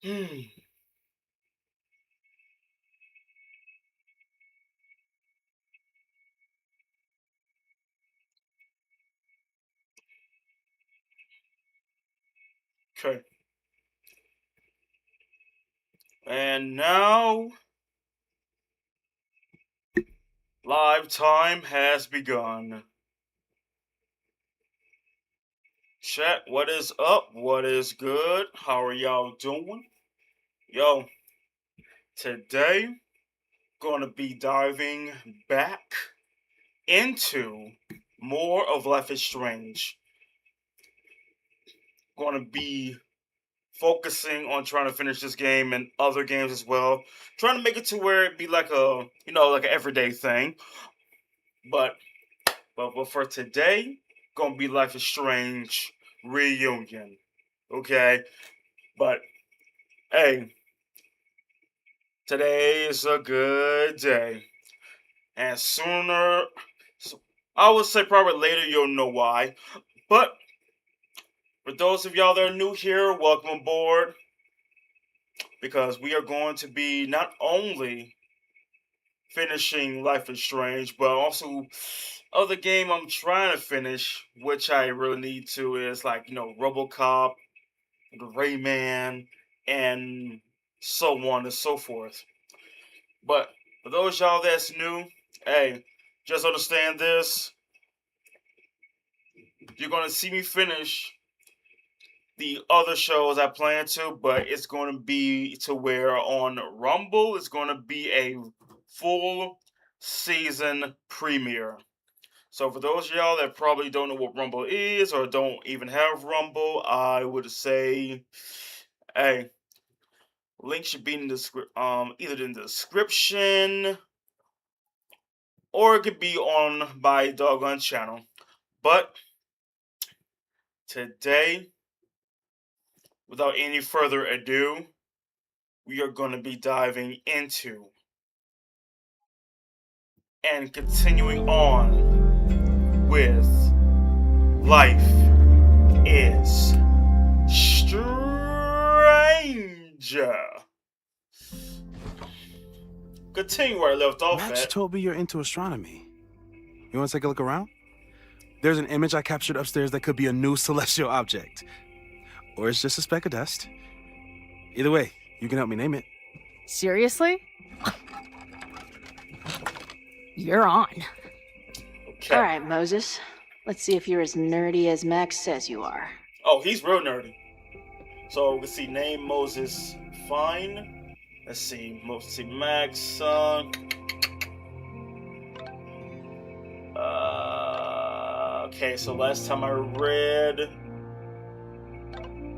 Hmm. Okay. And now, live time has begun. Chat, what is up? What is good? How are y'all doing? Yo, today, gonna be diving back into more of Life is Strange. Gonna be focusing on trying to finish this game and other games as well. Trying to make it to where it be like a, like an everyday thing. But but for today, gonna be Life is Strange reunion. Okay? But hey, today is a good day. And sooner I would say probably later you'll know why. But for those of y'all that are new here, welcome aboard. Because we are going to be not only finishing Life is Strange, but also other game I'm trying to finish, which I really need to, is like RoboCop, the Rayman, and so on and so forth. But for those y'all that's new, hey, just understand this: you're gonna see me finish the other shows I plan to, but it's going to be to where on Rumble it's going to be a full season premiere. So for those of y'all that probably don't know what Rumble is or don't even have Rumble, I would say, hey, link should be in the either in the description or it could be on my doggone channel. But today, without any further ado, we are going to be diving into and continuing on with Life is Stranger. Continue where I left off Max at. told me you're into astronomy. You want to take a look around? There's an image I captured upstairs that could be a new celestial object. Or it's just a speck of dust. Either way, you can help me name it. Seriously? You're on. Okay. All right, Moses. Let's see if you're as nerdy as Max says you are. Oh, he's real nerdy. So let's see, name Moses Fine. Let's see, Max. Okay, so last time I read.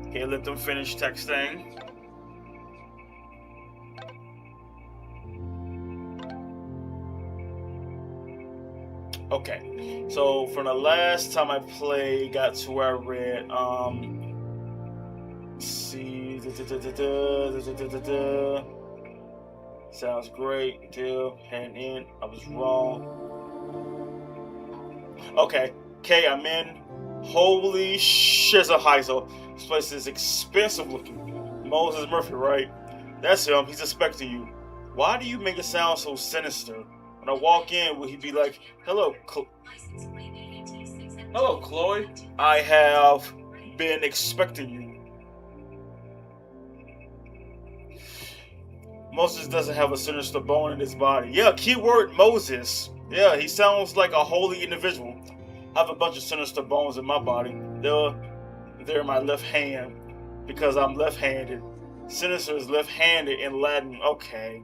Okay, let them finish texting. Okay, so from the last time I played, got to where I read, let's see, sounds great, deal, hand in, I was wrong. Okay, I'm in. Holy shizahizo, this place is expensive looking. Moses Murphy, right? That's him, he's expecting you. Why do you make it sound so sinister? When I walk in, will he be like, hello, hello, Chloe. I have been expecting you. Moses doesn't have a sinister bone in his body. Yeah, keyword Moses. Yeah, he sounds like a holy individual. I have a bunch of sinister bones in my body. They're in my left hand because I'm left-handed. Sinister is left-handed in Latin. Okay.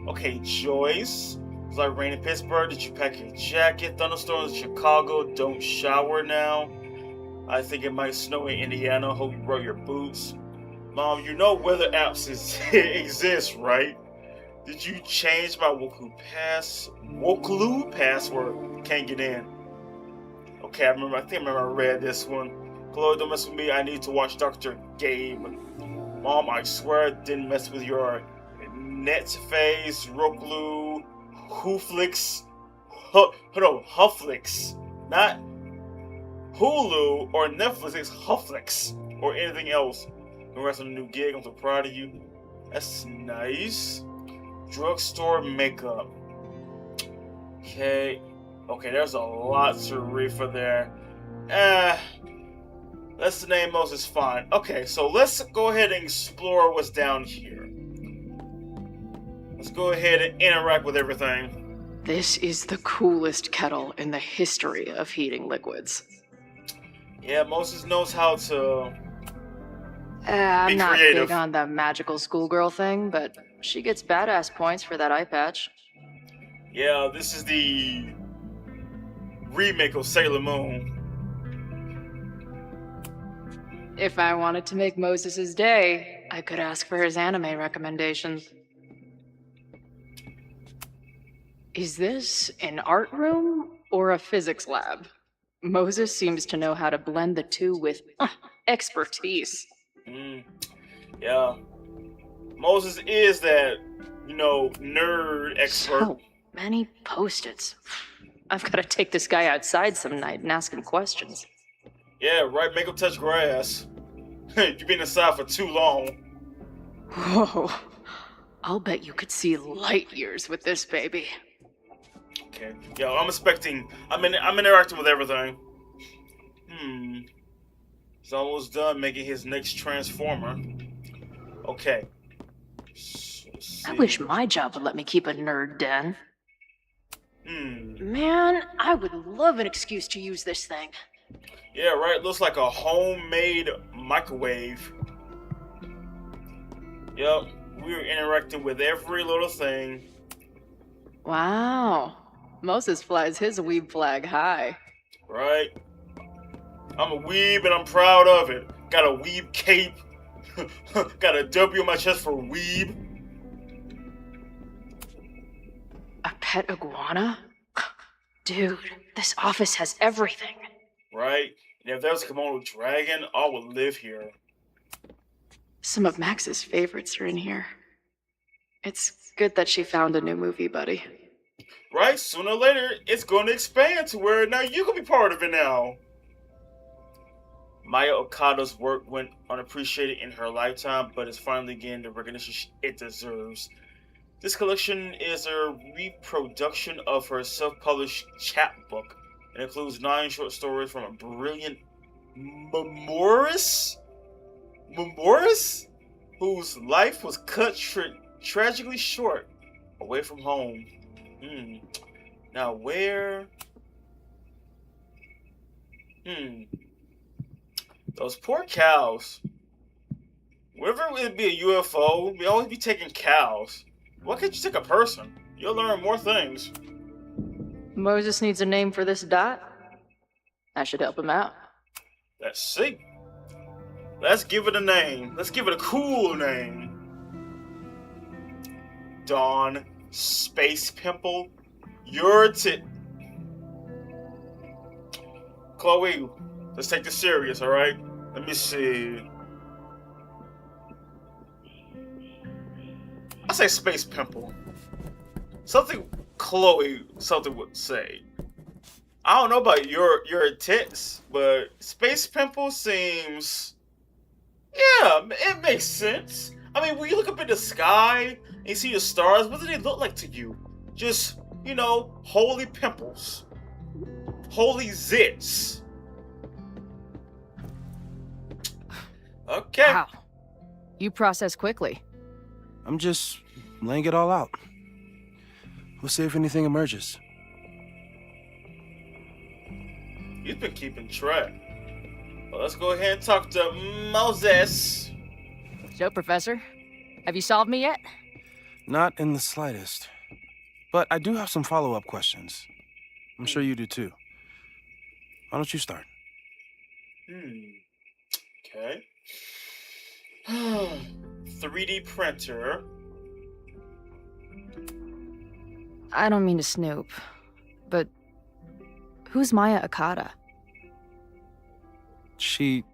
Okay, Joyce. It's like rain in Pittsburgh. Did you pack your jacket? Thunderstorms in Chicago. Don't shower now. I think it might snow in Indiana. Hope you brought your boots. Mom, you know weather apps exist, right? Did you change my Woklu password? Can't get in. Okay, I think I read this one. Chloe, don't mess with me. I need to watch Dr. Gabe. Mom, I swear I didn't mess with your Netface, Roku, Hooflix. No, Hufflix. Not Hulu or Netflix, it's Hufflix or anything else. Congrats on the new gig. I'm so proud of you. That's nice. Drugstore makeup. Okay. Okay, there's a lot to read for there. Let's name Moses fine. Okay, so let's go ahead and explore what's down here. Let's go ahead and interact with everything. This is the coolest kettle in the history of heating liquids. Yeah, Moses knows how to I'm not creative. big on the magical schoolgirl thing, but she gets badass points for that eye patch. Yeah, this is the remake of Sailor Moon. If I wanted to make Moses' day, I could ask for his anime recommendations. Is this an art room or a physics lab? Moses seems to know how to blend the two with expertise. Yeah. Moses is that, nerd expert. So many post-its. I've got to take this guy outside some night and ask him questions. Yeah, right, make him touch grass. You've been inside for too long. Whoa. I'll bet you could see light years with this baby. Okay. Yeah, I'm interacting with everything. He's almost done making his next transformer. Okay. So, let's see. I wish my job would let me keep a nerd den. Hmm. Man, I would love an excuse to use this thing. Yeah, right. Looks like a homemade microwave. Yep. We're interacting with every little thing. Wow. Moses flies his weeb flag high. Right? I'm a weeb and I'm proud of it. Got a weeb cape. Got a W on my chest for weeb. A pet iguana? Dude, this office has everything. Right? And if there was a Komodo dragon, I would live here. Some of Max's favorites are in here. It's good that she found a new movie buddy. Right? Sooner or later, it's going to expand to where now you can be part of it now. Maya Okada's work went unappreciated in her lifetime, but is finally getting the recognition it deserves. This collection is a reproduction of her self-published chapbook. It includes 9 short stories from a brilliant Memoris, whose life was cut tragically short, away from home. Now where? Those poor cows. Whenever it would be a UFO, we always be taking cows. Why can't you take a person? You'll learn more things. Moses needs a name for this dot. I should help him out. Let's see. Let's give it a name. Let's give it a cool name. Dawn Space Pimple. Chloe, let's take this serious, alright? Let me see. I say Space Pimple. Something Chloe would say. I don't know about your tits, but Space Pimple seems... Yeah, it makes sense. I mean, when you look up in the sky and you see the stars, what do they look like to you? Just, holy pimples. Holy zits. Okay. Wow. You process quickly. I'm just laying it all out. We'll see if anything emerges. You've been keeping track. Well, let's go ahead and talk to Moses. So, Professor, have you solved me yet? Not in the slightest. But I do have some follow-up questions. I'm sure you do too. Why don't you start? Okay. 3D printer. I don't mean to snoop, but who's Maya Okada? She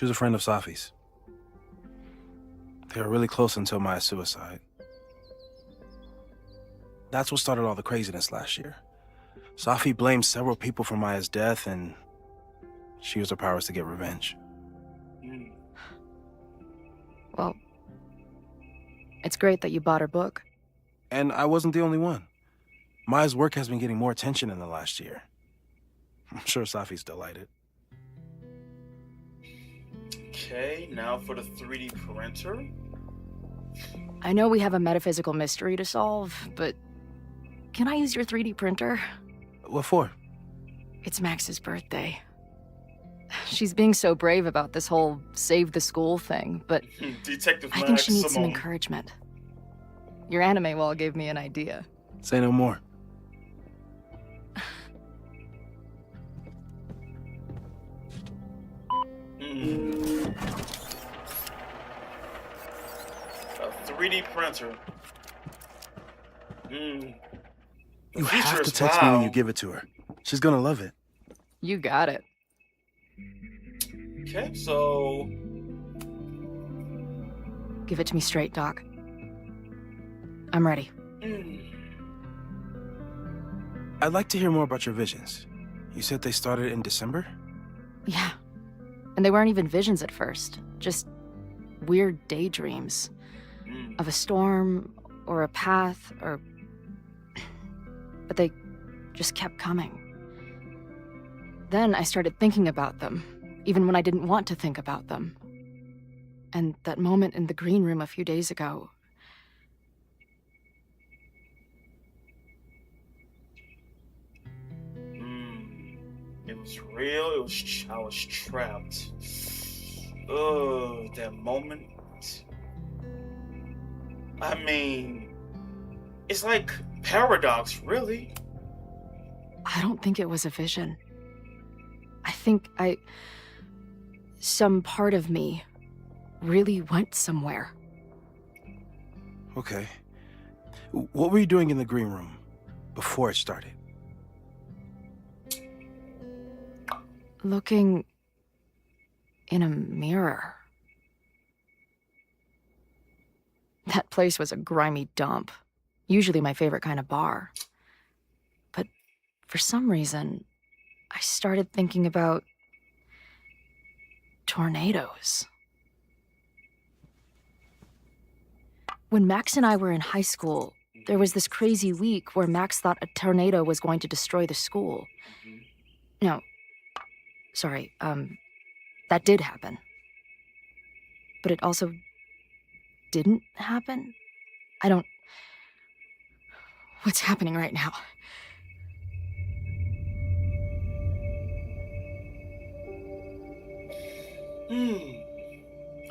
was a friend of Safi's. They were really close until Maya's suicide. That's what started all the craziness last year. Safi blamed several people for Maya's death, and she used her powers to get revenge. Well, it's great that you bought her book. And I wasn't the only one. Maya's work has been getting more attention in the last year. I'm sure Safi's delighted. Okay, now for the 3D printer. I know we have a metaphysical mystery to solve, but can I use your 3D printer? What for? It's Max's birthday. She's being so brave about this whole save the school thing, but Detective I think she needs some Maximum. encouragement. Your anime wall gave me an idea. Say no more. A 3D printer. You have to text me when you give it to her. She's gonna love it. You got it. Okay, so Give it to me straight, Doc. I'm ready. I'd like to hear more about your visions. You said they started in December? Yeah. And they weren't even visions at first. Just weird daydreams. Of a storm, or a path, or... But they just kept coming. Then I started thinking about them, even when I didn't want to think about them. And that moment in the green room a few days ago... It was real. I was trapped. Oh, that moment. I mean, it's like paradox, really. I don't think it was a vision. I think some part of me really went somewhere. Okay. What were you doing in the green room before it started? Looking in a mirror. That place was a grimy dump. Usually my favorite kind of bar. But for some reason, I started thinking about tornadoes. When Max and I were in high school, there was this crazy week where Max thought a tornado was going to destroy the school. No, sorry, that did happen. But it also didn't happen? What's happening right now?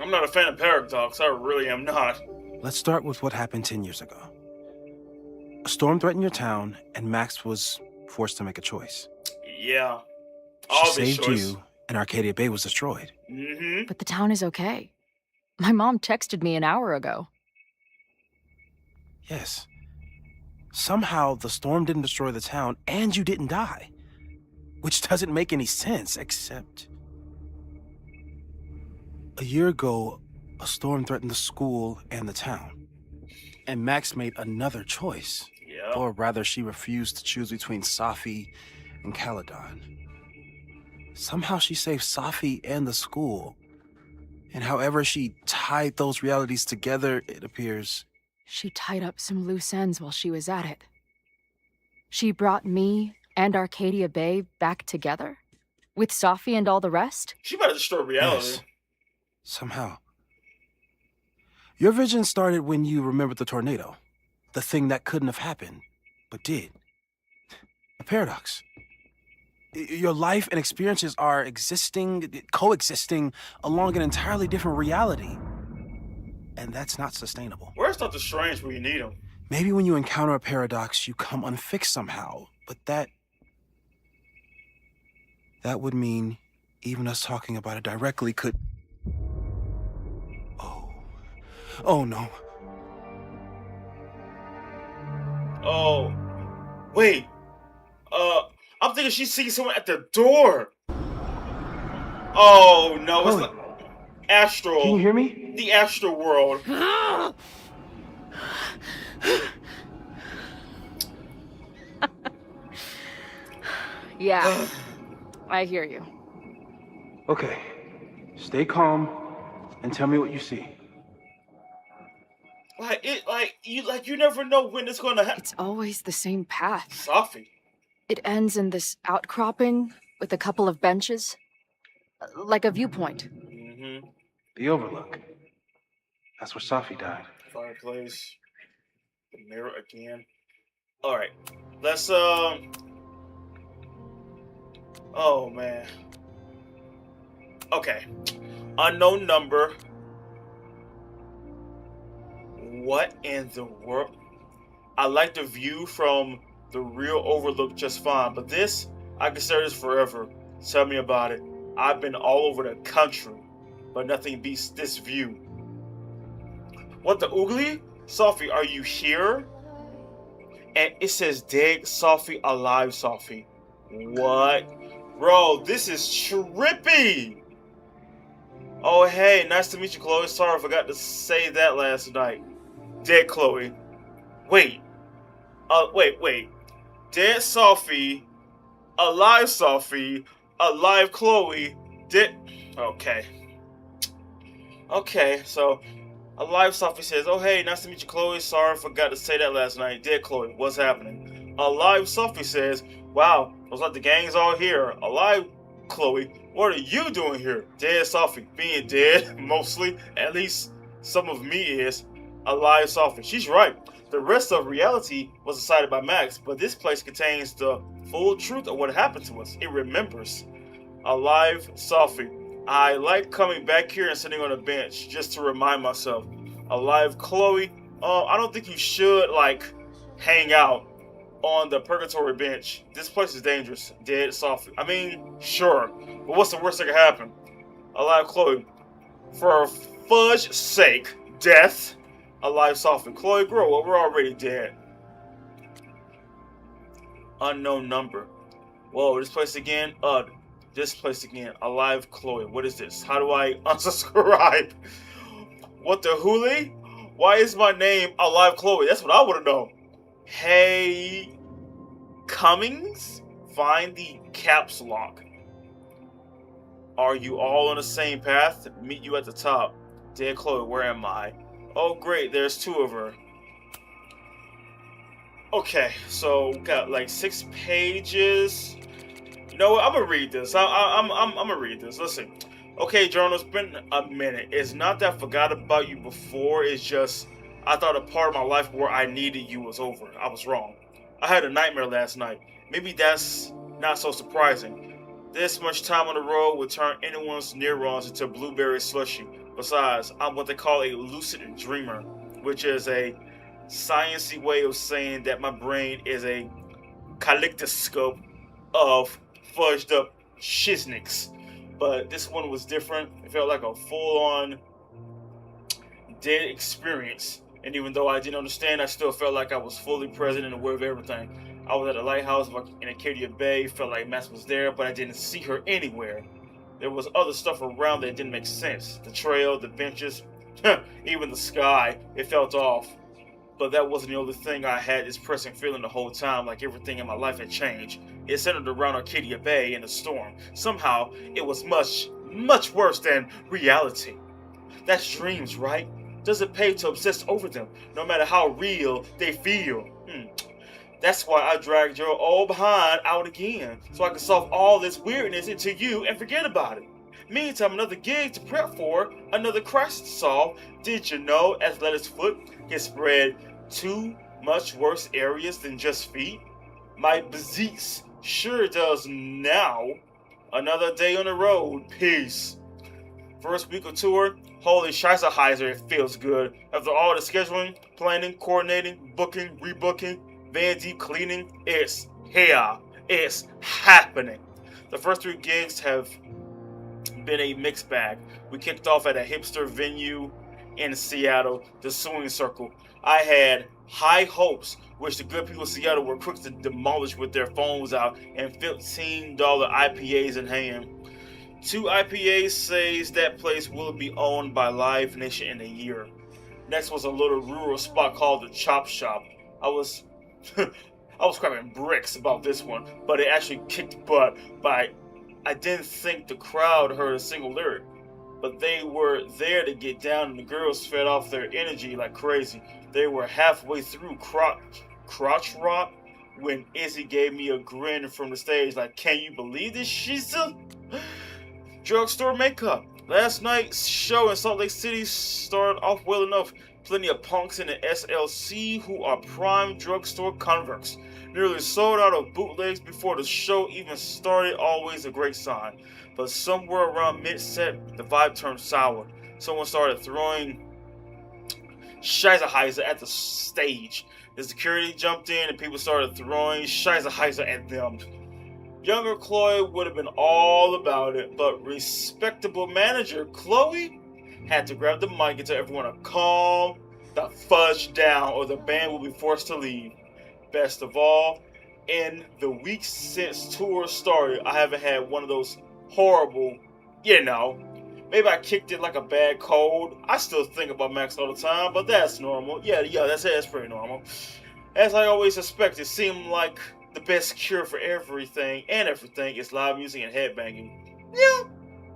I'm not a fan of paradox. I really am not. Let's start with what happened 10 years ago. A storm threatened your town, and Max was forced to make a choice. Yeah. She Obvious saved choice. you, and Arcadia Bay was destroyed. But the town is okay. My mom texted me an hour ago. Yes. Somehow, the storm didn't destroy the town, and you didn't die. Which doesn't make any sense, except... A year ago, a storm threatened the school and the town. And Max made another choice. Yeah. Or rather, she refused to choose between Safi and Caledon. Somehow she saved Safi and the school. And however she tied those realities together, it appears... She tied up some loose ends while she was at it. She brought me and Arcadia Bay back together? With Safi and all the rest? She better destroy reality. Yes. Somehow. Your vision started when you remembered the tornado. The thing that couldn't have happened, but did. A paradox. Your life and experiences are coexisting along an entirely different reality. And that's not sustainable. Where's Dr. Strange when you need him? Maybe when you encounter a paradox, you come unfixed somehow, but that would mean even us talking about it directly could... Oh no. Oh. Wait. I'm thinking she sees someone at the door. Oh no, it's Chloe. like Astral. Can you hear me? The Astral world. Yeah, I hear you. Okay. Stay calm and tell me what you see. You never know when it's gonna happen. It's always the same path. Safi. It ends in this outcropping with a couple of benches. Like a viewpoint. Mm-hmm. The Overlook. That's where Safi died. Fireplace. The mirror again. Alright. Let's oh man. Okay. Unknown number. What in the world? I like the view from the real Overlook just fine, but this, I can stare this forever. Tell me about it. I've been all over the country, but nothing beats this view. What the oogly? Safi, are you here? And it says dead Safi, alive Safi. What? Bro, this is trippy! Oh hey, nice to meet you, Chloe. Sorry I forgot to say that last night. Dead Chloe. Wait. Wait. Dead Safi, alive Safi, alive Chloe, dead... Okay. Okay, so... Alive Safi says, oh hey, nice to meet you, Chloe. Sorry I forgot to say that last night. Dead Chloe, what's happening? Alive Safi says, wow, looks like the gang's all here. Alive Chloe, what are you doing here? Dead Safi, being dead, mostly. At least some of me is. Alive Safi, she's right. The rest of reality was decided by Max, but this place contains the full truth of what happened to us. It remembers. Alive Safi, I like coming back here and sitting on a bench just to remind myself. Alive Chloe, I don't think you should, hang out on the purgatory bench. This place is dangerous. Dead Safi. I mean, sure, but what's the worst that could happen? Alive Chloe, for fudge's sake, death. Alive Safi. Chloe, grow up, we're already dead. Unknown number. Whoa, this place again? This place again. Alive Chloe. What is this? How do I unsubscribe? What the hoolie? Why is my name Alive Chloe? That's what I want to know. Hey, Cummings? Find the caps lock. Are you all on the same path? Meet you at the top. Dead Chloe, where am I? Oh great, there's two of her. Okay, so we got 6 pages. You know what? I'm gonna read this. I'm gonna read this. Listen. Okay, journal, it's been a minute. It's not that I forgot about you before. It's just I thought a part of my life where I needed you was over. I was wrong. I had a nightmare last night. Maybe that's not so surprising. This much time on the road would turn anyone's neurons into blueberry slushy. Besides, I'm what they call a lucid dreamer, which is a sciencey way of saying that my brain is a kaleidoscope of fudged up shiznicks. But this one was different. It felt like a full-on dead experience. And even though I didn't understand, I still felt like I was fully present and aware of everything. I was at a lighthouse in Acadia Bay, felt like Max was there, but I didn't see her anywhere. There was other stuff around that didn't make sense. The trail, the benches, even the sky. It felt off. But that wasn't the only thing. I had this pressing feeling the whole time, like everything in my life had changed. It centered around Arcadia Bay and the storm. Somehow, it was much, much worse than reality. That's dreams, right? Doesn't pay to obsess over them, no matter how real they feel. That's why I dragged your old behind out again, so I could solve all this weirdness into you and forget about it. Meantime, another gig to prep for, another crisis to solve. Did you know Athletic's foot can spread to much worse areas than just feet? My bezies sure does now. Another day on the road. Peace. First week of tour, holy scheisserheiser, it feels good. After all the scheduling, planning, coordinating, booking, rebooking, van deep cleaning, it's here. It's happening. The first 3 gigs have been a mixed bag. We kicked off at a hipster venue in Seattle, the Swing Circle. I had high hopes, which the good people of Seattle were quick to demolish with their phones out and $15 IPAs in hand. 2 IPAs says that place will be owned by Live Nation in a year. Next was a little rural spot called the Chop Shop. I was crapping bricks about this one, but it actually kicked butt. But I didn't think the crowd heard a single lyric. But they were there to get down, and the girls fed off their energy like crazy. They were halfway through Crotch Rock when Izzy gave me a grin from the stage like, can you believe this shit? Drugstore makeup. Last night's show in Salt Lake City started off well enough. Plenty of punks in the SLC who are prime drugstore converts. Nearly sold out of bootlegs before the show even started, always a great sign. But somewhere around mid-set, the vibe turned sour. Someone started throwing Scheißerheiser at the stage. The security jumped in and people started throwing Scheißerheiser at them. Younger Chloe would have been all about it, but respectable manager Chloe had to grab the mic and tell everyone to calm the fudge down or the band will be forced to leave. Best of all, in the weeks since tour started, I haven't had one of those horrible, maybe I kicked it like a bad cold. I still think about Max all the time, but that's normal. That's pretty normal. As I always suspect, it seemed like the best cure for everything is live music and headbanging. Yeah,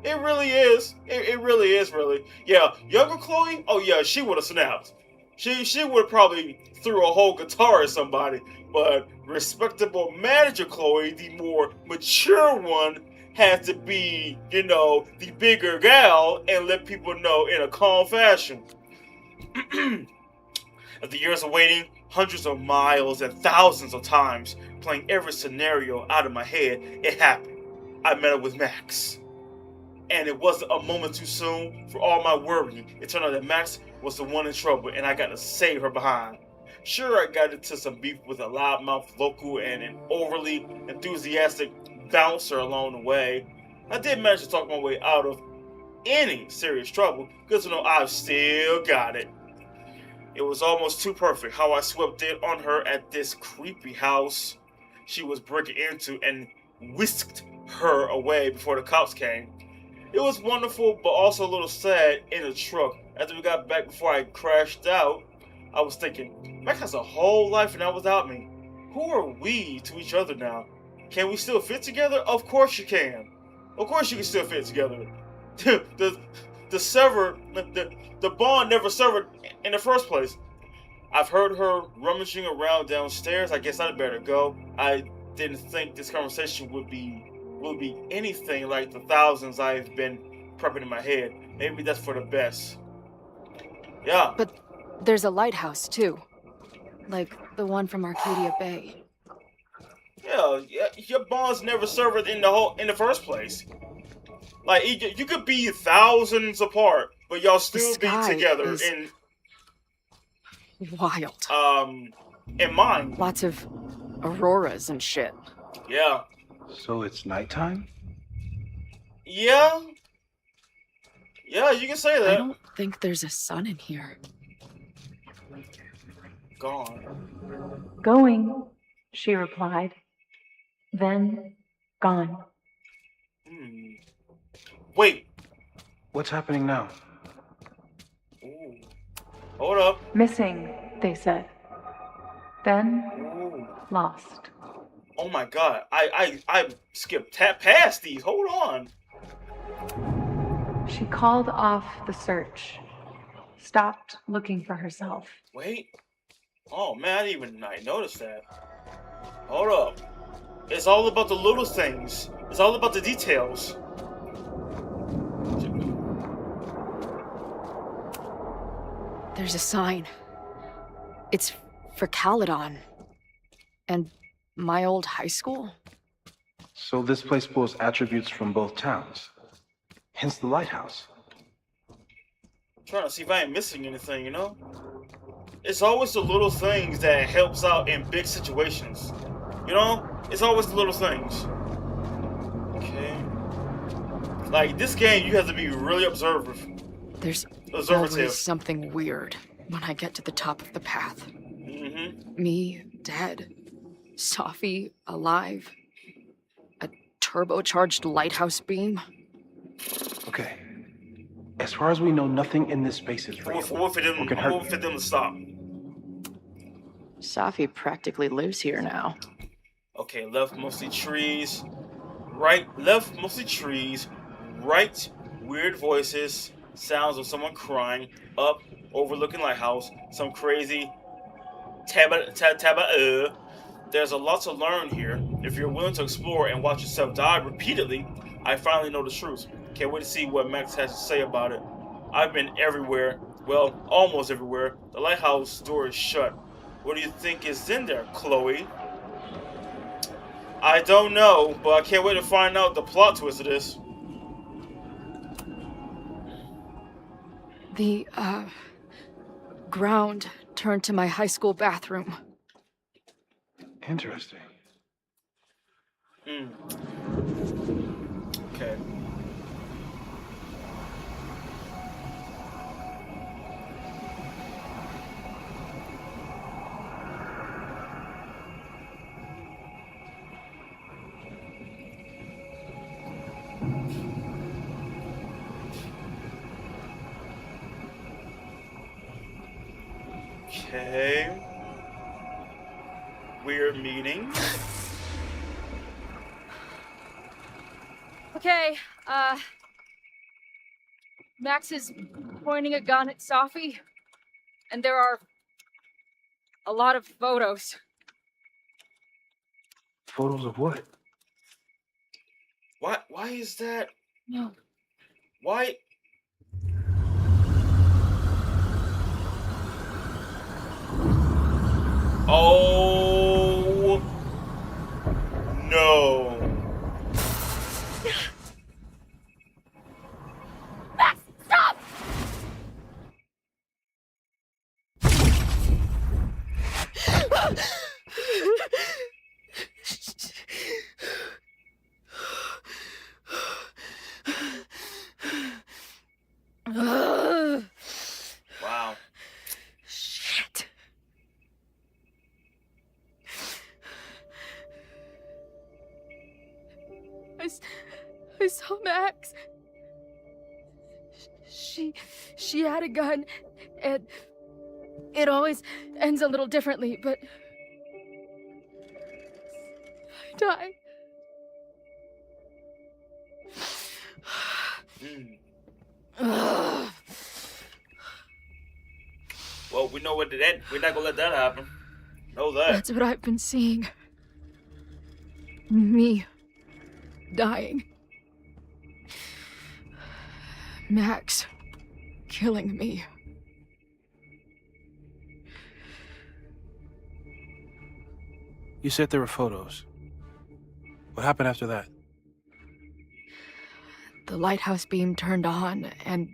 it really is. It really is, really. Yeah, younger Chloe, oh yeah, she would have snapped. She would have probably threw a whole guitar at somebody. But respectable manager Chloe, the more mature one, had to be, the bigger gal and let people know in a calm fashion. After years of waiting, hundreds of miles and thousands of times, playing every scenario out of my head, it happened. I met up with Max. And it wasn't a moment too soon for all my worrying. It turned out that Max was the one in trouble and I got to save her behind. Sure, I got into some beef with a loudmouth local and an overly enthusiastic bouncer along the way. I did manage to talk my way out of any serious trouble. Good to know I've still got it. It was almost too perfect how I swept in on her at this creepy house she was breaking into and whisked her away before the cops came. It was wonderful, but also a little sad in the truck. After we got back before I crashed out, I was thinking, Mac has a whole life now without me. Who are we to each other now? Can we still fit together? Of course you can. Of course you can still fit together. The bond never severed in the first place. I've heard her rummaging around downstairs. I guess I'd better go. I didn't think this conversation would be anything like the thousands I've been prepping in my head. Maybe that's for the best. Yeah. But there's a lighthouse, too. Like the one from Arcadia Bay. Yeah, your bonds never severed in the first place. Like, you could be thousands apart, but y'all still be together in... Wild. In mine. Lots of auroras and shit. Yeah. So it's nighttime? Yeah. Yeah, you can say that. I don't think there's a sun in here. Gone. Going, she replied. Then, gone. Wait. What's happening now? Ooh. Hold up. Missing, they said. Then, Ooh. lost. Oh my god. I skipped past these. Hold on. She called off the search. Stopped looking for herself. Wait. Oh man, I didn't even notice that. Hold up. It's all about the little things. It's all about the details. There's a sign. It's for Caledon. And my old high school? So this place pulls attributes from both towns. Hence the lighthouse. I'm trying to see if I ain't missing anything, It's always the little things that helps out in big situations. It's always the little things. Okay. Like, this game, you have to be really observative. There's always something weird when I get to the top of the path. Mm-hmm. Me, dead. Safi, alive. A turbocharged lighthouse beam. Okay. As far as we know, nothing in this space is real. What for them to stop? Safi practically lives here now. Okay, left mostly trees. Right, left mostly trees. Right, weird voices. Sounds of someone crying. Up, overlooking lighthouse, some crazy taba. There's a lot to learn here. If you're willing to explore and watch yourself die repeatedly, I finally know the truth. Can't wait to see what Max has to say about it. I've been everywhere. Well, almost everywhere. The lighthouse door is shut. What do you think is in there, Chloe? I don't know, but I can't wait to find out the plot twist of this. The, ground turned to my high school bathroom. Interesting. Okay. Okay. Weird meeting. Okay, Max is pointing a gun at Safi, and there are a lot of photos. Photos of what? Why is that? No. Why? Oh no. Max, stop! Wow. Shit. I saw Max. She had a gun, and it always ends a little differently, but I died. Ugh. Well, we know what did end. We're not gonna let that happen. Know that. That's what I've been seeing. Me dying. Max killing me. You said there were photos. What happened after that? The lighthouse beam turned on, and...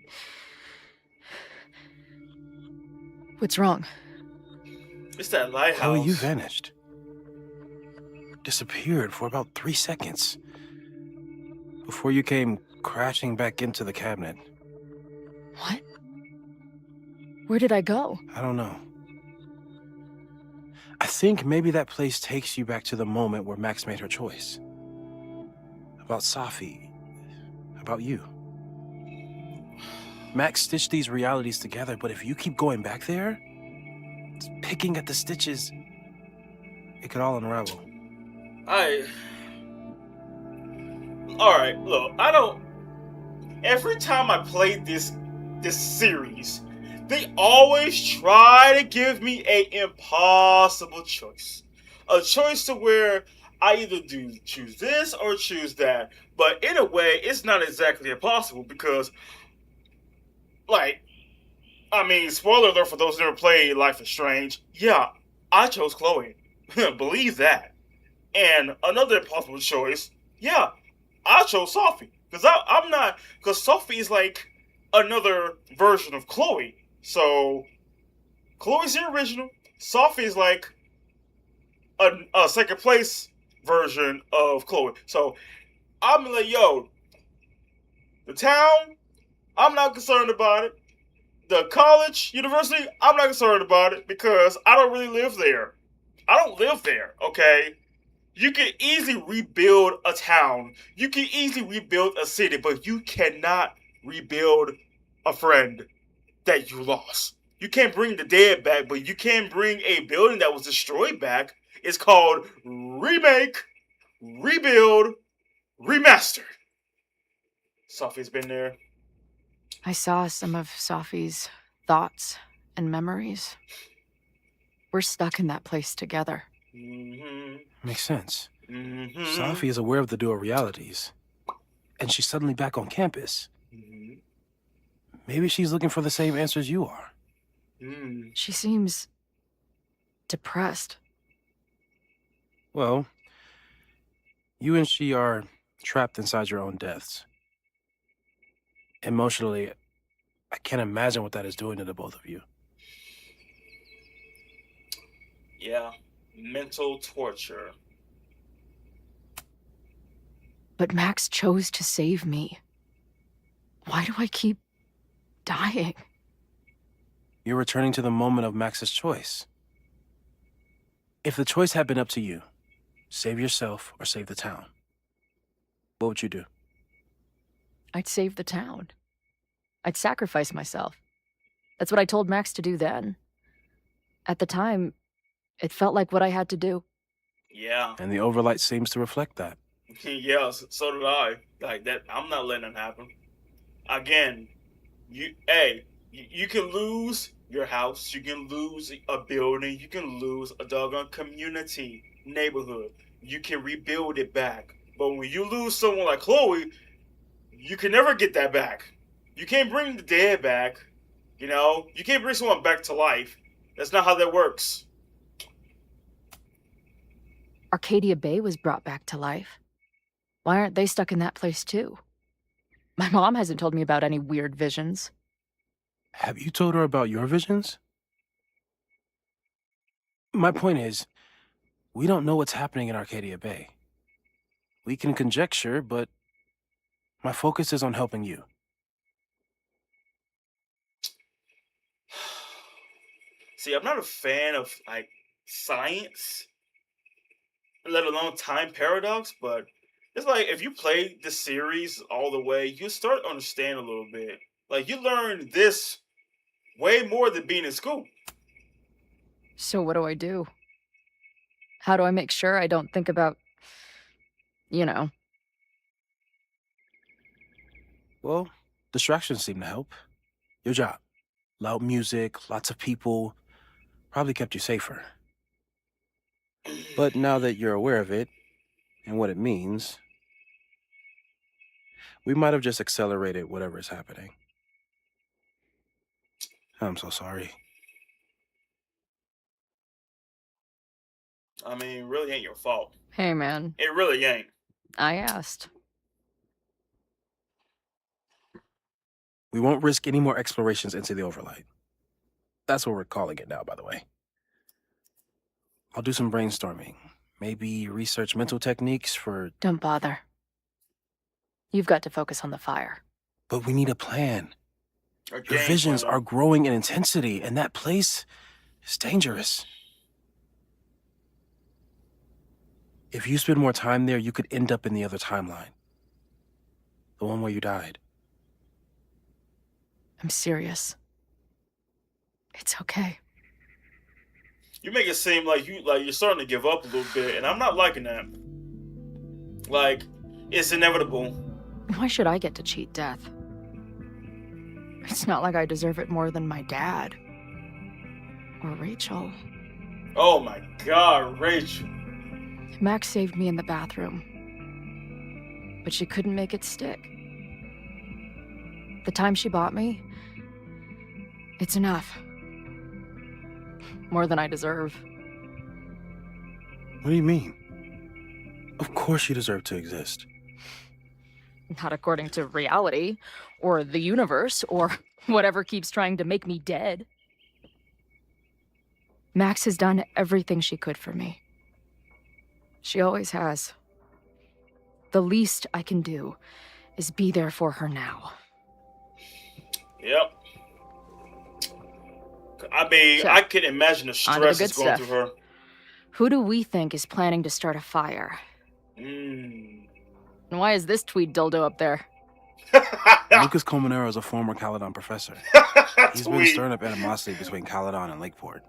What's wrong? It's that lighthouse. Chloe, you vanished. Disappeared for about 3 seconds. Before you came crashing back into the cabinet. What? Where did I go? I don't know. I think maybe that place takes you back to the moment where Max made her choice. About Safi. About you. Max stitched these realities together, but if you keep going back there, picking at the stitches, it could all unravel. Alright, look, I don't... Every time I play this series, they always try to give me an impossible choice. A choice to where I either choose this or choose that. But in a way, it's not exactly impossible because, like, I mean, spoiler alert for those who never played Life is Strange. Yeah, I chose Chloe. Believe that. And another impossible choice, yeah, I chose Safi. Because I'm not, because Safi is like another version of Chloe. So, Chloe's the original. Safi is like a second place version of Chloe. So, I'm like, yo, the town, I'm not concerned about it. The college, university, I'm not concerned about it because I don't really live there. I don't live there, okay? You can easily rebuild a town. You can easily rebuild a city, but you cannot rebuild a friend that you lost. You can't bring the dead back, but you can bring a building that was destroyed back. It's called remake, rebuild, remastered. Safi's been there. I saw some of Safi's thoughts and memories. We're stuck in that place together. Mm-hmm. Makes sense. Mm-hmm. Safi is aware of the dual realities, and she's suddenly back on campus. Mm-hmm. Maybe she's looking for the same answers you are. Mm. She seems depressed. Well, you and she are trapped inside your own deaths. Emotionally, I can't imagine what that is doing to the both of you. Yeah. Mental torture. But Max chose to save me. Why do I keep dying? You're returning to the moment of Max's choice. If the choice had been up to you, save yourself or save the town, what would you do? I'd save the town. I'd sacrifice myself. That's what I told Max to do then. At the time, it felt like what I had to do. Yeah. And the overlight seems to reflect that. Yeah, so did I. Like that, I'm not letting it happen. Again, you can lose your house, you can lose a building, you can lose a doggone community, neighborhood. You can rebuild it back. But when you lose someone like Chloe, you can never get that back. You can't bring the dead back. You know, you can't bring someone back to life. That's not how that works. Arcadia Bay was brought back to life. Why aren't they stuck in that place too? My mom hasn't told me about any weird visions. Have you told her about your visions? My point is, we don't know what's happening in Arcadia Bay. We can conjecture, but my focus is on helping you. See, I'm not a fan of like science, let alone time paradox, but it's like if you play the series all the way, you start to understand a little bit. Like you learn this way more than being in school. So what do I do? How do I make sure I don't think about, you know? Well, distractions seem to help. Your job. Loud music, lots of people, probably kept you safer. But now that you're aware of it, and what it means, we might have just accelerated whatever is happening. I'm so sorry. I mean, really ain't your fault. Hey, man, It really ain't. I asked. We won't risk any more explorations into the overlight. That's what we're calling it now, by the way. I'll do some brainstorming. Maybe research mental techniques for... Don't bother. You've got to focus on the fire. But we need a plan. A Your game visions plan. are growing in intensity, and that place is dangerous. If you spend more time there, you could end up in the other timeline. The one where you died. I'm serious. It's okay. You make it seem like you're starting to give up a little bit, and I'm not liking that. Like, it's inevitable. Why should I get to cheat death? It's not like I deserve it more than my dad. Or Rachel. Oh my god, Rachel. Max saved me in the bathroom. But she couldn't make it stick. The time she bought me, it's enough. More than I deserve. What do you mean? Of course you deserve to exist. Not according to reality, or the universe, or whatever keeps trying to make me dead. Max has done everything she could for me. She always has. The least I can do is be there for her now. Yep. I mean, So, I can imagine the on to the stress good that's going stuff. through her. Who do we think is planning to start a fire? Mm. And why is this tweed dildo up there? Lucas Colmenero is a former Caledon professor. He's been Tweet. stirring up animosity between Caledon and Lakeport.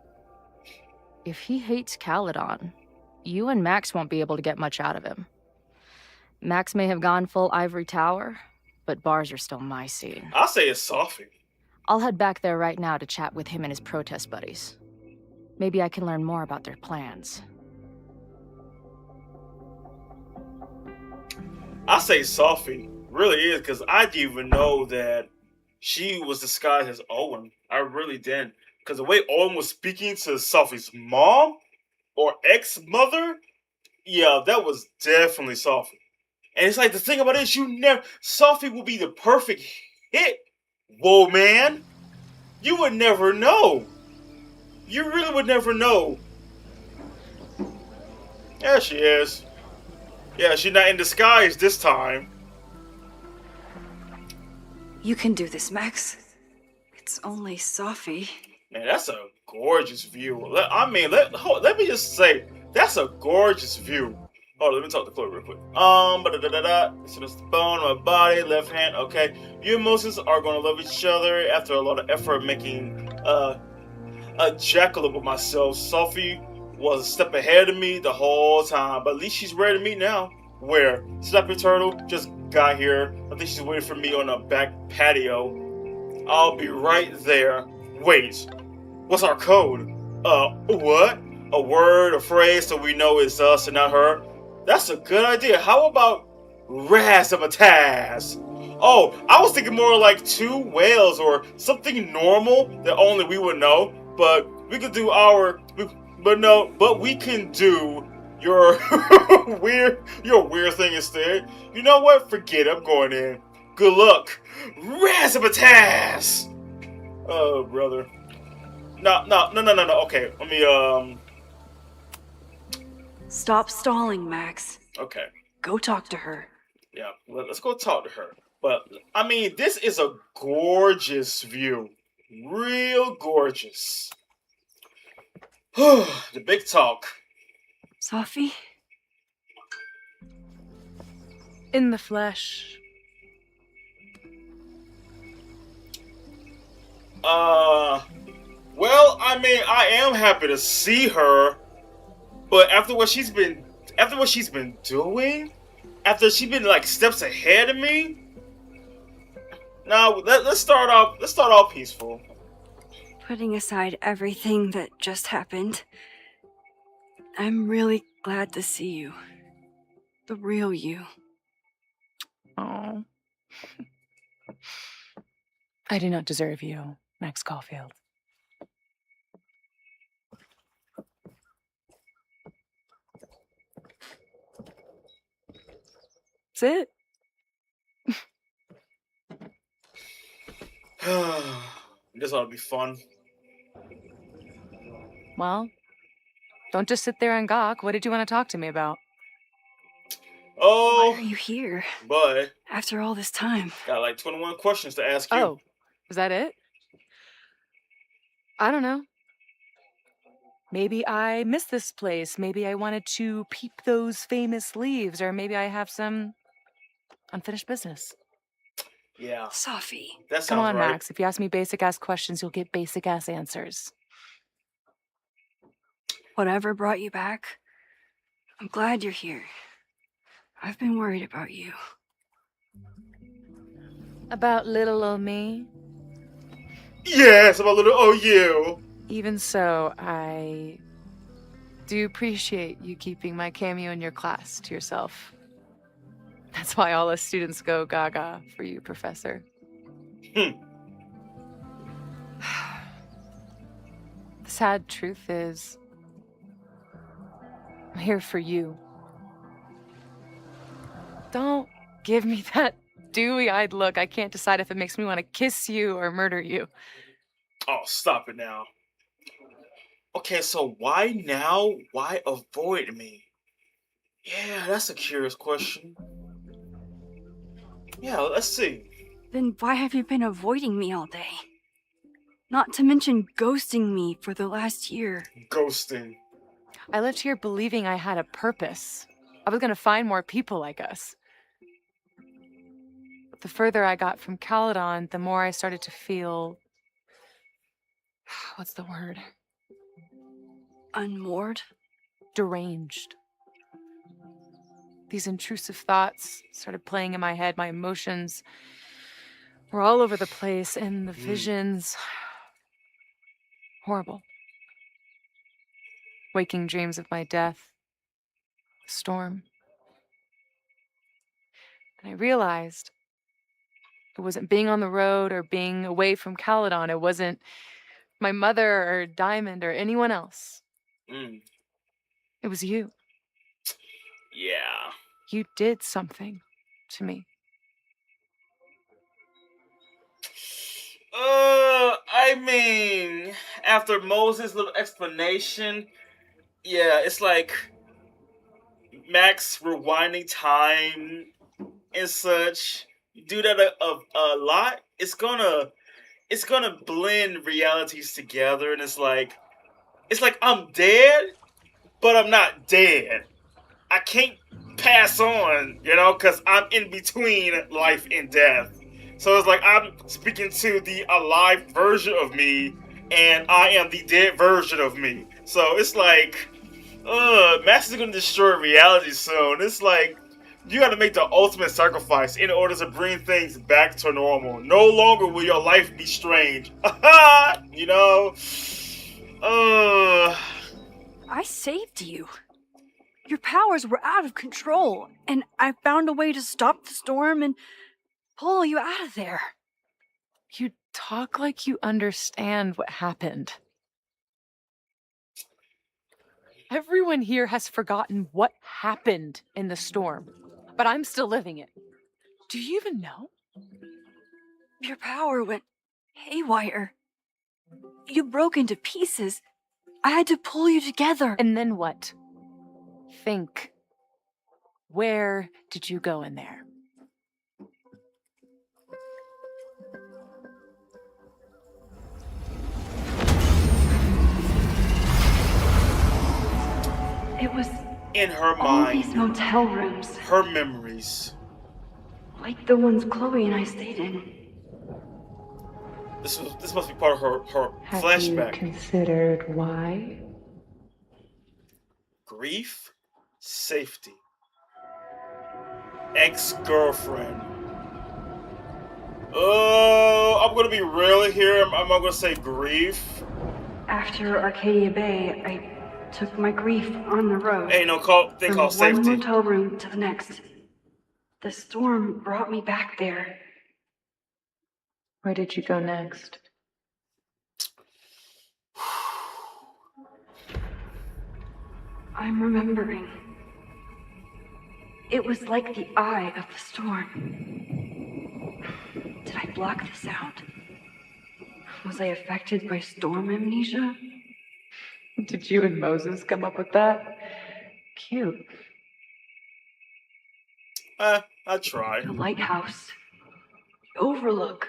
If he hates Caledon, you and Max won't be able to get much out of him. Max may have gone full ivory tower, but bars are still my scene. I'll say it's Sophie. I'll head back there right now to chat with him and his protest buddies. Maybe I can learn more about their plans. I say Sophie really is, because I didn't even know that she was disguised as Owen. I really didn't. Because the way Owen was speaking to Sophie's mom or ex-mother, yeah, that was definitely Sophie. And it's like, the thing about it is, Sophie will be the perfect hit. Whoa, man. You would never know. You really would never know. Yeah, she is. Yeah, she's not in disguise this time. You can do this, Max. It's only Sophie. Man, that's a gorgeous view. Let me just say, that's a gorgeous view. Hold on, let me talk to Chloe real quick. So that's the bone of my body, left hand. Okay, you and Moses are gonna love each other after a lot of effort making a jackalope of myself. Sophie was a step ahead of me the whole time, but at least she's ready to meet now. Where? Snappy Turtle just got here. I think she's waiting for me on the back patio. I'll be right there. Wait, what's our code? What? A word, a phrase, so we know it's us and not her? That's a good idea. How about Razzmatazz? Oh, I was thinking more like two whales or something normal that only we would know. But we could do but we can do your weird thing instead. You know what? Forget it. I'm going in. Good luck. Razzmatazz! Oh, brother. No. Okay, let me, Stop stalling, Max. okay. Go talk to her. Yeah, let's go talk to her. But, I mean, this is a gorgeous view. Real gorgeous. The big talk. Sophie? In the flesh. Well, I mean, I am happy to see her, but after what she's been doing, after she's been like steps ahead of me. Now, let's start off peaceful. Putting aside everything that just happened, I'm really glad to see you. The real you. Oh. I do not deserve you, Max Caulfield. That's it. This ought to be fun. Well, don't just sit there and gawk. What did you want to talk to me about? Oh, Why are you here but after all this time? got like 21 questions to ask you. Oh, is that it? I don't know. Maybe I missed this place. Maybe I wanted to peep those famous leaves, or maybe I have some unfinished business. Yeah, Sophie. that sounds Come on, right. Max. If you ask me basic-ass questions, you'll get basic-ass answers. Whatever brought you back, I'm glad you're here. I've been worried about you. About little old me? Yes, I'm a little OU. Even so, I do appreciate you keeping my cameo in your class to yourself. That's why all us students go gaga for you, Professor. The sad truth is, I'm here for you. Don't give me that dewy-eyed look. I can't decide if it makes me want to kiss you or murder you. Oh, stop it now. Okay, so why now? Why avoid me? Yeah, that's a curious question. Yeah, let's see. Then why have you been avoiding me all day? Not to mention ghosting me for the last year. Ghosting. I lived here believing I had a purpose. I was gonna find more people like us. But the further I got from Caledon, the more I started to feel... What's the word? Unmoored? Deranged. These intrusive thoughts started playing in my head. My emotions were all over the place, and the visions. Horrible. Waking dreams of my death. A storm. And I realized it wasn't being on the road or being away from Caledon. It wasn't my mother or Diamond or anyone else. Mm. It was you. Yeah. You did something to me. I mean, after Moses' little explanation, yeah, it's like Max rewinding time and such. You do that a lot, it's gonna blend realities together, and it's like I'm dead, but I'm not dead. I can't pass on, because I'm in between life and death. So it's like I'm speaking to the alive version of me, and I am the dead version of me. So it's like, Max is gonna destroy reality soon. It's like, you gotta make the ultimate sacrifice in order to bring things back to normal. No longer will your life be strange. You know? I saved you. Your powers were out of control, and I found a way to stop the storm and pull you out of there. You talk like you understand what happened. Everyone here has forgotten what happened in the storm, but I'm still living it. Do you even know? Your power went haywire. You broke into pieces. I had to pull you together. And then what? Think. Where did you go in there? It was In her all these mind, motel rooms, her memories. like the ones Chloe and I stayed in. This must be part of her Have flashback. you considered why? Grief, safety, ex-girlfriend. I'm gonna be real here. I'm not gonna say grief. After Arcadia Bay, I took my grief on the road. Hey, no thing from called one safety. motel room to the next. The storm brought me back there. Where did you go next? I'm remembering. It was like the eye of the storm. Did I block this out? Was I affected by storm amnesia? Did you and Moses come up with that? Cute. I tried. The lighthouse. The overlook.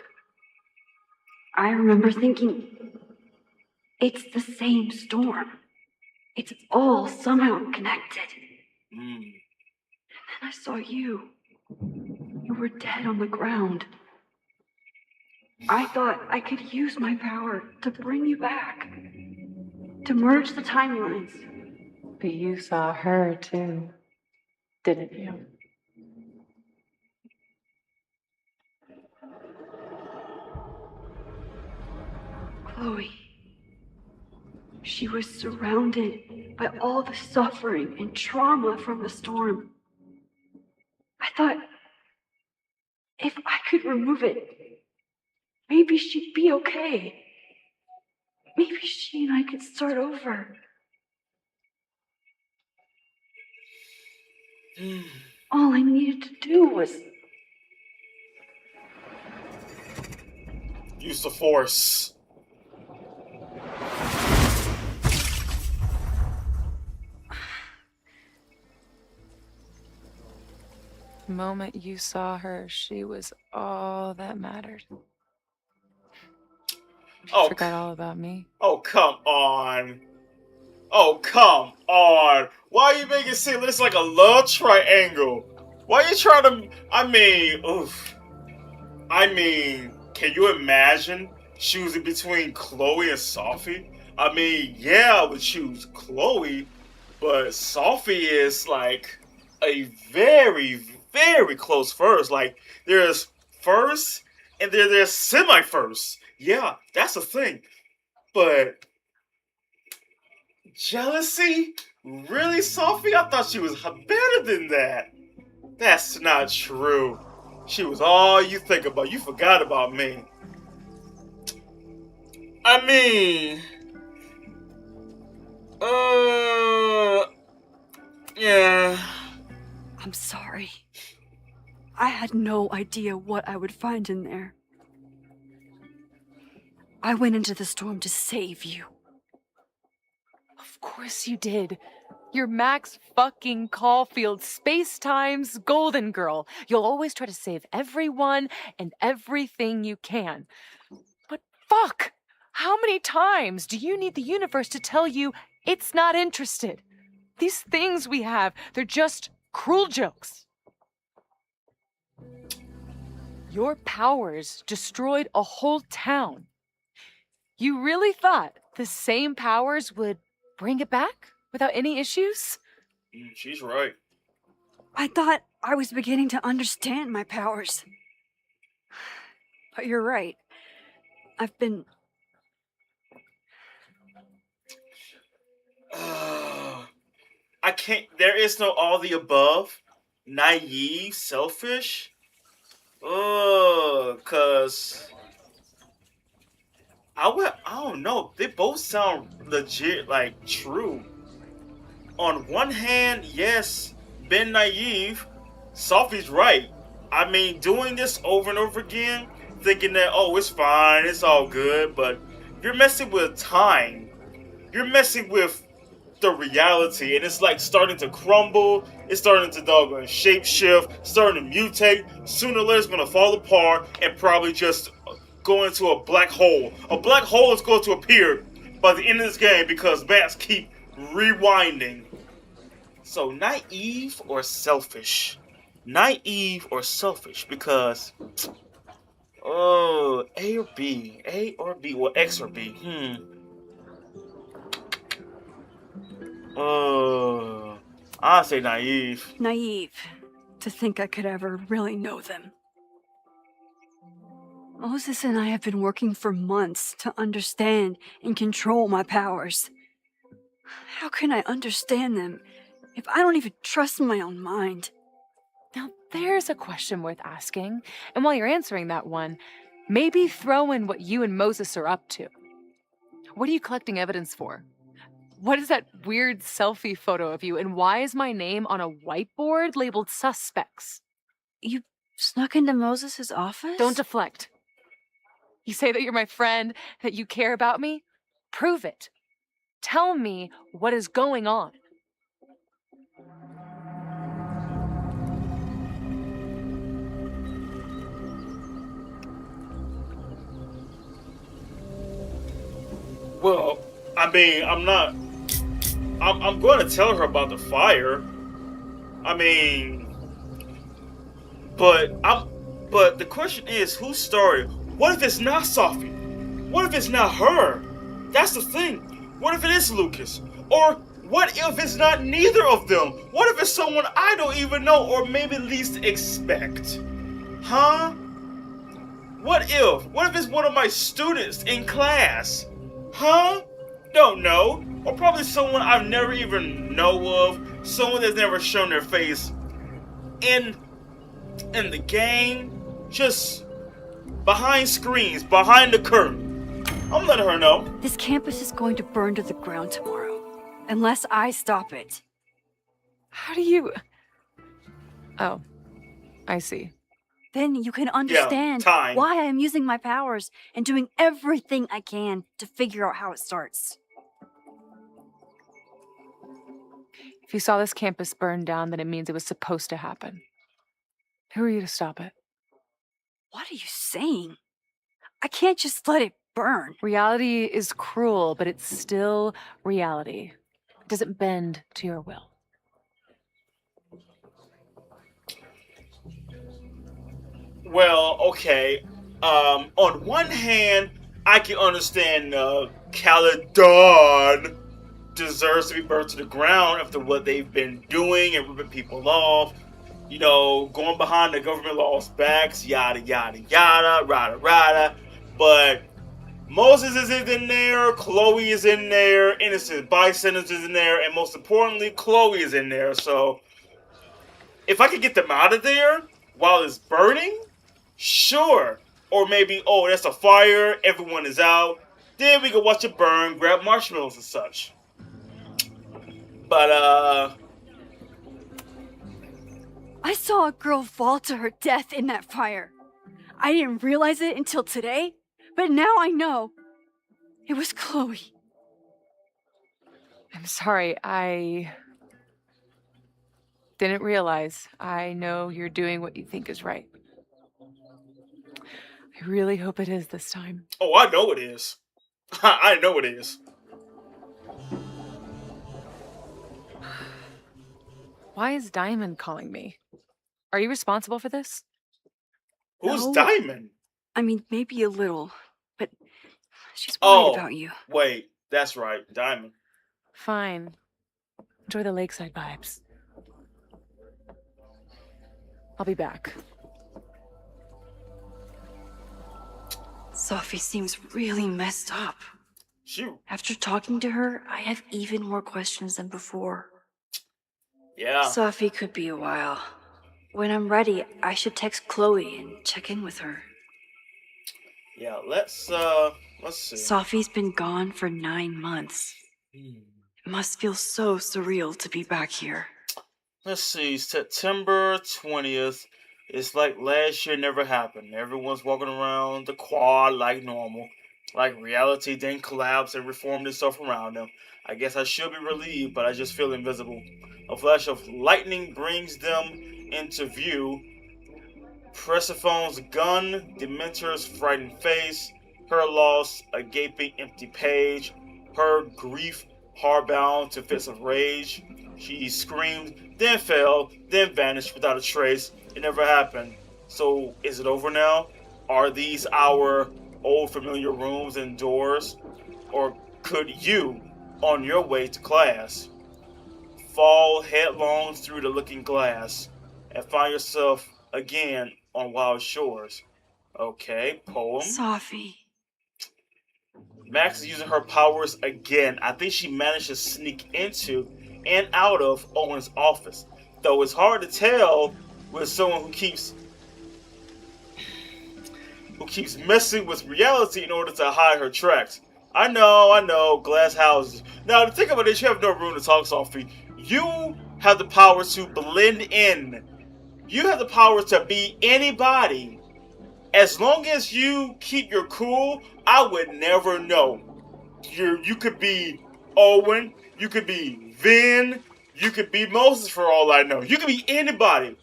I remember thinking, it's the same storm. It's all somehow connected. Mm. And then I saw you. You were dead on the ground. I thought I could use my power to bring you back. To merge the timelines. But you saw her too, didn't you? Chloe. She was surrounded by all the suffering and trauma from the storm. I thought, if I could remove it, maybe she'd be okay. Maybe she and I could start over. All I needed to do was Use the force. The moment you saw her, she was all that mattered. Oh, Forgot all about me. oh, come on. Oh, come on. Why are you making it seem this like a love triangle? Why are you trying to... I mean, can you imagine choosing between Chloe and Sophie? I mean, yeah, I would choose Chloe, but Sophie is like a very, very close first. Like, there's first, and they're semi-first. Yeah, that's the thing. But jealousy? Really, Sophie? I thought she was better than that. That's not true. She was all you think about. You forgot about me. I mean, yeah. I'm sorry. I had no idea what I would find in there. I went into the storm to save you. Of course you did. You're Max fucking Caulfield, Space-Time's golden girl. You'll always try to save everyone and everything you can. But fuck! How many times do you need the universe to tell you it's not interested? These things we have, they're just cruel jokes. Your powers destroyed a whole town. You really thought the same powers would bring it back without any issues? She's right. I thought I was beginning to understand my powers. But you're right. I've been... I can't. There is no all the above. Naive, selfish. Cause I don't know. They both sound legit, like true. On one hand, yes, been naive. Sophie's right. I mean, doing this over and over again, thinking that, oh, it's fine, it's all good, but you're messing with time. You're messing with the reality, and it's like starting to crumble. It's starting to doggone shapeshift, starting to mutate. Sooner or later, it's gonna fall apart and probably just go into a black hole. A black hole is going to appear by the end of this game because maps keep rewinding. So naive or selfish? Naive or selfish? Because A or B? A or B? Well, X or B? I'd say naive. naive to think I could ever really know them. Moses and I have been working for months to understand and control my powers. How can I understand them if I don't even trust my own mind? Now, there's a question worth asking. And while you're answering that one, maybe throw in what you and Moses are up to. What are you collecting evidence for? What is that weird selfie photo of you? And why is my name on a whiteboard labeled suspects? You snuck into Moses' office? Don't deflect. You say that you're my friend, that you care about me? Prove it. Tell me what is going on. Well, I mean, I'm going to tell her about the fire. I mean, but the question is, who started? What if it's not Sophie? What if it's not her? That's the thing. What if it is Lucas? Or what if it's not neither of them? What if it's someone I don't even know or maybe least expect? Huh? What if it's one of my students in class? Huh? Don't know. Or probably someone I've never even know of. Someone that's never shown their face in the game. Just behind screens, behind the curtain. I'm letting her know. This campus is going to burn to the ground tomorrow, unless I stop it. How do you... Oh, I see. Then you can understand time. why I am using my powers and doing everything I can to figure out how it starts. If you saw this campus burn down, then it means it was supposed to happen. Who are you to stop it? What are you saying? I can't just let it burn. Reality is cruel, but it's still reality. It doesn't bend to your will. Well, okay. On one hand, I can understand Caledon deserves to be burned to the ground after what they've been doing and ripping people off. you know, going behind the government law's backs, yada yada yada, rada rada. But Moses is in there, Chloe is in there, innocent bystanders is in there, and most importantly, Chloe is in there. So if I could get them out of there while it's burning, sure. Or maybe, oh, that's a fire, everyone is out. Then we can watch it burn, grab marshmallows and such. But I saw a girl fall to her death in that fire. I didn't realize it until today, but now I know. It was Chloe. I'm sorry, I didn't realize. I know you're doing what you think is right. I really hope it is this time. oh, I know it is. I know it is. Why is Diamond calling me? Are you responsible for this? Who's No. Diamond? I mean, maybe a little, but she's worried Oh, about you. wait, that's right, Diamond. Fine. Enjoy the lakeside vibes. I'll be back. Sophie seems really messed up. Shoot. After talking to her, I have even more questions than before. Yeah. Sophie could be a while. When I'm ready, I should text Chloe and check in with her. Yeah, let's see. Sophie's been gone for 9 months. It must feel so surreal to be back here. Let's see, September 20th. It's like last year never happened. Everyone's walking around the quad like normal. Like reality then collapsed and reformed itself around them. I guess I should be relieved, but I just feel invisible. A flash of lightning brings them into view. Persephone's gun, Dementor's frightened face, her loss, a gaping empty page, her grief hardbound to fits of rage. She screamed, then fell, then vanished without a trace. It never happened. So, is it over now? Are these our old familiar rooms and doors? Or could you, on your way to class, fall headlong through the looking glass and find yourself again on wild shores? Okay, poem. Sophie. Max is using her powers again. I think she managed to sneak into and out of Owen's office. Though it's hard to tell with someone who keeps messing with reality in order to hide her tracks. I know, glass houses. Now, to think about it, you have no room to talk, Sophie. You have the power to blend in. You have the power to be anybody. As long as you keep your cool, I would never know. You could be Owen, you could be Vin, you could be Moses for all I know. You could be anybody.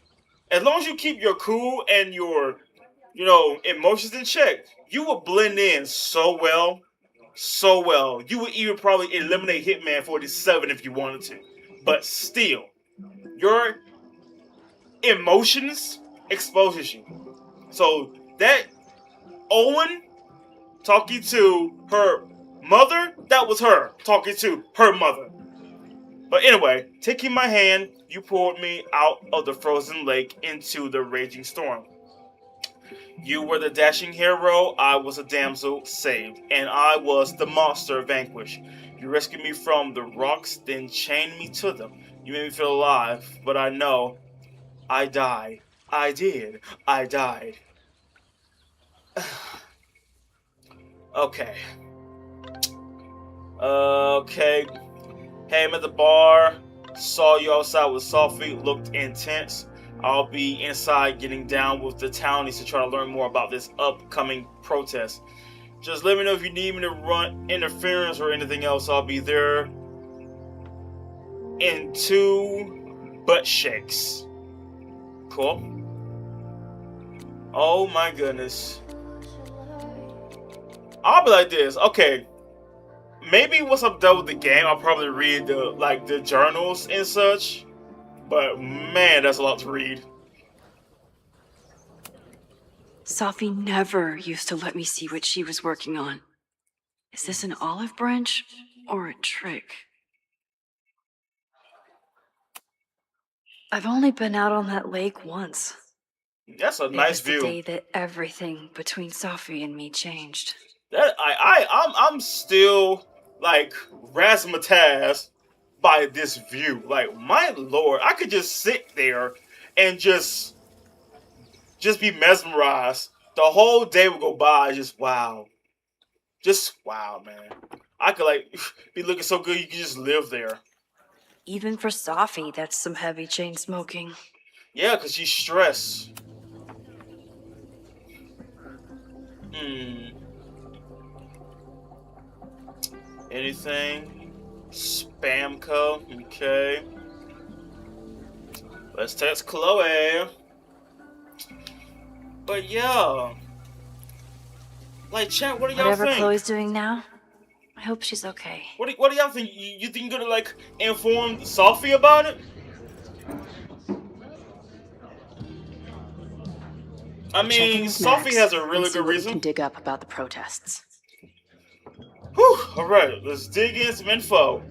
As long as you keep your cool and your, emotions in check, you will blend in so well. So well. You would even probably eliminate Hitman 47 if you wanted to. But still, your emotions exposes you. So that Owen talking to her mother, that was her talking to her mother. But anyway, taking my hand, you pulled me out of the frozen lake into the raging storm. You were the dashing hero, I was a damsel saved, and I was the monster vanquished. You rescued me from the rocks, then chained me to them. You made me feel alive, but I know I died. I did. I died. Okay. Okay. Hey, I'm at the bar. Saw you outside with Sophie. Looked intense. I'll be inside getting down with the townies to try to learn more about this upcoming protest. Just let me know if you need me to run interference or anything else. I'll be there in 2 butt shakes. Cool. Oh my goodness. I'll be like this. Okay. Maybe once I'm done with the game, I'll probably read the journals and such. But man, that's a lot to read. Sophie never used to let me see what she was working on. Is this an olive branch or a trick? I've only been out on that lake once. That's a It nice was the view. day that everything between Sophie and me changed. That I'm still like razzmatazz by this view. Like my lord, I could just sit there and just be mesmerized. The whole day would go by. Just wow, man. I could like be looking so good you could just live there. Even for Sophie, that's some heavy chain smoking. Yeah, cause she's stressed. Anything? Spamco. Okay. Let's text Chloe. But yeah. Like, chat, what do y'all Whatever think? Chloe's doing now, I hope she's okay. What do y'all think? You think you're gonna, like, inform Sophie about it? I Check in mean, with Sophie Max has a and really see good what we reason. can dig up about the protests. Whew, alright, let's dig in some info.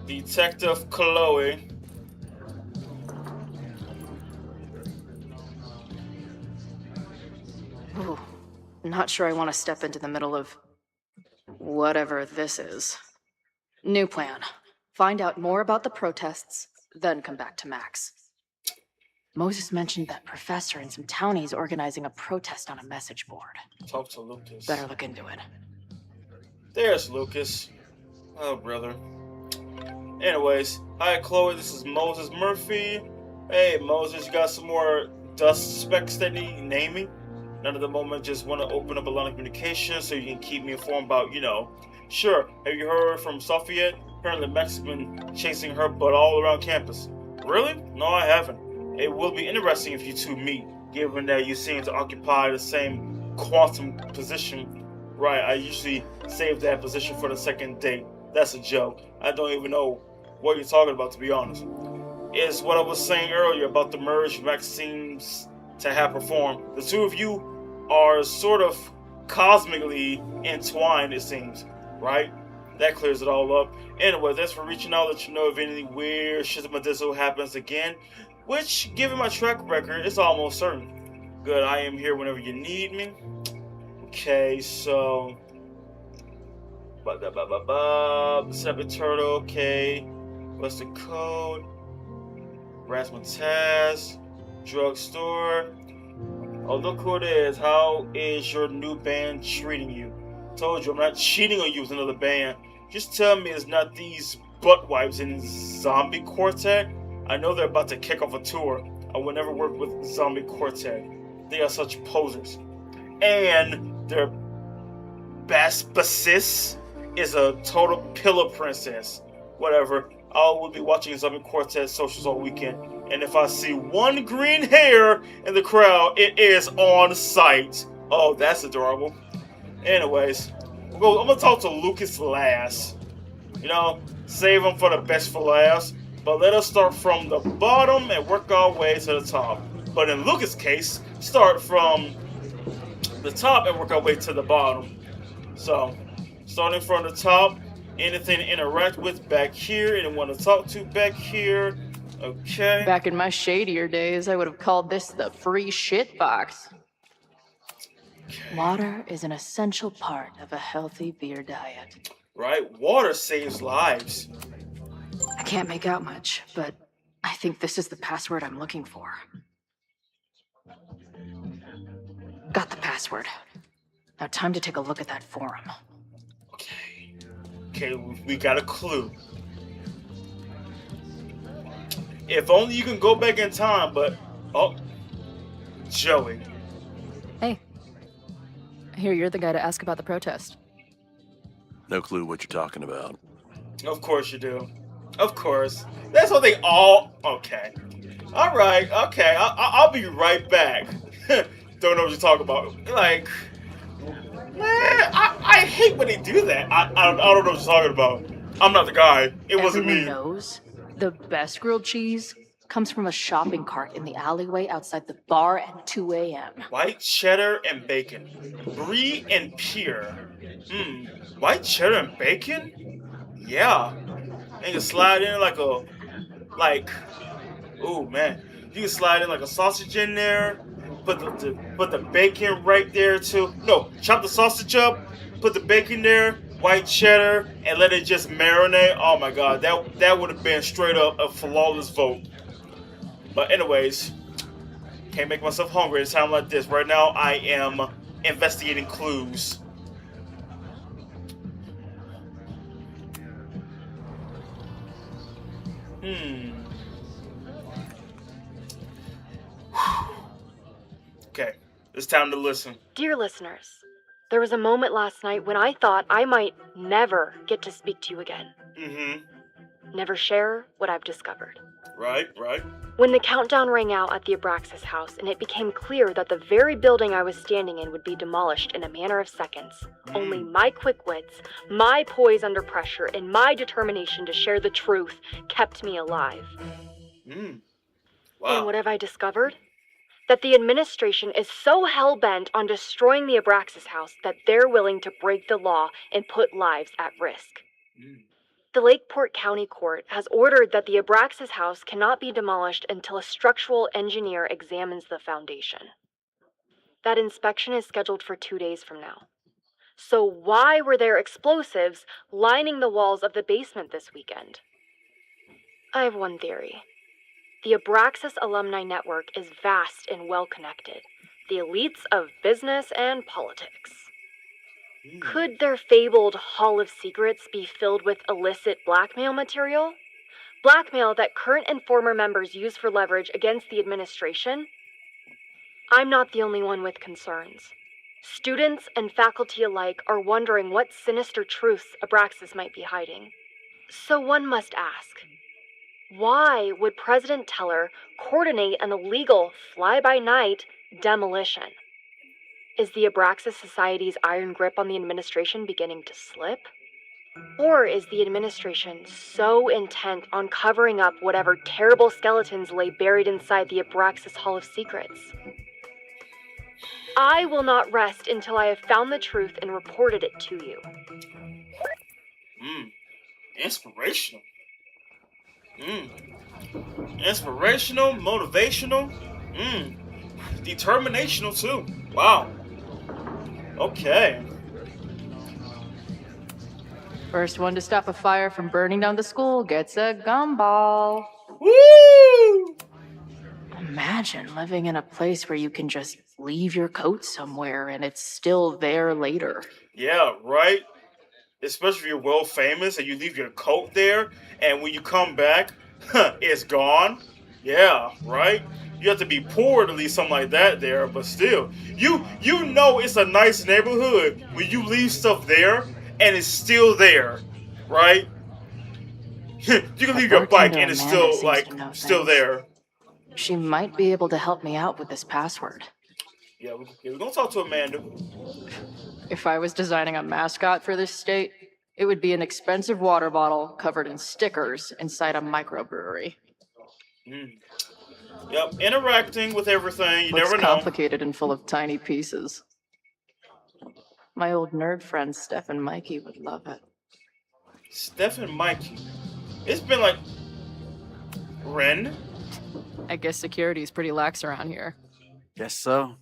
Detective Chloe. Ooh, not sure I want to step into the middle of whatever this is. New plan. Find out more about the protests, then come back to Max. Moses mentioned that professor and some townies organizing a protest on a message board. Talk to Lucas. Better look into it. There's Lucas. Oh, brother. Anyways, hi Chloe, this is Moses Murphy. Hey Moses, you got some more dust specks that need naming? None at the moment, just want to open up a line of communication so you can keep me informed about, Sure, have you heard from Sophie yet? Apparently Max has been chasing her butt all around campus. Really? No, I haven't. It will be interesting if you two meet, given that you seem to occupy the same quantum position. Right, I usually save that position for the second date. That's a joke. I don't even know what you're talking about, to be honest. It's what I was saying earlier about the merge Max seems to have performed. The two of you are sort of cosmically entwined, it seems, right? That clears it all up. Anyway, thanks for reaching out. Let you know if anything weird shizamadizzle happens again, which, given my track record, is almost certain. Good, I am here whenever you need me. Okay, so... Separate turtle, okay. What's the code? Razzmatazz. Drugstore. Oh, look who it is. How is your new band treating you? Told you, I'm not cheating on you with another band. Just tell me it's not these butt wipes in Zombie Quartet. I know they're about to kick off a tour. I would never work with Zombie Quartet. They are such posers. And their bassist is a total pillow princess. Whatever. I will be watching Zombie Quartet socials all weekend. And if I see one green hair in the crowd, it is on sight. Oh, that's adorable. Anyways, I'm gonna talk to Lucas last. Save him for the best for last. But let us start from the bottom and work our way to the top. But in Lucas' case, start from the top and work our way to the bottom. So, starting from the top, anything to interact with back here, anyone to talk to back here. Okay. Back in my shadier days, I would have called this the free shit box. Water is an essential part of a healthy beer diet. Right? Water saves lives. I can't make out much, but I think this is the password I'm looking for. Got the password. Now time to take a look at that forum. Okay, we got a clue. If only you can go back in time, but... Oh. Joey. Hey. I hear you're the guy to ask about the protest. No clue what you're talking about. Of course you do. Of course. That's what they all... Okay. Alright, okay. I'll be right back. Don't know what you're talking about. Like... Man, I hate when they do that. I don't know what you're talking about. I'm not the guy. It wasn't me. Everyone knows the best grilled cheese comes from a shopping cart in the alleyway outside the bar at 2 a.m. White cheddar and bacon. Brie and pear. White cheddar and bacon? Yeah. And you can slide in like, oh man, you can slide in like a sausage in there. Put the bacon right there too. No, chop the sausage up, put the bacon there, white cheddar, and let it just marinate. Oh my god, that would have been straight up a flawless vote. But anyways, can't make myself hungry at a time like this. Right now, I am investigating clues. Okay, it's time to listen. Dear listeners, there was a moment last night when I thought I might never get to speak to you again. Never share what I've discovered. Right. When the countdown rang out at the Abraxas house and it became clear that the very building I was standing in would be demolished in a matter of seconds, only my quick wits, my poise under pressure, and my determination to share the truth kept me alive. Wow. And what have I discovered? That the administration is so hell-bent on destroying the Abraxas house that they're willing to break the law and put lives at risk. The Lakeport County Court has ordered that the Abraxas house cannot be demolished until a structural engineer examines the foundation. That inspection is scheduled for 2 days from now. So why were there explosives lining the walls of the basement this weekend? I have one theory. The Abraxas Alumni Network is vast and well-connected. The elites of business and politics. Could their fabled Hall of Secrets be filled with illicit blackmail material? Blackmail that current and former members use for leverage against the administration? I'm not the only one with concerns. Students and faculty alike are wondering what sinister truths Abraxas might be hiding. So one must ask, why would President Teller coordinate an illegal fly-by-night demolition? Is the Abraxas Society's iron grip on the administration beginning to slip? Or is the administration so intent on covering up whatever terrible skeletons lay buried inside the Abraxas Hall of Secrets? I will not rest until I have found the truth and reported it to you. Inspirational. Inspirational, motivational, determinational too. Wow. Okay. First one to stop a fire from burning down the school gets a gumball. Woo! Imagine living in a place where you can just leave your coat somewhere and it's still there later. Yeah, right? Especially if you're well famous and you leave your coat there, and when you come back, it's gone. Yeah, right? You have to be poor to leave something like that there, but still, you know it's a nice neighborhood when you leave stuff there and it's still there, right? You can leave your bike and it's still still there. She might be able to help me out with this password. Yeah, we're gonna talk to Amanda. If I was designing a mascot for this state, it would be an expensive water bottle covered in stickers inside a microbrewery. Yep, interacting with everything, you Looks never know. complicated and full of tiny pieces. My old nerd friend Steph and Mikey would love it. Steph and Mikey. It's been like... Ren? I guess security is pretty lax around here. Guess so.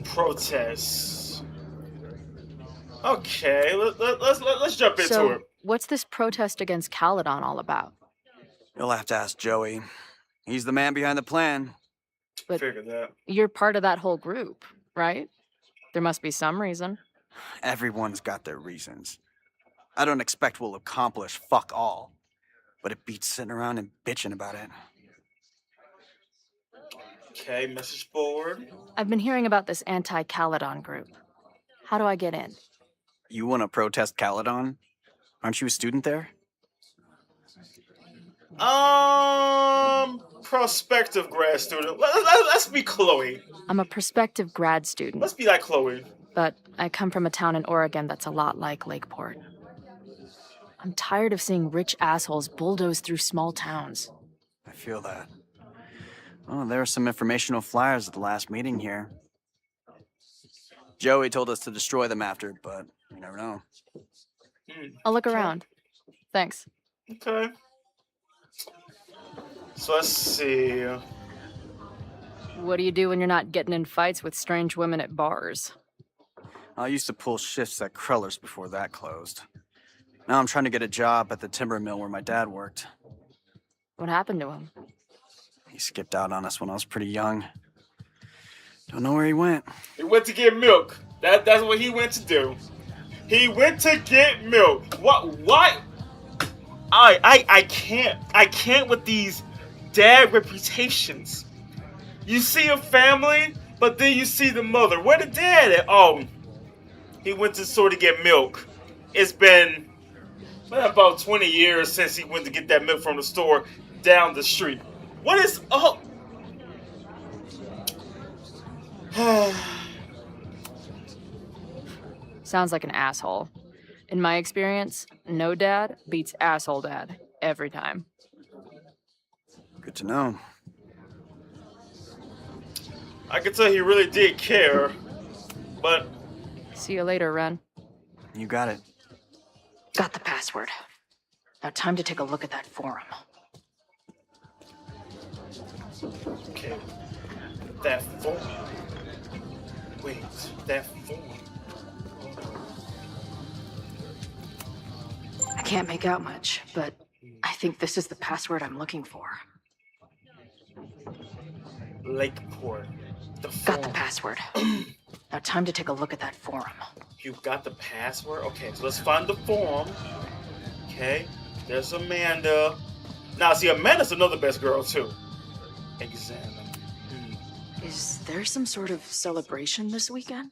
Protests. Okay, let's jump into So, it. what's this protest against Caledon all about? You'll have to ask Joey. He's the man behind the plan. But Figured that. you're part of that whole group, right? There must be some reason. Everyone's got their reasons. I don't expect we'll accomplish fuck all, but it beats sitting around and bitching about it. Okay, message board. I've been hearing about this anti-Caledon group. How do I get in? You want to protest Caledon? Aren't you a student there? Prospective grad student. Let's be Chloe. I'm a prospective grad student, Let's be like Chloe. but I come from a town in Oregon that's a lot like Lakeport. I'm tired of seeing rich assholes bulldoze through small towns. I feel that. Oh, there were some informational flyers at the last meeting here. Joey told us to destroy them after, but you never know. I'll look around. Thanks. Okay. So let's see. What do you do when you're not getting in fights with strange women at bars? I used to pull shifts at Kreller's before that closed. Now I'm trying to get a job at the timber mill where my dad worked. What happened to him? He skipped out on us when I was pretty young. Don't know where he went. He went to get milk. That's what he went to do. He went to get milk. What? I can't with these dad reputations. You see a family, but then you see the mother. Where the dad at? Oh, he went to store to get milk. It's been about 20 years since he went to get that milk from the store down the street. What is up? Sounds like an asshole. In my experience, no dad beats asshole dad every time. Good to know. I could tell he really did care, but... See you later, Ren. You got it. Got the password. Now time to take a look at that forum. Okay. That form. Wait, that form. I can't make out much, but I think this is the password I'm looking for. Lakeport. Got the password. Now time to take a look at that forum. You got the password? Okay, so let's find the forum. Okay, there's Amanda. Now, see, Amanda's another best girl, too. Examine. Is there some sort of celebration this weekend?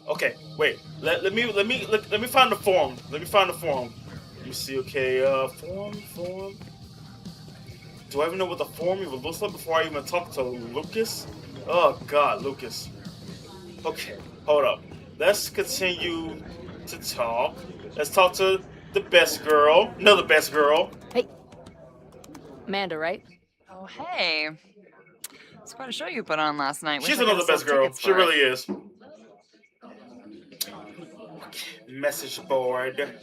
Okay, wait. Let me find the forum. Let me see. Okay, forum. Do I even know what the forum even looks like before I even talk to Lucas? Oh God, Lucas. Okay, hold up. Let's continue to talk. Let's talk to the best girl. Another best girl. Hey, Amanda, right? Oh, hey. It's quite a show you put on last night. She's another best girl. She really is. Message board.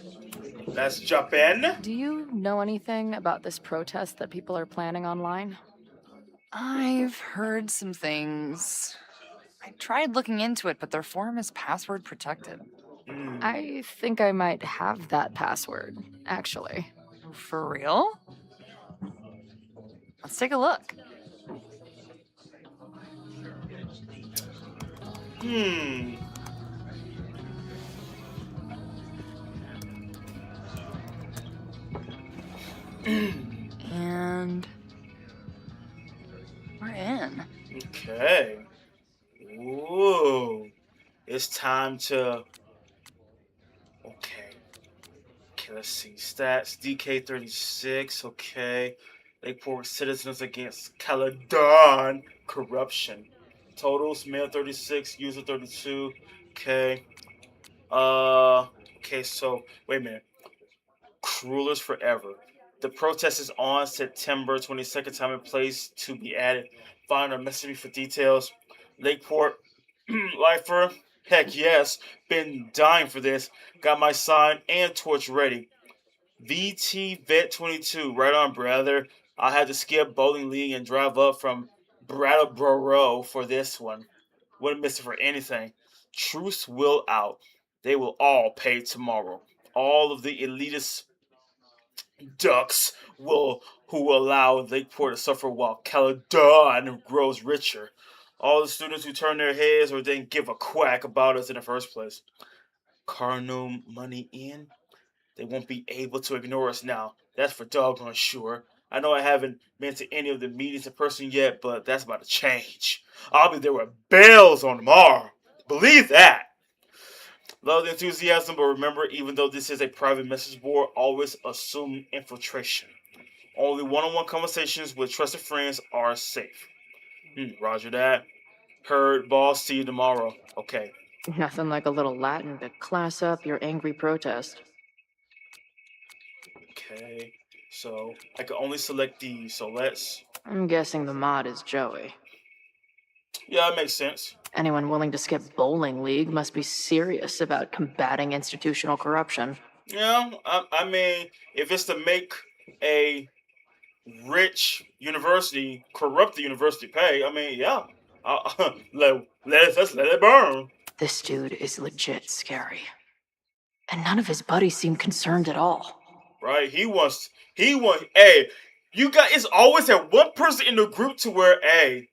Let's jump in. Do you know anything about this protest that people are planning online? I've heard some things. I tried looking into it, but their forum is password protected. I think I might have that password, actually. For real? Let's take a look. And we're in. Okay. Ooh. It's time to... Okay, let's see. Stats. DK36. Okay. Lakeport citizens against Caledon corruption. Totals, male 36, user 32. Okay. Okay, so, wait a minute. Cruelers Forever. The protest is on September 22nd, time and place to be added. Find or message me for details. Lakeport lifer, heck yes. Been dying for this. Got my sign and torch ready. VT Vet 22, right on, brother. I had to skip bowling league and drive up from Brattleboro for this one. Wouldn't miss it for anything. Truce will out. They will all pay tomorrow. All of the elitist ducks who allow Lakeport to suffer while Caledon grows richer. All the students who turn their heads or didn't give a quack about us in the first place. Cardinal money in. They won't be able to ignore us now. That's for doggone sure. I know I haven't been to any of the meetings in person yet, but that's about to change. I'll be there with bells on tomorrow. Believe that. Love the enthusiasm, but remember, even though this is a private message board, always assume infiltration. Only one-on-one conversations with trusted friends are safe. Roger that. Heard, boss. See you tomorrow. Okay. Nothing like a little Latin to class up your angry protest. Okay. So, I can only select these, so let's... I'm guessing the mod is Joey. Yeah, that makes sense. Anyone willing to skip bowling league must be serious about combating institutional corruption. Yeah, I mean, if it's to make a rich university corrupt the university pay, I mean, yeah, let's let it burn. This dude is legit scary. And none of his buddies seem concerned at all. Right? Hey, you got, it's always that one person in the group to where, hey,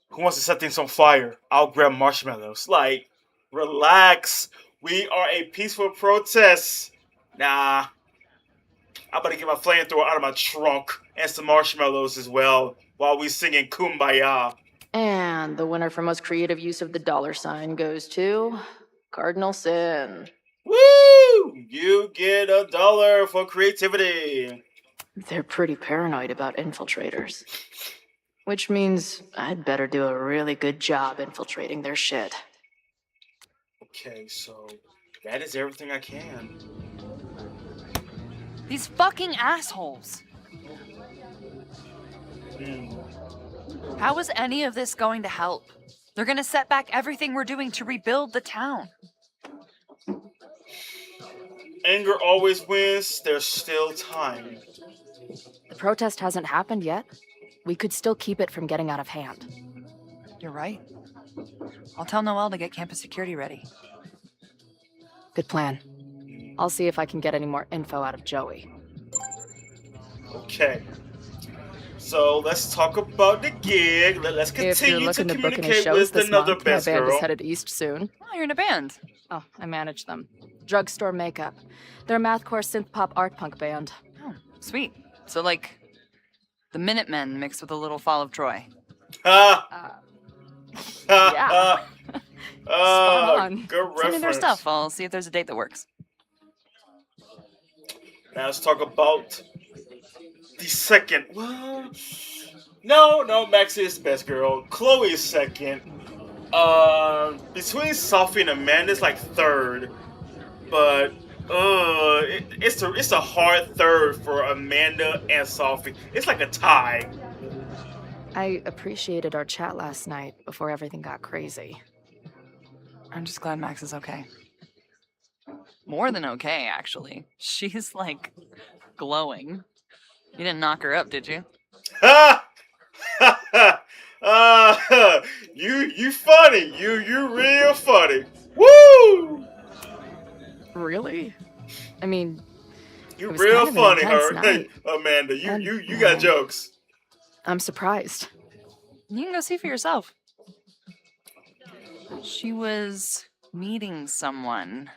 who wants to set things on fire? I'll grab marshmallows. Like, relax. We are a peaceful protest. Nah, I'm about to get my flamethrower out of my trunk and some marshmallows as well while we singing Kumbaya. And the winner for most creative use of the $sign goes to Cardinal Sin. Woo! You get $1 for creativity. They're pretty paranoid about infiltrators. Which means I'd better do a really good job infiltrating their shit. Okay, so that is everything I can. These fucking assholes. How is any of this going to help? They're gonna set back everything we're doing to rebuild the town. Anger always wins. There's still time. The protest hasn't happened yet. We could still keep it from getting out of hand. You're right. I'll tell Noelle to get campus security ready. Good plan. I'll see if I can get any more info out of Joey. Okay. So let's talk about the gig. Let's If you're continue to looking to book any communicate shows with this another month, my best band girl. is headed east soon. Oh, you're in a band. Oh, I manage them. Drugstore Makeup. They're a mathcore synth-pop art punk band. Oh, sweet. So like, the Minutemen mixed with a little Fall of Troy. Ha! Yeah. Spot on. Good Send me reference. their stuff. I'll see if there's a date that works. Now let's talk about the second. Well, no, Maxie is the best girl. Chloe is second. Between Sophie and Amanda, it's like third. But it's a hard third for Amanda and Sophie. It's like a tie. I appreciated our chat last night before everything got crazy. I'm just glad Max is okay. More than okay, actually. She's like glowing. You didn't knock her up, did you? Ha! You funny. You real funny. Woo! Really? I mean, You it was real kind of an funny, intense her. night. Amanda, you And, you got jokes. I'm surprised. You can go see for yourself. She was meeting someone.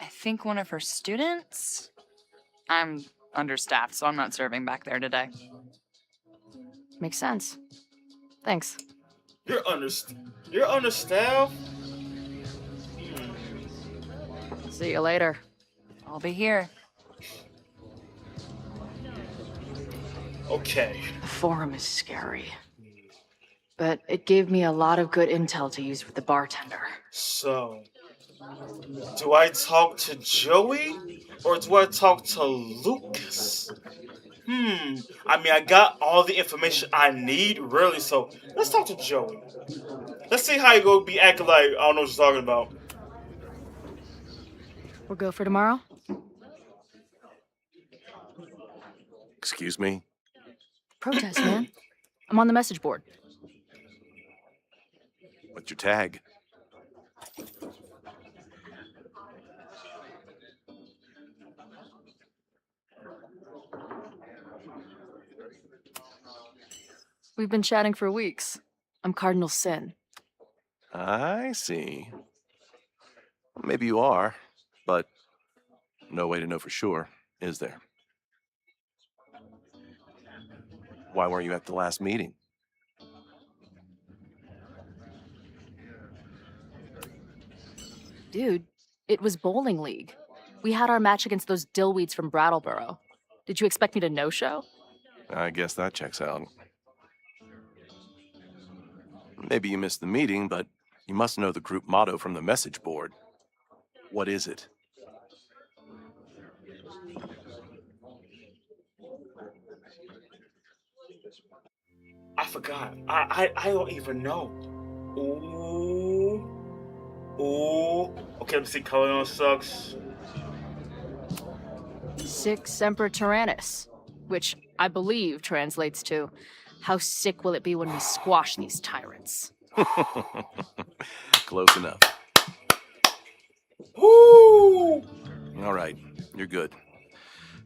I think one of her students? I'm understaffed, so I'm not serving back there today. Makes sense. Thanks. You're understaffed? See you later. I'll be here. Okay. The forum is scary. But it gave me a lot of good intel to use with the bartender. So, do I talk to Joey or do I talk to Lucas? I mean, I got all the information I need, really, so let's talk to Joey. Let's see how you go be acting like I don't know what you're talking about. We'll go for tomorrow? Excuse me? Protest, man. I'm on the message board. What's your tag? We've been chatting for weeks. I'm Cardinal Sin. I see. Maybe you are, but no way to know for sure, is there? Why weren't you at the last meeting? Dude, it was bowling league. We had our match against those dillweeds from Brattleboro. Did you expect me to no-show? I guess that checks out. Maybe you missed the meeting, but you must know the group motto from the message board. What is it? I forgot. I don't even know. Ooh. Ooh. Okay, let me see. Color sucks. Sic Semper Tyrannis, which I believe translates to, how sick will it be when we squash these tyrants? Close enough. Woo! All right, you're good.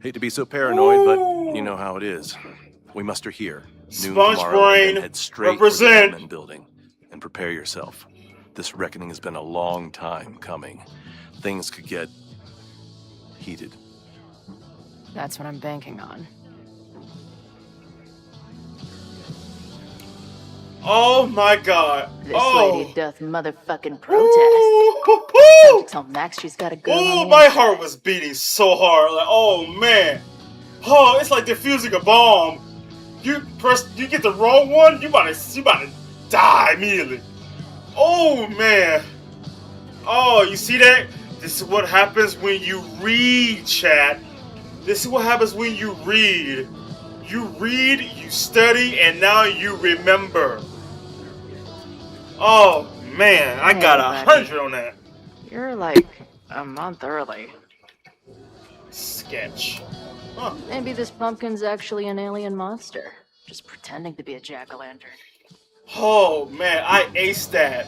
Hate to be so paranoid, but you know how it is. We muster here. Noon Sponge tomorrow, and brain, then head straight represent. for the admin building. And prepare yourself. This reckoning has been a long time coming. Things could get heated. That's what I'm banking on. Oh my god. This Oh. lady doth motherfucking protest. Ooh. Tell Max she's got a gun Oh, on the my inside. heart was beating so hard. Like, oh man. Oh, it's like defusing a bomb. You get the wrong one, you about to die immediately. Oh man. Oh, you see that? This is what happens when you read, chat. This is what happens when you read. You read, you study, and now you remember. Oh man, I got Hey, 100 on that. You're like a month early. Sketch. Huh. Maybe this pumpkin's actually an alien monster, just pretending to be a jack-o'-lantern. Oh man, I aced that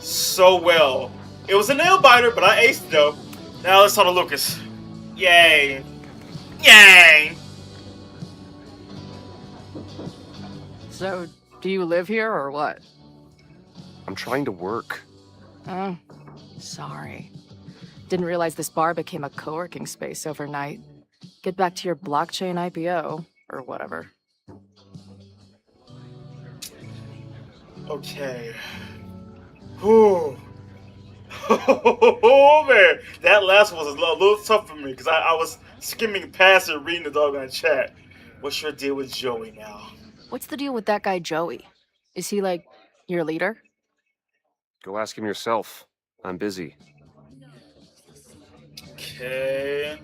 so well. It was a nail biter, but I aced it though. Now let's talk to Lucas. Yay. Yay. So, do you live here or what? I'm trying to work. Oh, sorry. Didn't realize this bar became a co-working space overnight. Get back to your blockchain IPO, or whatever. Okay. Whew. Oh man, that last one was a little tough for me because I was skimming past and reading the doggone chat. What's your deal with Joey now? What's the deal with that guy Joey? Is he like your leader? Go ask him yourself. I'm busy. Okay.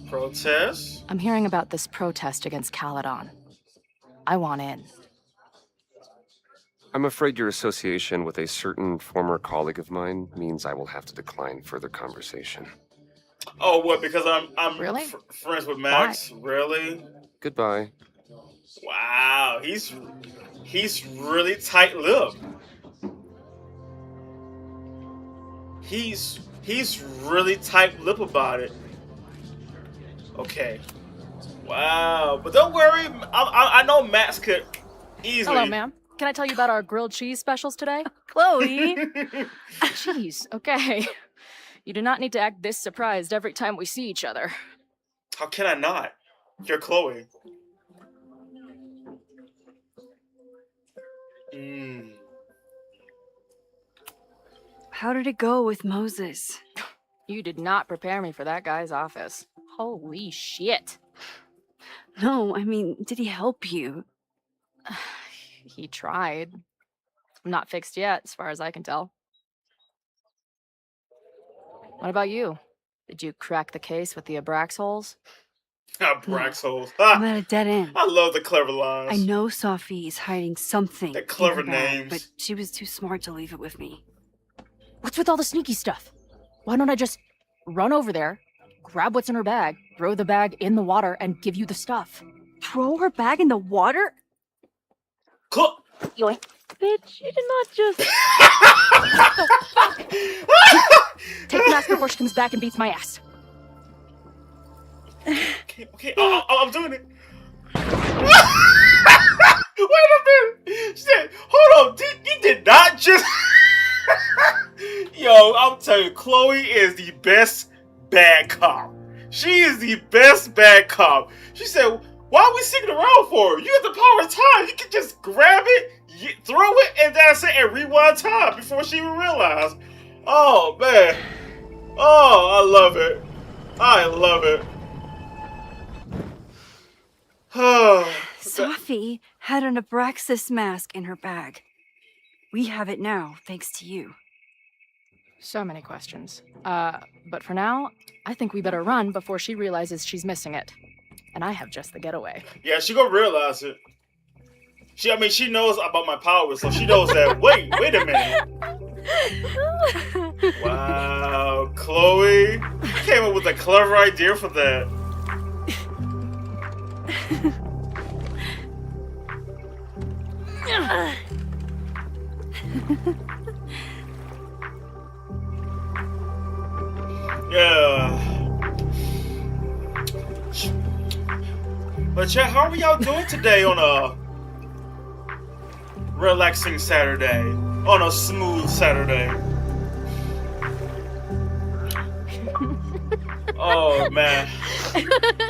Protest? I'm hearing about this protest against Caledon. I want in. I'm afraid your association with a certain former colleague of mine means I will have to decline further conversation. Oh, what? Because I'm Really? Friends with Max? Really? Goodbye. Wow, he's really tight-lipped. He's really tight-lipped about it. Okay. Wow, but don't worry. I know Max could easily. Hello, ma'am. Can I tell you about our grilled cheese specials today? Chloe! Jeez, okay. You do not need to act this surprised every time we see each other. How can I not? You're Chloe. How did it go with Moses? You did not prepare me for that guy's office. Holy shit. No, I mean, did he help you? He tried. Not fixed yet, as far as I can tell. What about you? Did you crack the case with the Abrax holes? Brax holes. I'm at a dead end. I love the clever lines. I know Sophie is hiding something. The clever in her bag, names. but she was too smart to leave it with me. What's with all the sneaky stuff? Why don't I just run over there, grab what's in her bag, throw the bag in the water, and give you the stuff? Throw her bag in the water? Yoink. Bitch, you did not just. Take the mask before she comes back and beats my ass. Okay, I'm doing it. Wait a minute. Shit, hold on. You did not just. Yo, I'm telling you, Chloe is the best bad cop. She is the best bad cop. She said, why are we sticking around for? You have the power of time. You can just grab it, throw it, and that's it, and rewind time before she even realized. Oh, man. Oh, I love it. I love it. Sophie had an Abraxas mask in her bag. We have it now, thanks to you. So many questions. But for now, I think we better run before she realizes she's missing it. And I have just the getaway. Yeah, she gonna realize it. She knows about my powers, so she knows that. Wait a minute. Wow, Chloe came up with a clever idea for that. Yeah. But chat, how are y'all doing today on a relaxing Saturday? On a smooth Saturday? Oh, man.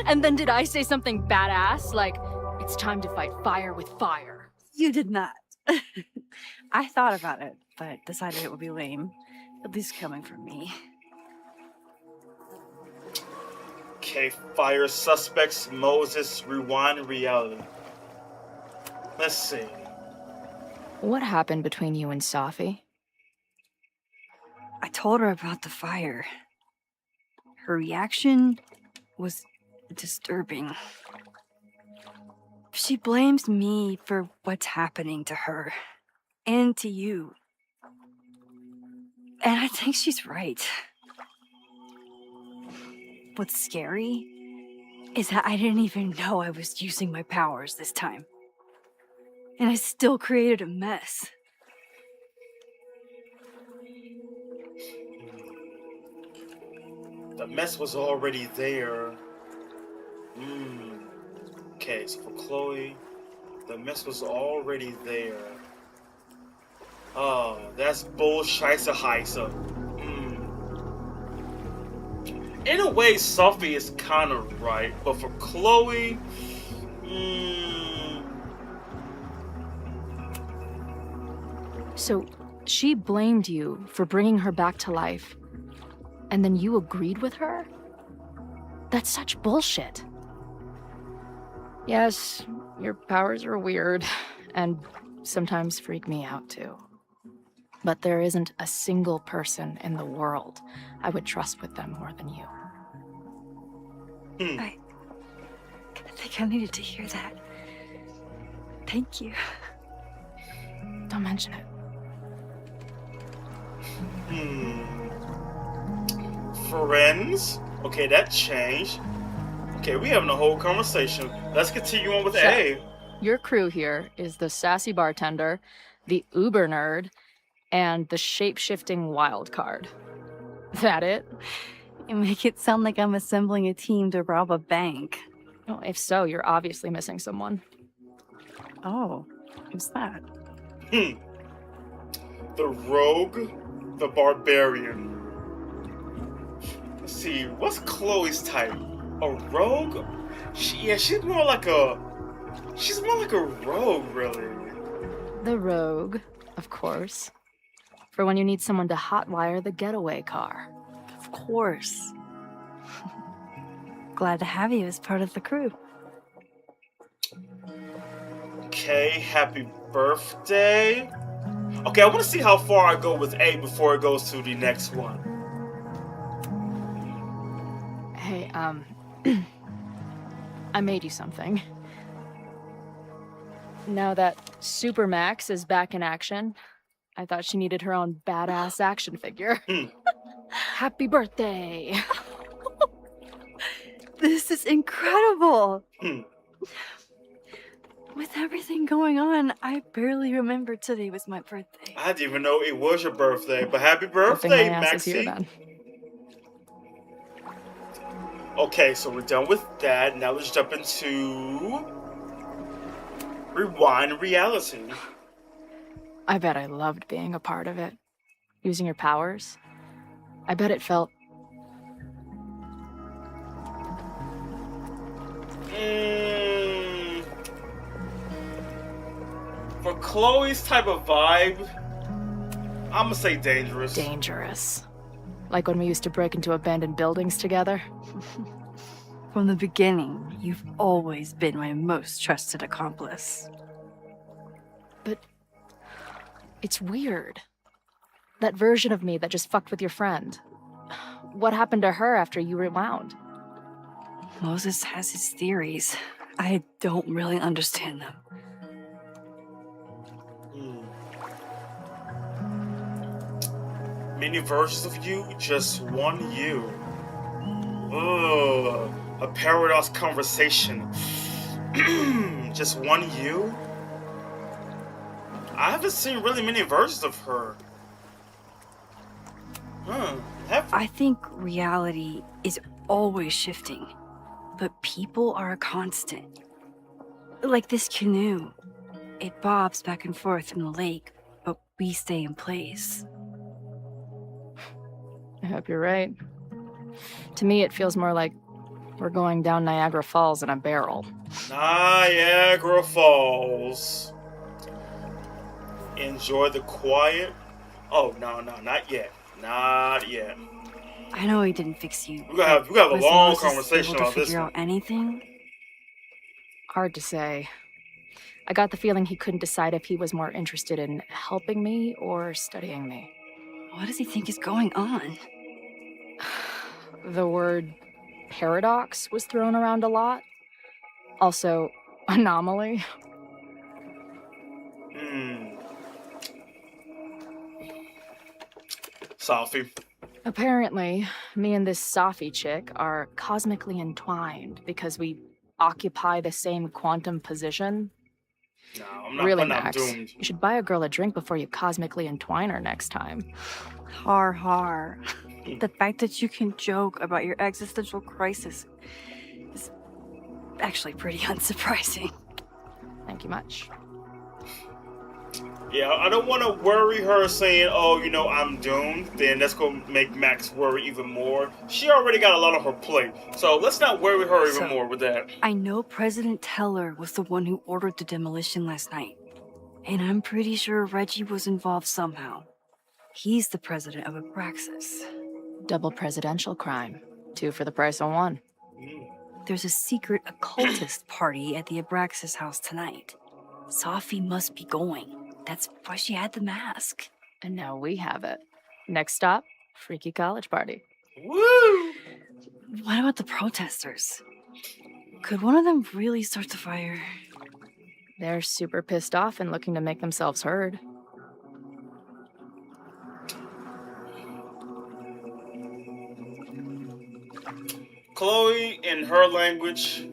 And then did I say something badass? Like, it's time to fight fire with fire. You did not. I thought about it, but decided it would be lame. At least coming from me. Okay, fire suspects, Moses, rewind reality. Let's see. What happened between you and Safi? I told her about the fire. Her reaction was disturbing. She blames me for what's happening to her and to you. And I think she's right. What's scary is that I didn't even know I was using my powers this time. And I still created a mess. The mess was already there. Okay, so for Chloe, the mess was already there. Oh, that's bullshit heisa. In a way, Sophie is kind of right, but for Chloe, So, she blamed you for bringing her back to life, and then you agreed with her? That's such bullshit. Yes, your powers are weird, and sometimes freak me out too. But there isn't a single person in the world I would trust with them more than you. I think I needed to hear that. Thank you. Don't mention it. Friends? Okay, that changed. Okay, we having a whole conversation. Let's continue on with So, A. Your crew here is the sassy bartender, the uber nerd, and the shape-shifting wild card. That it? You make it sound like I'm assembling a team to rob a bank. Well, if so, you're obviously missing someone. Oh, who's that? The rogue, the barbarian. Let's see, what's Chloe's type? A rogue? She's more like a rogue, really. The rogue, of course. For when you need someone to hotwire the getaway car. Of course. Glad to have you as part of the crew. Okay, happy birthday. Okay, I want to see how far I go with A before it goes to the next one. Hey, I made you something. Now that Supermax is back in action, I thought she needed her own badass action figure. Happy birthday! This is incredible! With everything going on, I barely remembered today was my birthday. I didn't even know it was your birthday, but happy Good thing birthday, my ass is here, Maxie. then. Okay, so we're done with that. Now let's jump into Rewind Reality. I bet I loved being a part of it. Using your powers. I bet it felt... For Chloe's type of vibe, I'm gonna say dangerous. dangerous. Like when we used to break into abandoned buildings together. From the beginning, you've always been my most trusted accomplice. But it's weird. That version of me that just fucked with your friend. What happened to her after you rewound? Moses has his theories. I don't really understand them. Many versions of you, just one you. Ugh, a paradox conversation. Just one you? I haven't seen really many versions of her. I think reality is always shifting, but people are a constant. Like this canoe. It bobs back and forth in the lake, but we stay in place. I hope you're right. To me, it feels more like we're going down Niagara Falls in a barrel. Niagara Falls. Enjoy the quiet. Oh, no, not yet. Not yet. I know he didn't fix you. We gotta have a Was long Moses conversation able to about this figure one. out anything? Hard to say. I got the feeling he couldn't decide if he was more interested in helping me or studying me. What does he think is going on? The word paradox was thrown around a lot. Also, anomaly. Sophie. Apparently, me and this Safi chick are cosmically entwined because we occupy the same quantum position. No, I'm not. Really, I'm not Max, doomed. you should buy a girl a drink before you cosmically entwine her next time. Har har. The fact that you can joke about your existential crisis is actually pretty unsurprising. Thank you much. Yeah, I don't want to worry her saying, oh, you know, I'm doomed. Then that's going to make Max worry even more. She already got a lot on her plate. So let's not worry her even more with that. I know President Teller was the one who ordered the demolition last night. And I'm pretty sure Reggie was involved somehow. He's the president of Abraxas. Double presidential crime. 2 for the price of 1. There's a secret occultist party at the Abraxas house tonight. Safi must be going. That's why she had the mask. And now we have it. Next stop, freaky college party. Woo! What about the protesters? Could one of them really start the fire? They're super pissed off and looking to make themselves heard. Chloe, in her language.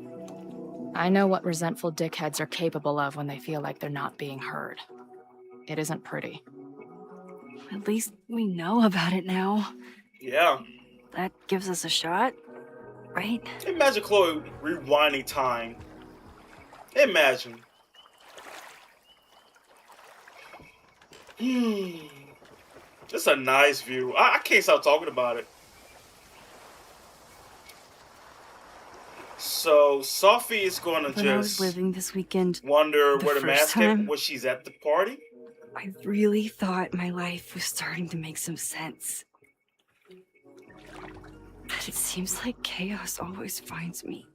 I know what resentful dickheads are capable of when they feel like they're not being heard. It isn't pretty. At least we know about it now. Yeah. That gives us a shot, right? Imagine Chloe rewinding time. Imagine. Just a nice view. I can't stop talking about it. So Sophie is going to When I was just living this weekend, wonder where the first mask time- is. Was she's at the party? I really thought my life was starting to make some sense. But it seems like chaos always finds me.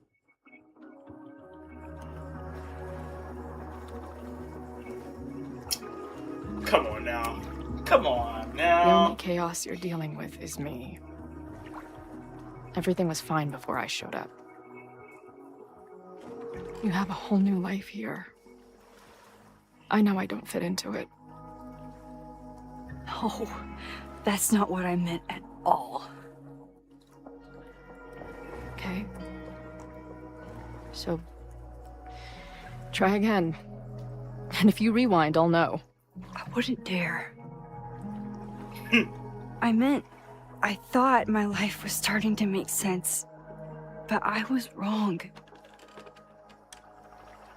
Come on now. Come on The now. only chaos you're dealing with is me. Everything was fine before I showed up. You have a whole new life here. I know I don't fit into it. No, that's not what I meant at all. Okay. So, try again. And if you rewind, I'll know. I wouldn't dare. I meant, I thought my life was starting to make sense, but I was wrong.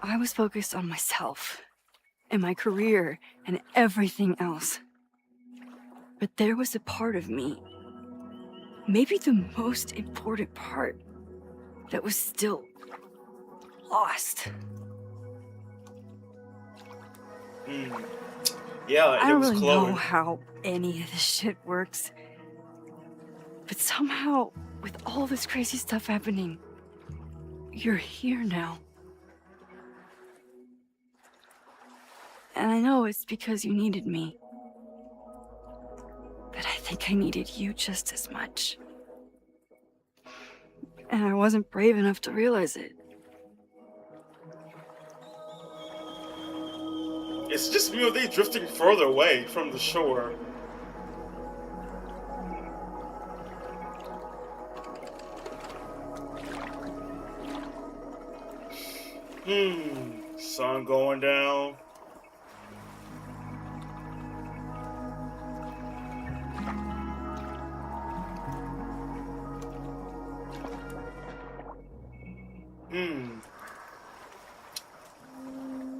I was focused on myself, and my career, and everything else. But there was a part of me, maybe the most important part, that was still lost. Yeah, I it don't was really Chloe. know how any of this shit works. But somehow, with all this crazy stuff happening, you're here now. And I know it's because you needed me. But I think I needed you just as much. And I wasn't brave enough to realize it. It's just, you know, they drifting further away from the shore. Sun going down.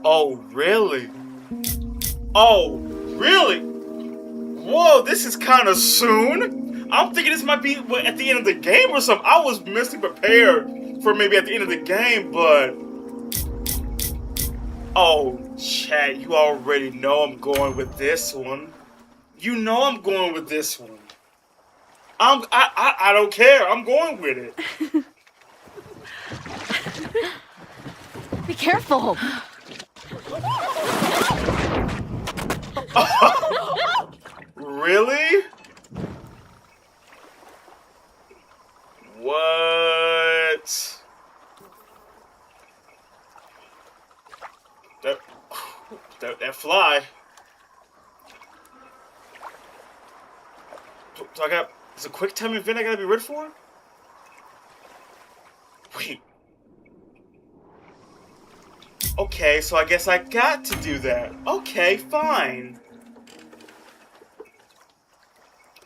Oh, really? Oh, really? Whoa, this is kind of soon. I'm thinking this might be at the end of the game or something. I was mentally prepared for maybe at the end of the game, but... Oh, chat, you already know I'm going with this one. You know I'm going with this one. I don't care. I'm going with it. Be careful. Really? What? That fly. So I got, it's a quick time event I gotta be ready for? Wait. Okay, so I guess I got to do that. Okay, fine.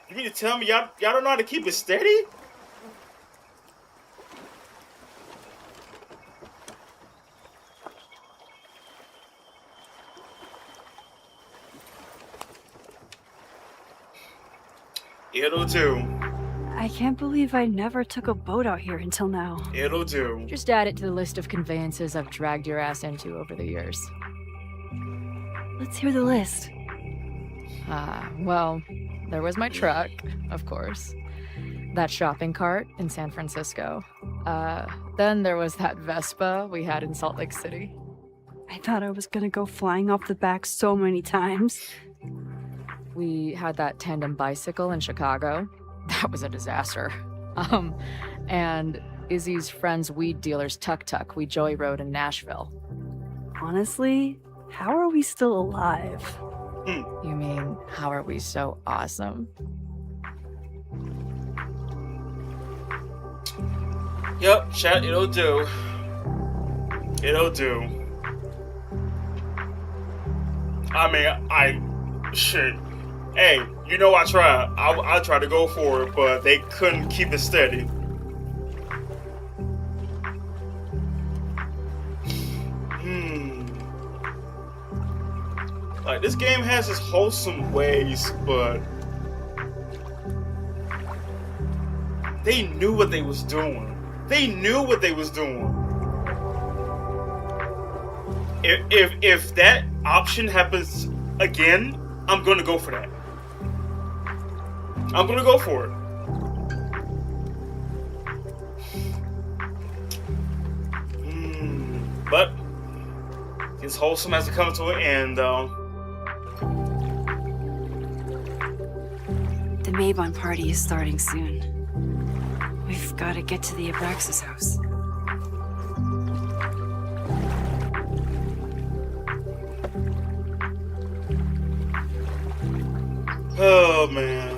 You mean to tell me y'all don't know how to keep it steady? It'll do. I can't believe I never took a boat out here until now. It'll do. Just add it to the list of conveyances I've dragged your ass into over the years. Let's hear the list. Well, there was my truck, of course. That shopping cart in San Francisco. Then there was that Vespa we had in Salt Lake City. I thought I was gonna go flying off the back so many times. We had that tandem bicycle in Chicago. That was a disaster. And Izzy's friend's weed dealer's tuk-tuk we joy rode in Nashville. Honestly, how are we still alive? You mean, how are we so awesome? Yep, chat, it'll do. It'll do. I mean, shit. Hey, you know I tried. I tried to go for it, but they couldn't keep it steady. Like, this game has its wholesome ways, but they knew what they was doing. They knew what they was doing. If that option happens again, I'm gonna go for that. I'm gonna go for it. But it's wholesome has to come to an end, though. The Mabon party is starting soon. We've got to get to the Abraxas house. Oh, man.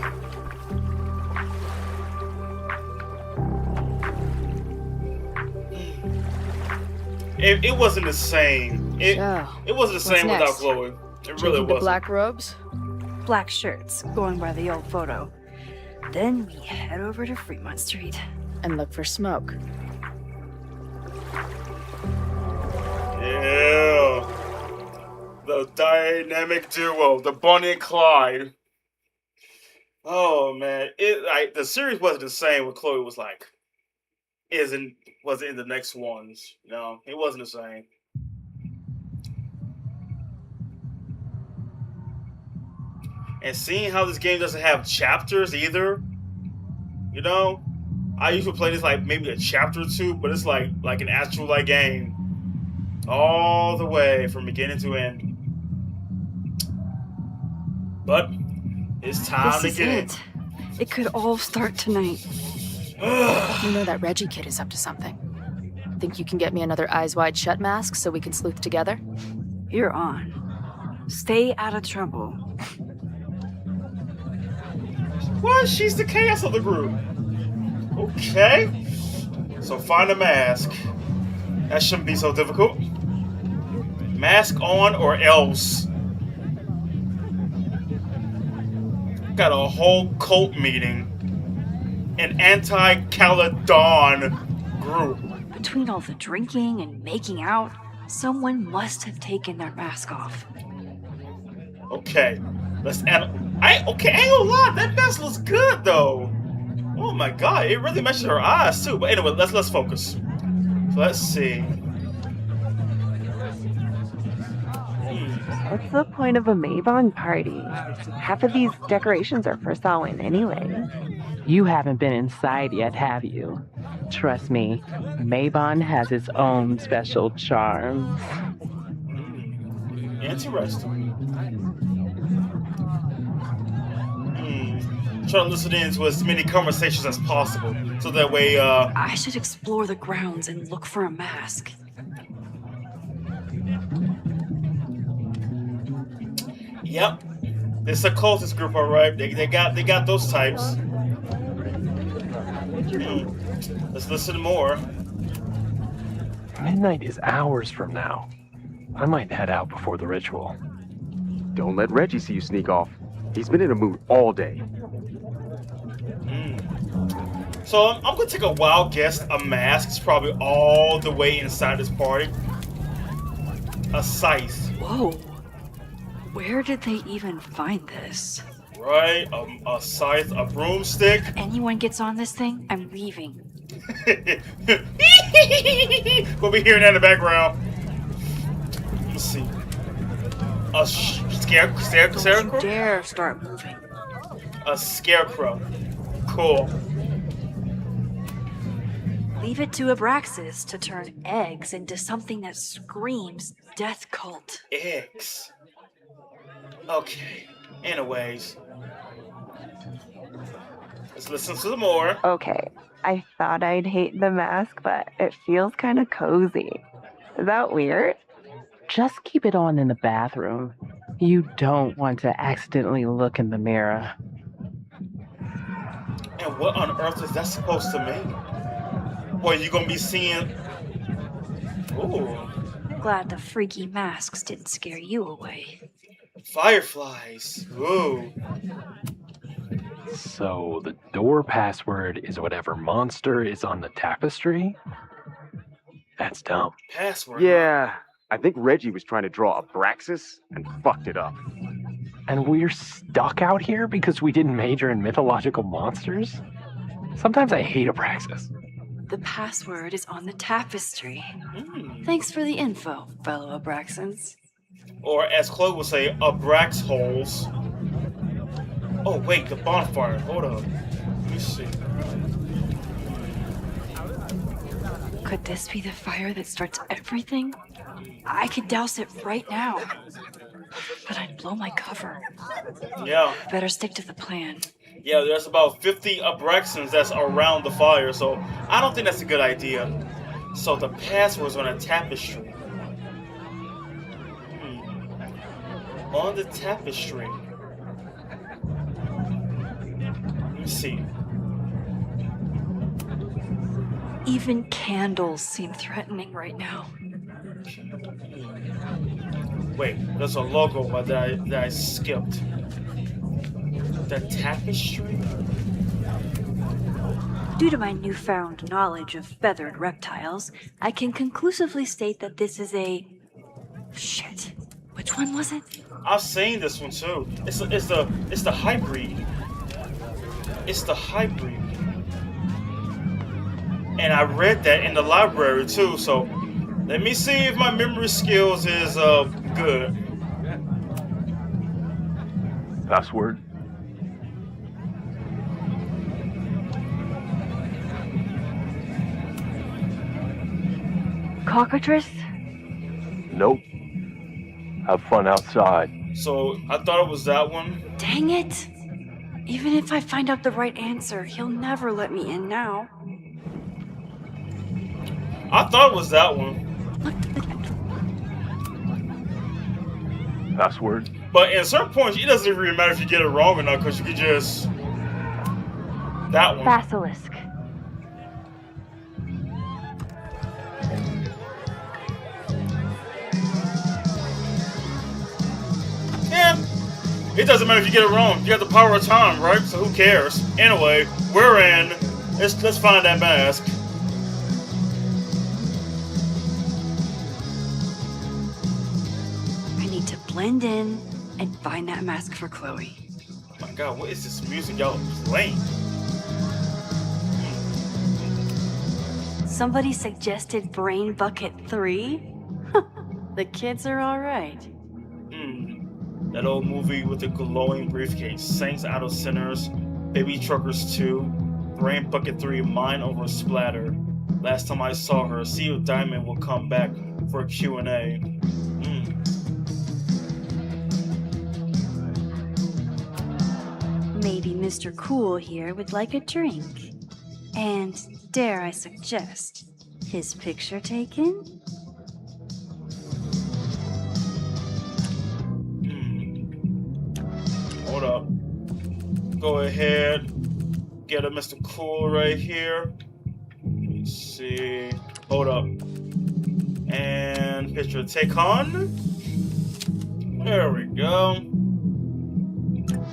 It wasn't the same. It wasn't the same without Chloe. It really wasn't. The black robes? Black shirts, going by the old photo. Then we head over to Fremont Street. And look for smoke. Yeah. The dynamic duo, the Bonnie and Clyde. Oh man, the series wasn't the same when Chloe was like, wasn't in the next ones. No, it wasn't the same. And seeing how this game doesn't have chapters either, you know, I usually play this like maybe a chapter or two, but it's like an actual game, all the way from beginning to end. But it's time to get it. It could all start tonight. You know that Reggie kid is up to something. Think you can get me another Eyes Wide Shut mask so we can sleuth together? You're on. Stay out of trouble. What? She's the chaos of the group. Okay. So find a mask. That shouldn't be so difficult. Mask on or else. Got a whole cult meeting. An anti-Caledon group. Between all the drinking and making out, someone must have taken their mask off. Okay, let's I ain't gonna lie, that mask looks good though. Oh my god, it really matches her eyes too. But anyway, let's focus. So let's see. What's the point of a Mabon party? Half of these decorations are for Samhain anyway. You haven't been inside yet, have you? Trust me, Mabon has its own special charms. Interesting. Try to listen in to as many conversations as possible, so that way, I should explore the grounds and look for a mask. Yep, it's a cultist group, all right. They got those types. Let's listen more. Midnight is hours from now. I might head out before the ritual. Don't let Reggie see you sneak off. He's been in a mood all day. So I'm gonna take a wild guess. A mask is probably all the way inside this party. A scythe. Whoa. Where did they even find this? Right, a scythe, a broomstick. Anyone gets on this thing, I'm leaving. We'll be hearing that in the background. Let's see. A scarecrow? Don't you dare start moving. A scarecrow. Cool. Leave it to Abraxas to turn eggs into something that screams death cult. Eggs. Okay. Anyways. Let's listen to some more. Okay, I thought I'd hate the mask, but it feels kind of cozy. Is that weird? Just keep it on in the bathroom. You don't want to accidentally look in the mirror. And what on earth is that supposed to mean? Boy, you gonna be seeing... Ooh. Glad the freaky masks didn't scare you away. Fireflies. Ooh. So the door password is whatever monster is on the tapestry? That's dumb. Password? Yeah, I think Reggie was trying to draw Abraxas and fucked it up. And we're stuck out here because we didn't major in mythological monsters? Sometimes I hate Abraxas. The password is on the tapestry. Thanks for the info, fellow Abraxans. Or as Chloe would say, Abrax holes. Oh wait, the bonfire. Hold up. Let me see. Could this be the fire that starts everything? I could douse it right now. But I'd blow my cover. Yeah. Better stick to the plan. Yeah, there's about 50 Abraxans that's around the fire, so I don't think that's a good idea. So the password's on a tapestry. On the tapestry. Let me see. Even candles seem threatening right now. Wait, there's a logo that I skipped. The tapestry? Due to my newfound knowledge of feathered reptiles, I can conclusively state that this is a... Shit. Which one was it? I've seen this one too. It's the hybrid. It's the hybrid. And I read that in the library too, so let me see if my memory skills is good. Password? Cockatrice? Nope. Have fun outside. So I thought it was that one. Dang it! Even if I find out the right answer, he'll never let me in now. I thought it was that one. Password? But at certain points, it doesn't even really matter if you get it wrong or not, because you can just... That one. Basilisk. It doesn't matter if you get it wrong. You have the power of time, right? So who cares? Anyway, we're in. Let's find that mask. I need to blend in and find that mask for Chloe. Oh my god, what is this music y'all playing? Somebody suggested Brain Bucket 3? The kids are alright. That old movie with the glowing briefcase. Saints Out of Sinners, Baby Truckers 2, Brain Bucket 3, Mind Over Splatter. Last time I saw her, see if Diamond will come back for a Q&A. Maybe Mr. Cool here would like a drink. And dare I suggest, his picture taken? Hold up. Go ahead. Get a Mr. Cool right here. Let's see. Hold up. And picture take on. There we go.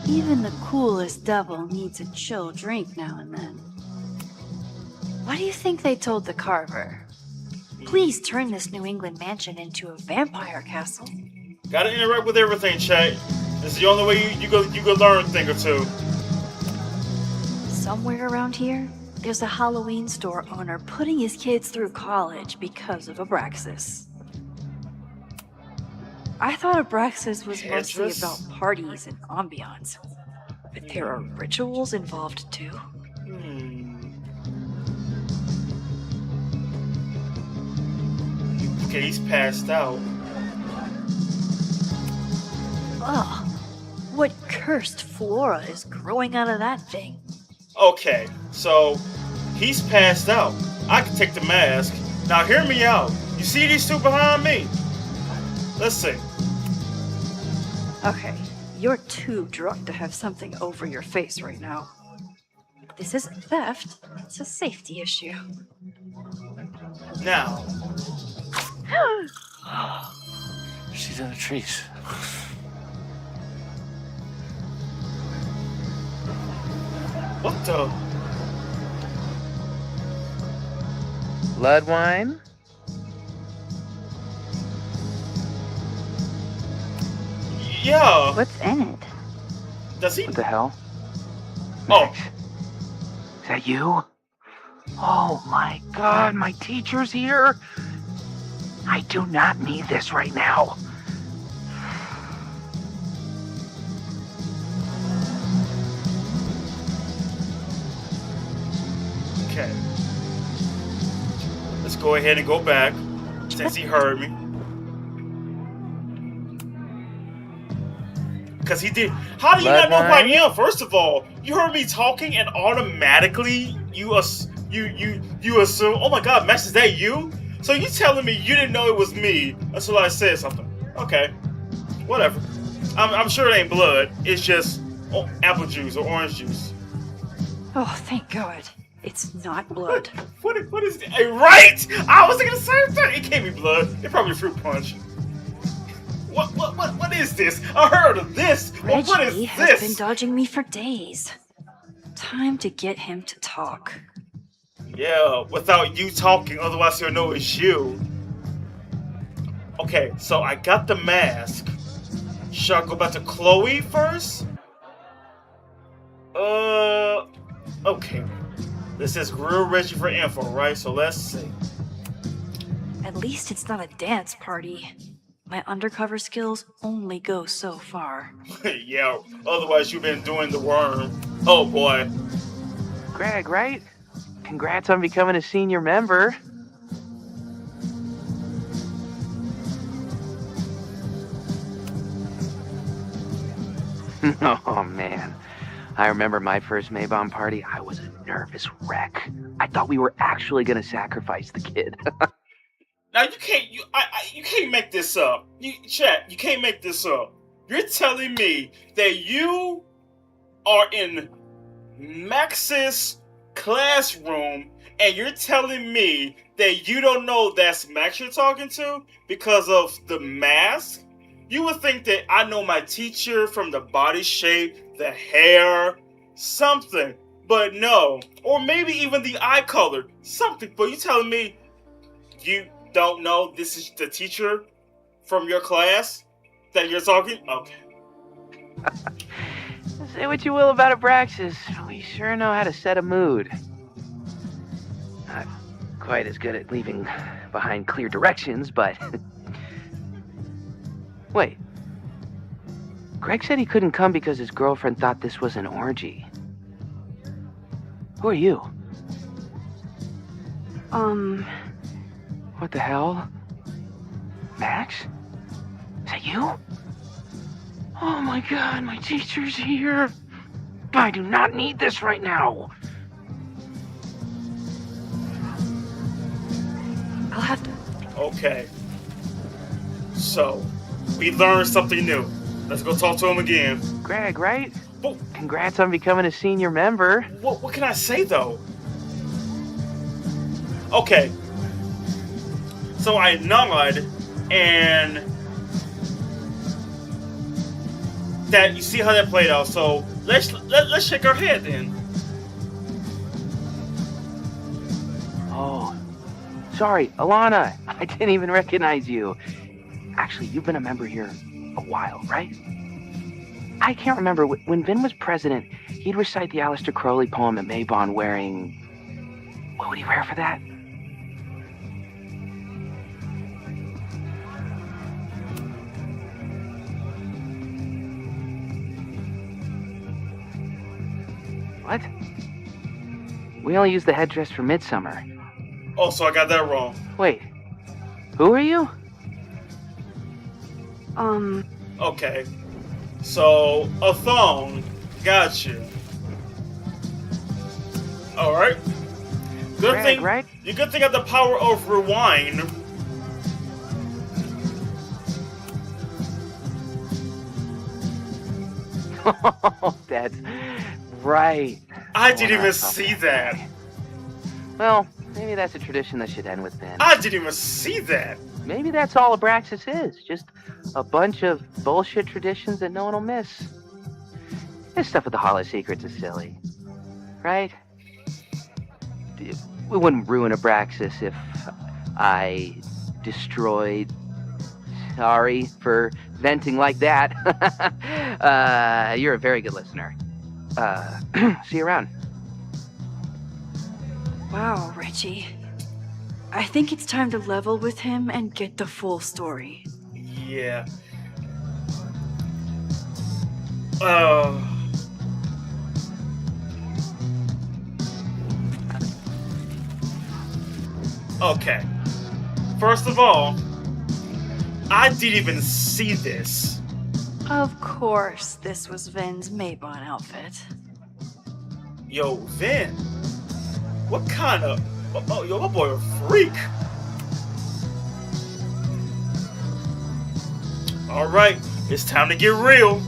Even the coolest devil needs a chill drink now and then. What do you think they told the carver? Please turn this New England mansion into a vampire castle. Gotta interact with everything, chat. This is the only way you could learn a thing or two. Somewhere around here, there's a Halloween store owner putting his kids through college because of Abraxas. I thought Abraxas was mostly about parties and ambiance, but there are rituals involved too. Okay, he's passed out. Ugh, what cursed flora is growing out of that thing? Okay, so he's passed out. I can take the mask. Now hear me out. You see these two behind me? Let's see. Okay, you're too drunk to have something over your face right now. This isn't theft, it's a safety issue. Now. She's in the trees. What the? Blood wine? Yeah. What's in it? Does he? What the hell? Oh. Is that you? Oh my god, my teacher's here? I do not need this right now. Okay. Let's go ahead and go back since he heard me. Because he did. How do you not know who I am? First of all, you heard me talking and automatically you assume, oh my god, Max, is that you? So you telling me you didn't know it was me until I said something. Okay. Whatever. I'm sure it ain't blood. It's just apple juice or orange juice. Oh, thank God. It's not blood. What is it? Right? I was thinking the same thing. It can't be blood. It's probably fruit punch. What is this? I heard of this. Reggie What is has this? been dodging me for days. Time to get him to talk. Yeah, without you talking, otherwise he'll know it's you. Okay, so I got the mask. Should I go back to Chloe first? Okay. This is Grill Reggie for info, right? So let's see. At least it's not a dance party. My undercover skills only go so far. Yeah, otherwise you've been doing the worm. Oh boy. Greg, right? Congrats on becoming a senior member. Oh man. I remember my first Maybon party. I was a nervous wreck. I thought we were actually gonna sacrifice the kid. Now you can't make this up. Chat, you can't make this up. You're telling me that you are in Max's classroom and you're telling me that you don't know that's Max you're talking to because of the mask? You would think that I know my teacher from the body shape, the hair, something. But no. Or maybe even the eye color. Something. But you telling me you don't know this is the teacher from your class that you're talking? Okay. Say what you will about Abraxas, we sure know how to set a mood. Not quite as good at leaving behind clear directions, but... Wait. Greg said he couldn't come because his girlfriend thought this was an orgy. Who are you? What the hell? Max? Is that you? Oh my god, my teacher's here. I do not need this right now. I'll have to... Okay. So, we learned something new. Let's go talk to him again. Greg, right? But, congrats on becoming a senior member. What can I say, though? Okay. So I nod, and... that you see how that played out, so let's shake our head then. Oh, sorry, Alana. I didn't even recognize you. Actually, you've been a member here a while, right? I can't remember. When Vin was president, he'd recite the Aleister Crowley poem at Maybon wearing... What would he wear for that? What? We only use the headdress for Midsummer. Oh, so I got that wrong. Wait, who are you? Okay. So, a thong. Gotcha. Alright. Good Greg, thing, right? You good thing I have the power of rewind. Oh, that's right. I didn't even see that. Well, maybe that's a tradition that should end with Vin. I didn't even see that. Maybe that's all Abraxas is. Just a bunch of bullshit traditions that no one will miss. This stuff with the Hall of Secrets is silly. Right? We wouldn't ruin Abraxas if I destroyed... Sorry for venting like that. You're a very good listener. See you around. Wow, Reggie. I think it's time to level with him and get the full story. Yeah. Okay. First of all, I didn't even see this. Of course, this was Vin's Maybon outfit. Yo, Vin. What kind of... Oh, yo, my boy a freak. Alright, it's time to get real.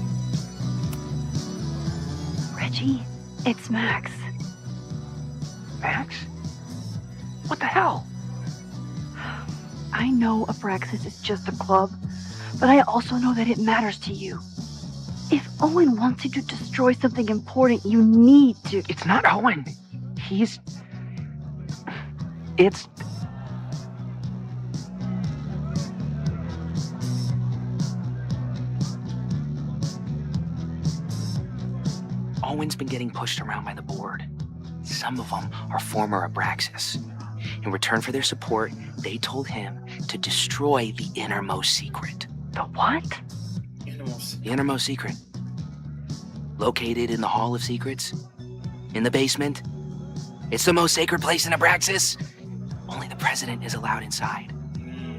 Reggie, it's Max. Max? What the hell? I know Abraxas is just a club, but I also know that it matters to you. If Owen wants you to destroy something important, you need to... It's not Owen. It's... Owen's been getting pushed around by the board. Some of them are former Abraxas. In return for their support, they told him to destroy the innermost secret. The what? The innermost secret. Located in the Hall of Secrets. In the basement. It's the most sacred place in Abraxas. Only the president is allowed inside.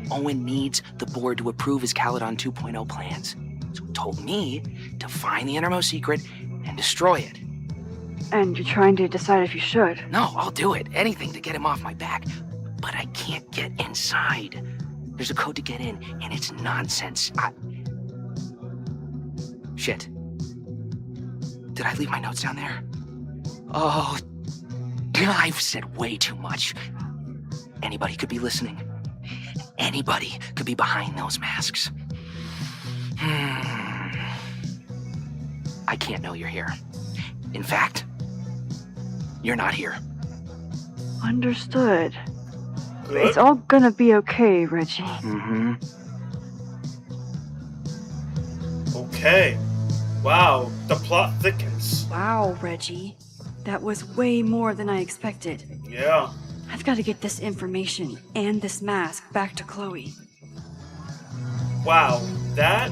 Owen needs the board to approve his Caledon 2.0 plans. So he told me to find the innermost secret and destroy it. And you're trying to decide if you should. No, I'll do it. Anything to get him off my back. But I can't get inside. There's a code to get in, and it's nonsense. Shit. Did I leave my notes down there? Oh, I've said way too much. Anybody could be listening. Anybody could be behind those masks. I can't know you're here. In fact, you're not here. Understood. Good. It's all gonna be okay, Reggie. Mm-hmm. Okay. Wow, the plot thickens. Wow, Reggie. That was way more than I expected. Yeah. I've got to get this information and this mask back to Chloe. Wow, that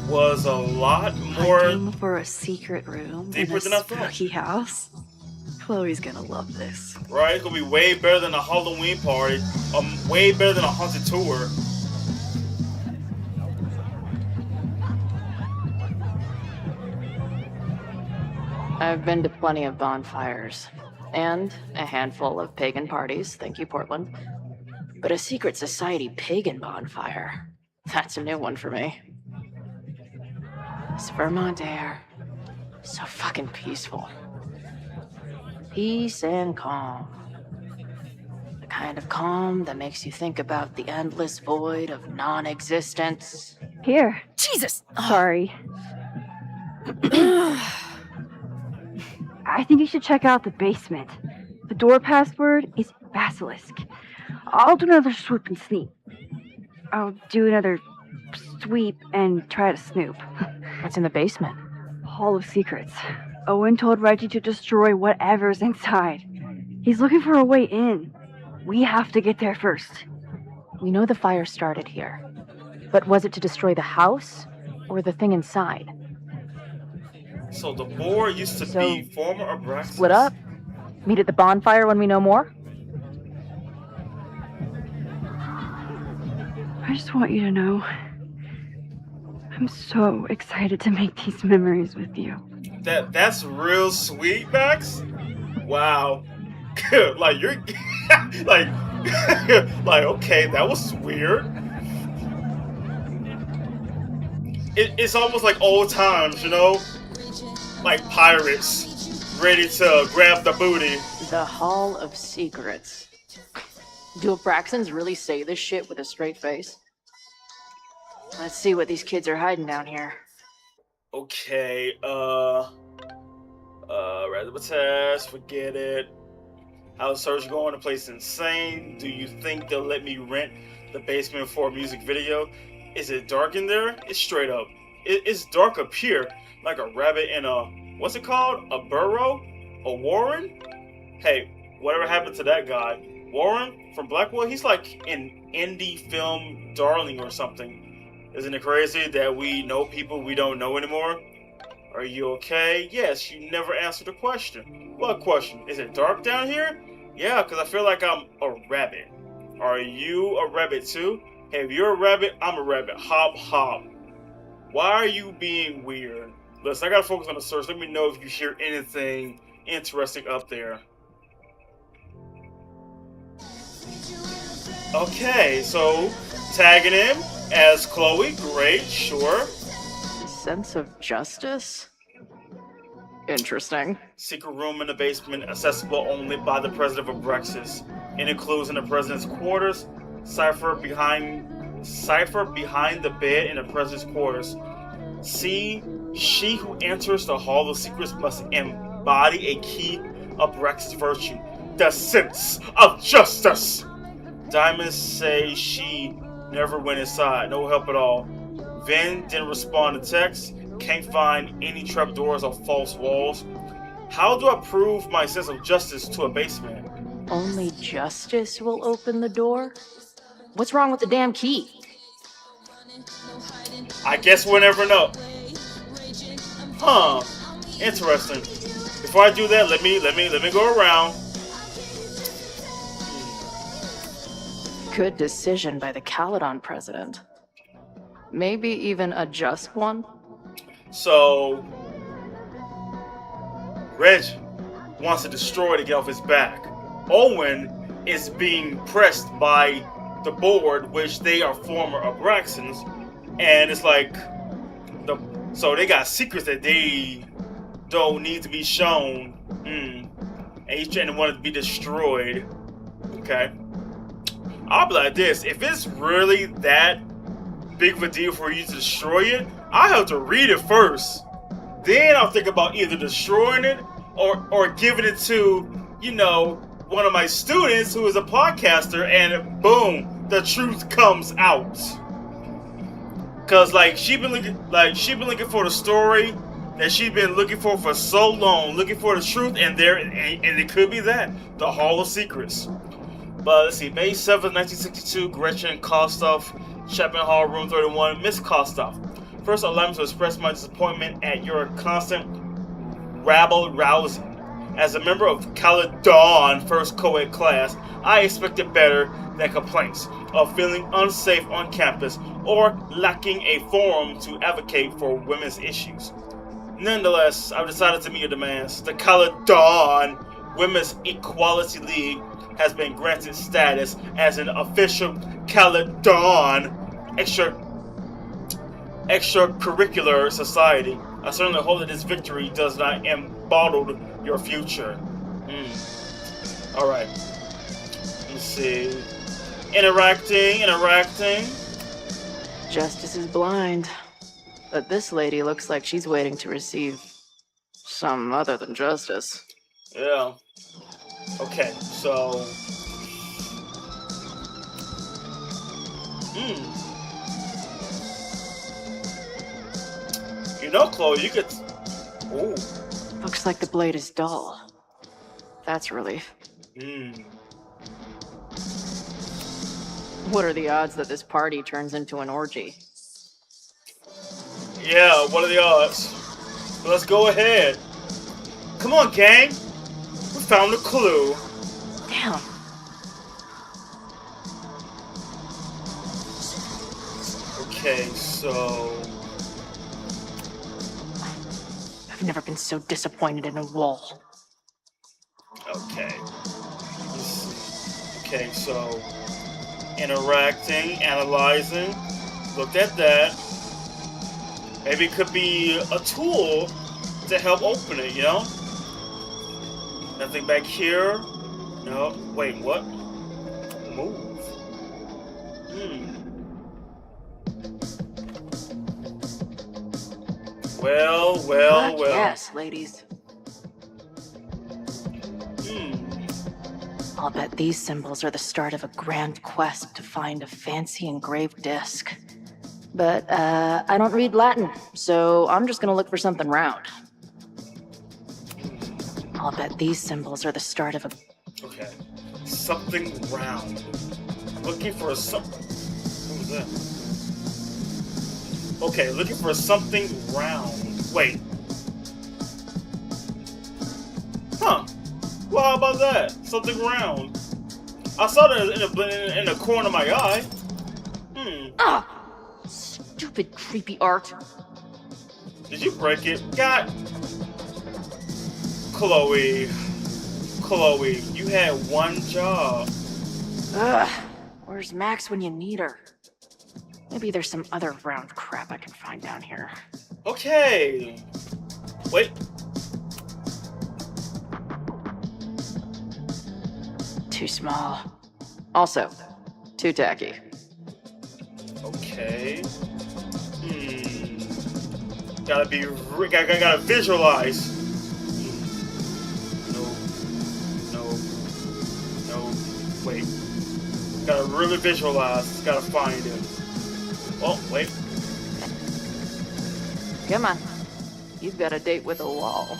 was a lot A more game for a secret room deeper in a than I thought. spooky house. Chloe's gonna love this. Right? It's gonna be way better than a Halloween party. Way better than a haunted tour. I've been to plenty of bonfires, and a handful of pagan parties, thank you, Portland. But a secret society pagan bonfire, that's a new one for me. This Vermont air, so fucking peaceful. Peace and calm. The kind of calm that makes you think about the endless void of non-existence. Here. Jesus! Sorry. I think you should check out the basement. The door password is Basilisk. I'll do another swoop and sneak. I'll do another sweep and try to snoop. What's in the basement? Hall of Secrets. Owen told Reggie to destroy whatever's inside. He's looking for a way in. We have to get there first. We know the fire started here. But was it to destroy the house or the thing inside? So the board used to be former Abraxas. Split up? Meet at the bonfire when we know more? I just want you to know, I'm so excited to make these memories with you. That's real sweet, Max. Wow. Like you're like like okay, that was weird. It's almost like old times, you know? Like pirates ready to grab the booty. The Hall of Secrets. Do Abraxans really say this shit with a straight face? Let's see what these kids are hiding down here. Okay, random test, forget it. How's search going? The place insane. Do you think they'll let me rent the basement for a music video? Is it dark in there? It's straight up. It's dark up here, like a rabbit in a, what's it called? A burrow? A warren? Hey, whatever happened to that guy? Warren from Blackwood? He's like an indie film darling or something. Isn't it crazy that we know people we don't know anymore? Are you okay? Yes, you never answered the question. What question? Is it dark down here? Yeah, because I feel like I'm a rabbit. Are you a rabbit too? Hey, if you're a rabbit, I'm a rabbit. Hop, hop. Why are you being weird? Listen, I gotta focus on the search. Let me know if you hear anything interesting up there. Okay, so tagging him as Chloe. Great, sure. Sense of justice? Interesting. Secret room in the basement, accessible only by the president of Abraxas. It includes in the president's quarters, cipher behind the bed in the president's quarters. See, she who enters the Hall of Secrets must embody a key of Abraxas virtue, the sense of justice. Diamonds say she never went inside, no help at all. Vin didn't respond to text, can't find any trapdoors or false walls. How do I prove my sense of justice to a basement? Only justice will open the door? What's wrong with the damn key? I guess we'll never know. Huh. Interesting. Before I do that, let me go around. Good decision by the Caledon president. Maybe even a just one? So, Reggie wants to destroy to get off his back. Owen is being pressed by the board, which they are former Abraxans, and it's like so they got secrets that they don't need to be shown. And he's trying to want it to be destroyed. Okay. I'll be like this, if it's really that big of a deal for you to destroy it, I have to read it first. Then I'll think about either destroying it or giving it to, you know, one of my students who is a podcaster, and boom, the truth comes out. Cause like she been looking for the story that she's been looking for so long, looking for the truth, and it could be that the Hall of Secrets. But let's see, May 7th, 1962, Gretchen Kostoff, Chapman Hall, room 31. Miss Kostoff, first allow me to express my disappointment at your constant rabble-rousing. As a member of Caledon First Co-ed class, I expected better than complaints of feeling unsafe on campus or lacking a forum to advocate for women's issues. Nonetheless, I've decided to meet your demands. The Caledon Women's Equality League has been granted status as an official Caledon extracurricular society. I certainly hope that this victory does not embottle your future. Alright. Let's see. Interacting. Justice is blind. But this lady looks like she's waiting to receive some other than justice. Yeah. Okay, so... You know, Chloe, you could... Ooh. Looks like the blade is dull. That's a relief. What are the odds that this party turns into an orgy? Yeah, what are the odds? Let's go ahead. Come on, gang. We found a clue. Damn. Okay, so... I've never been so disappointed in a wall. Okay. Okay, so... Interacting, analyzing. Looked at that. Maybe it could be a tool to help open it, you know? Nothing back here. No. Wait, what? Move. Well. Yes, ladies. I'll bet these symbols are the start of a grand quest to find a fancy engraved disc. But, I don't read Latin, so I'm just gonna look for something round. I'll bet these symbols are the start of a... Okay. Something round. Looking for something... What was that? Okay, looking for something round. Wait. Huh. Well, how about that? Something round. I saw that in the corner of my eye. Ah! Stupid, creepy art. Did you break it? God. Chloe, you had one job. Ugh. Where's Max when you need her? Maybe there's some other round crap I can find down here. Okay. Wait. Too small. Also, too tacky. Okay. Gotta visualize. No. Wait. Gotta really visualize. Gotta find it. Oh, wait. Come on. You've got a date with a wall.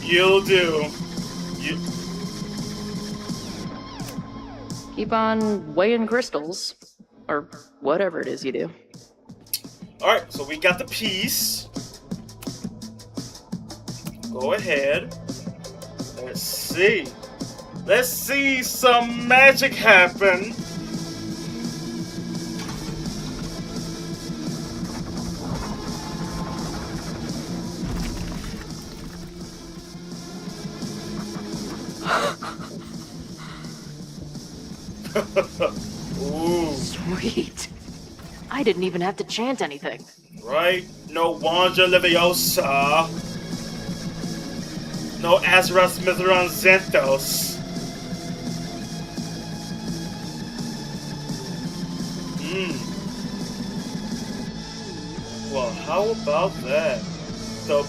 You'll do. Keep on weighing crystals. Or whatever it is you do. Alright, so we got the piece. Go ahead. Let's see. Let's see some magic happen. Ooh. Sweet. I didn't even have to chant anything. Right? No Wanda Leviosa. No Azeroth Mithron Xanthos. Well, how about that? The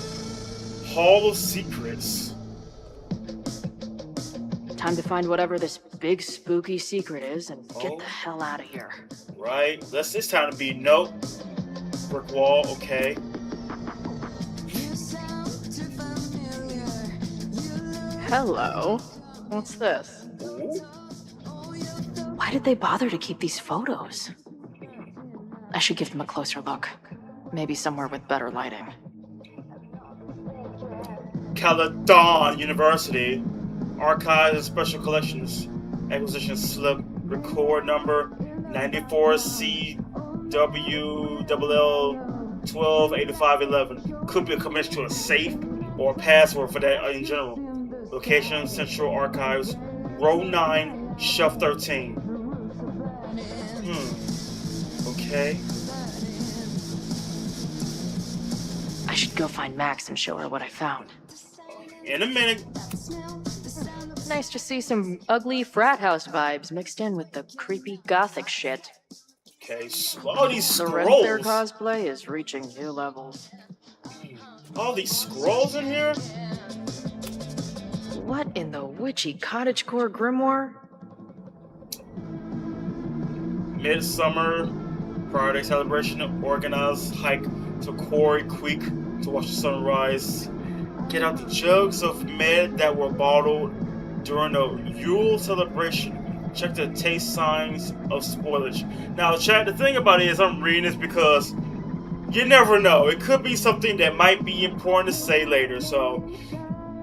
Hall of Secrets. Time to find whatever this big spooky secret is and get the hell out of here. Right. It's time to be nope. Brick wall. Okay. Hello. What's this? Why did they bother to keep these photos? I should give them a closer look. Maybe somewhere with better lighting. Caledon University. Archives and Special Collections. Acquisition slip. Record number 94CWLL128511. Could be a connection to a safe or a password for that in general. Location, Central Archives, Row 9, Shelf 13. Okay. I should go find Max and show her what I found. In a minute. Nice to see some ugly frat house vibes mixed in with the creepy gothic shit. Okay, all these The scrolls. Renther cosplay is reaching new levels. All these scrolls in here? What in the witchy cottagecore grimoire? Midsummer Friday celebration, organized hike to Quarry Creek to watch the sunrise. Get out the jugs of med that were bottled during the Yule celebration. Check the taste signs of spoilage. Now, chat, the thing about it is I'm reading this because you never know. It could be something that might be important to say later, so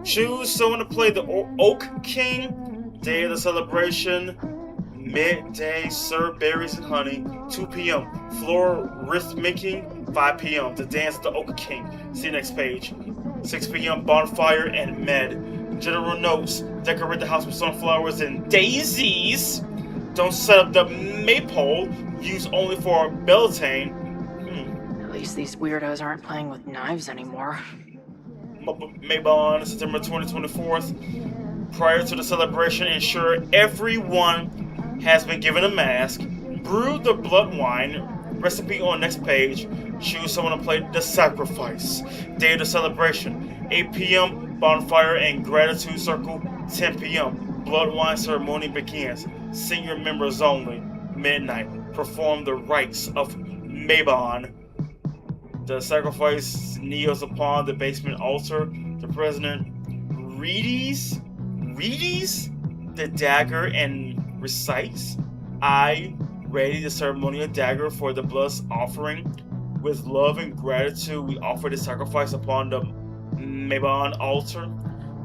choose someone to play the Oak King. Day of the celebration. Midday, serve berries and honey. 2 p.m. Floor rhythmicking. 5 p.m. The dance of the Oak King. See you next page. 6 p.m. Bonfire and med. General notes. Decorate the house with sunflowers and daisies. Don't set up the maypole. Use only for beltane. At least these weirdos aren't playing with knives anymore. Mabon, September 2024. Prior to the celebration, ensure everyone has been given a mask. Brew the blood wine. Recipe on next page. Choose someone to play the sacrifice. Day of the celebration. 8 p.m. Bonfire and gratitude circle. 10 p.m. Blood wine ceremony begins. Senior members only. Midnight. Perform the rites of Mabon. The sacrifice kneels upon the basement altar. The president readies the dagger and recites, I ready the ceremonial dagger for the blood offering. With love and gratitude, we offer the sacrifice upon the Mabon altar.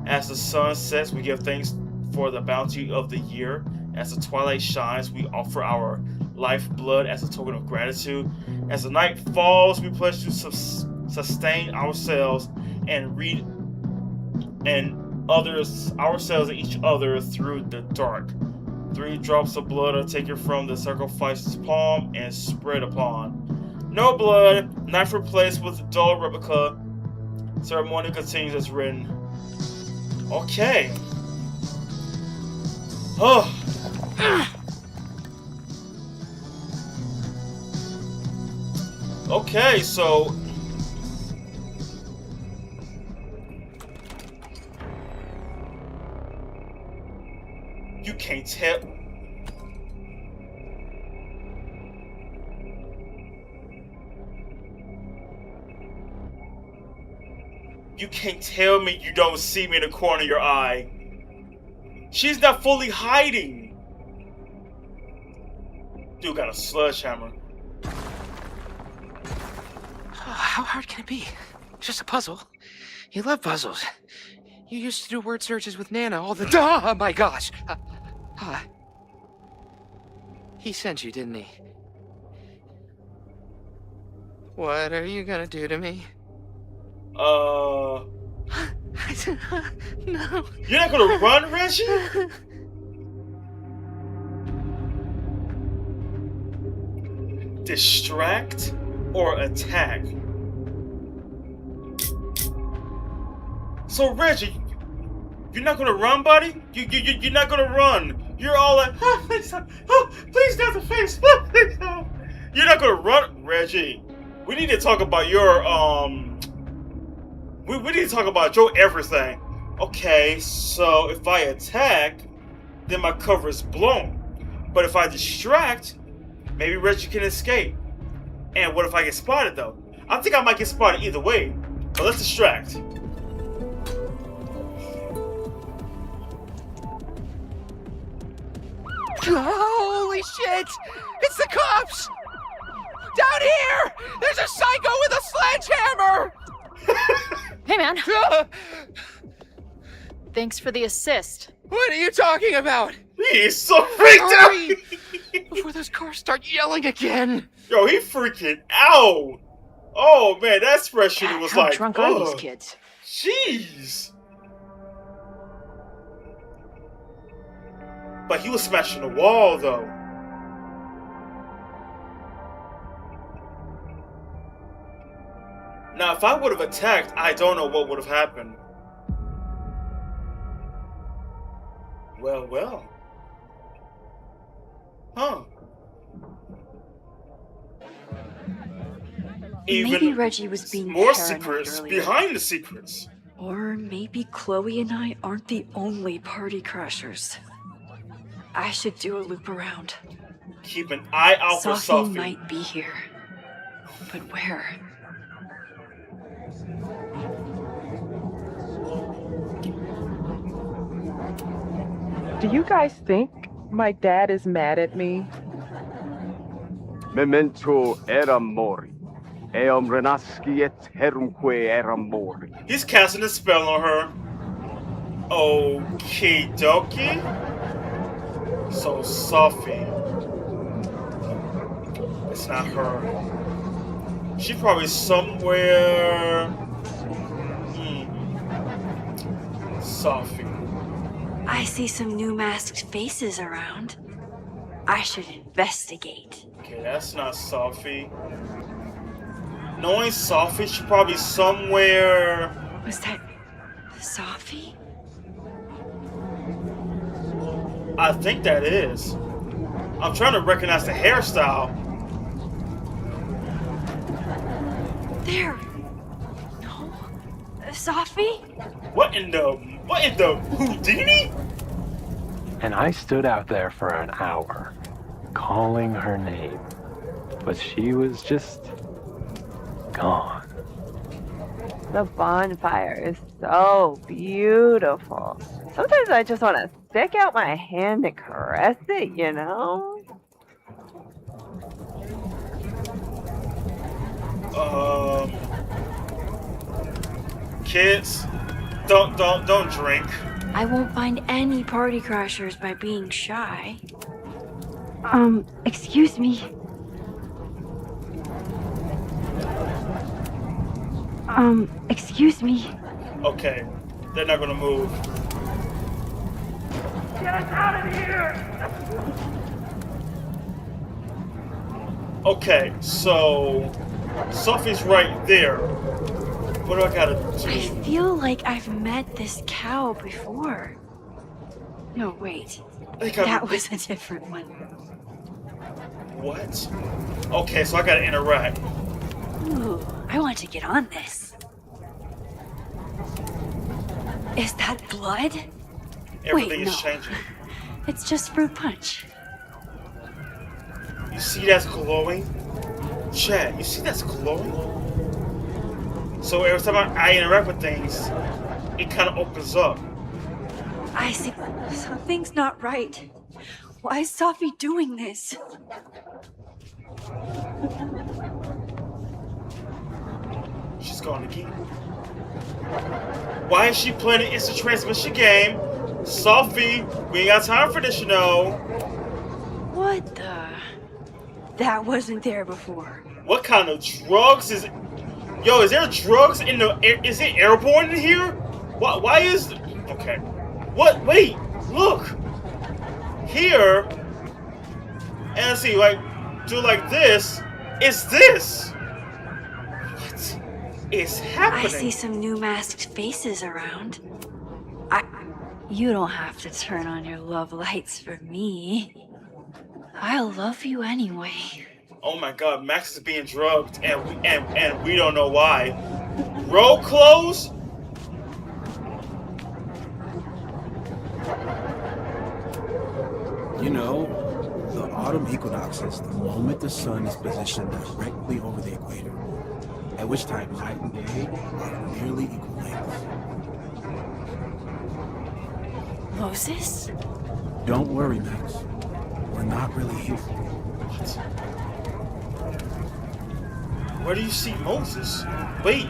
As the sun sets, we give thanks for the bounty of the year. As the twilight shines, we offer our lifeblood as a token of gratitude. As the night falls, we pledge to sustain ourselves and ourselves and each other through the dark. 3 drops of blood are taken from the sacrifice's palm and spread upon. No blood, knife replaced with a dull replica. Ceremony continues as written. Okay. Oh. Okay, so you can't tell. You can't tell me you don't see me in the corner of your eye. She's not fully hiding. Dude got a sledgehammer. How hard can it be? It's just a puzzle. You love puzzles. You used to do word searches with Nana all the time. Oh my gosh. He sent you, didn't he? What are you gonna do to me? No. You're not gonna run, Reggie? Distract or attack? So Reggie, you're not gonna run, buddy? You're not gonna run. You're all like, oh, please not the face. Oh, please no. You're not gonna run, Reggie. We need to talk about your We need to talk about your everything. Okay, so if I attack, then my cover is blown. But if I distract, maybe Reggie can escape. And what if I get spotted though? I think I might get spotted either way. But let's distract. Holy shit! It's the cops! Down here! There's a psycho with a sledgehammer! Hey, man. Thanks for the assist. What are you talking about? He's so freaked out! Before those cars start yelling again! Yo, he freaking out! Oh man, that expression was How like, drunk are these ugh. kids? Jeez! But he was smashing the wall though. Now, if I would have attacked, I don't know what would have happened. Well, well. Huh. Maybe Reggie was being more paranoid secrets earlier. behind the secrets. Or maybe Chloe and I aren't the only party crashers. I should do a loop around. Keep an eye out for Sophie Sophie. might be here. But where? Do you guys think my dad is mad at me? Memento era mori. Eum renasci et herumque era mori. He's casting a spell on her. Okie dokie. So Sophie. It's not her. She's probably somewhere. Sophie. I see some new masked faces around. I should investigate. Okay, that's not Sophie. Knowing Sophie, she's probably somewhere. Was that Sophie? I think that is. I'm trying to recognize the hairstyle. There. No. Sophie? What in the Houdini? And I stood out there for an hour, calling her name. But she was just gone. The bonfire is so beautiful. Sometimes I just want to stick out my hand and caress it, you know? Kids, don't drink. I won't find any party crashers by being shy. Excuse me. Excuse me. Okay, they're not gonna move. Get us out of here! Okay, so Sophie's right there. What do I gotta do? I feel like I've met this cow before. No, wait. That was a different one. What? Okay, so I gotta interact. Ooh, I want to get on this. Is that blood? Everything Wait, is no. changing. It's just fruit punch. You see that's glowing? Chad, you see that's glowing? So every time I interact with things, it kind of opens up. I see. Something's not right. Why is Sophie doing this? She's gone again. Why is she playing an instant transmission game? Sophie, we ain't got time for this, you know. What the? That wasn't there before. What kind of drugs is it? Yo, is there drugs in the air? Is it airborne in here? Why is... Okay. What? Wait, look. Here. And see, like, do like this. Is this? What is happening? I see some new masked faces around. You don't have to turn on your love lights for me. I'll love you anyway. Oh my god, Max is being drugged and we don't know why. Road closed? You know, the autumn equinox is the moment the sun is positioned directly over the equator, at which time night and day are nearly equal lengths. Moses? Don't worry, Max. We're not really here. What? Where do you see Moses? Wait.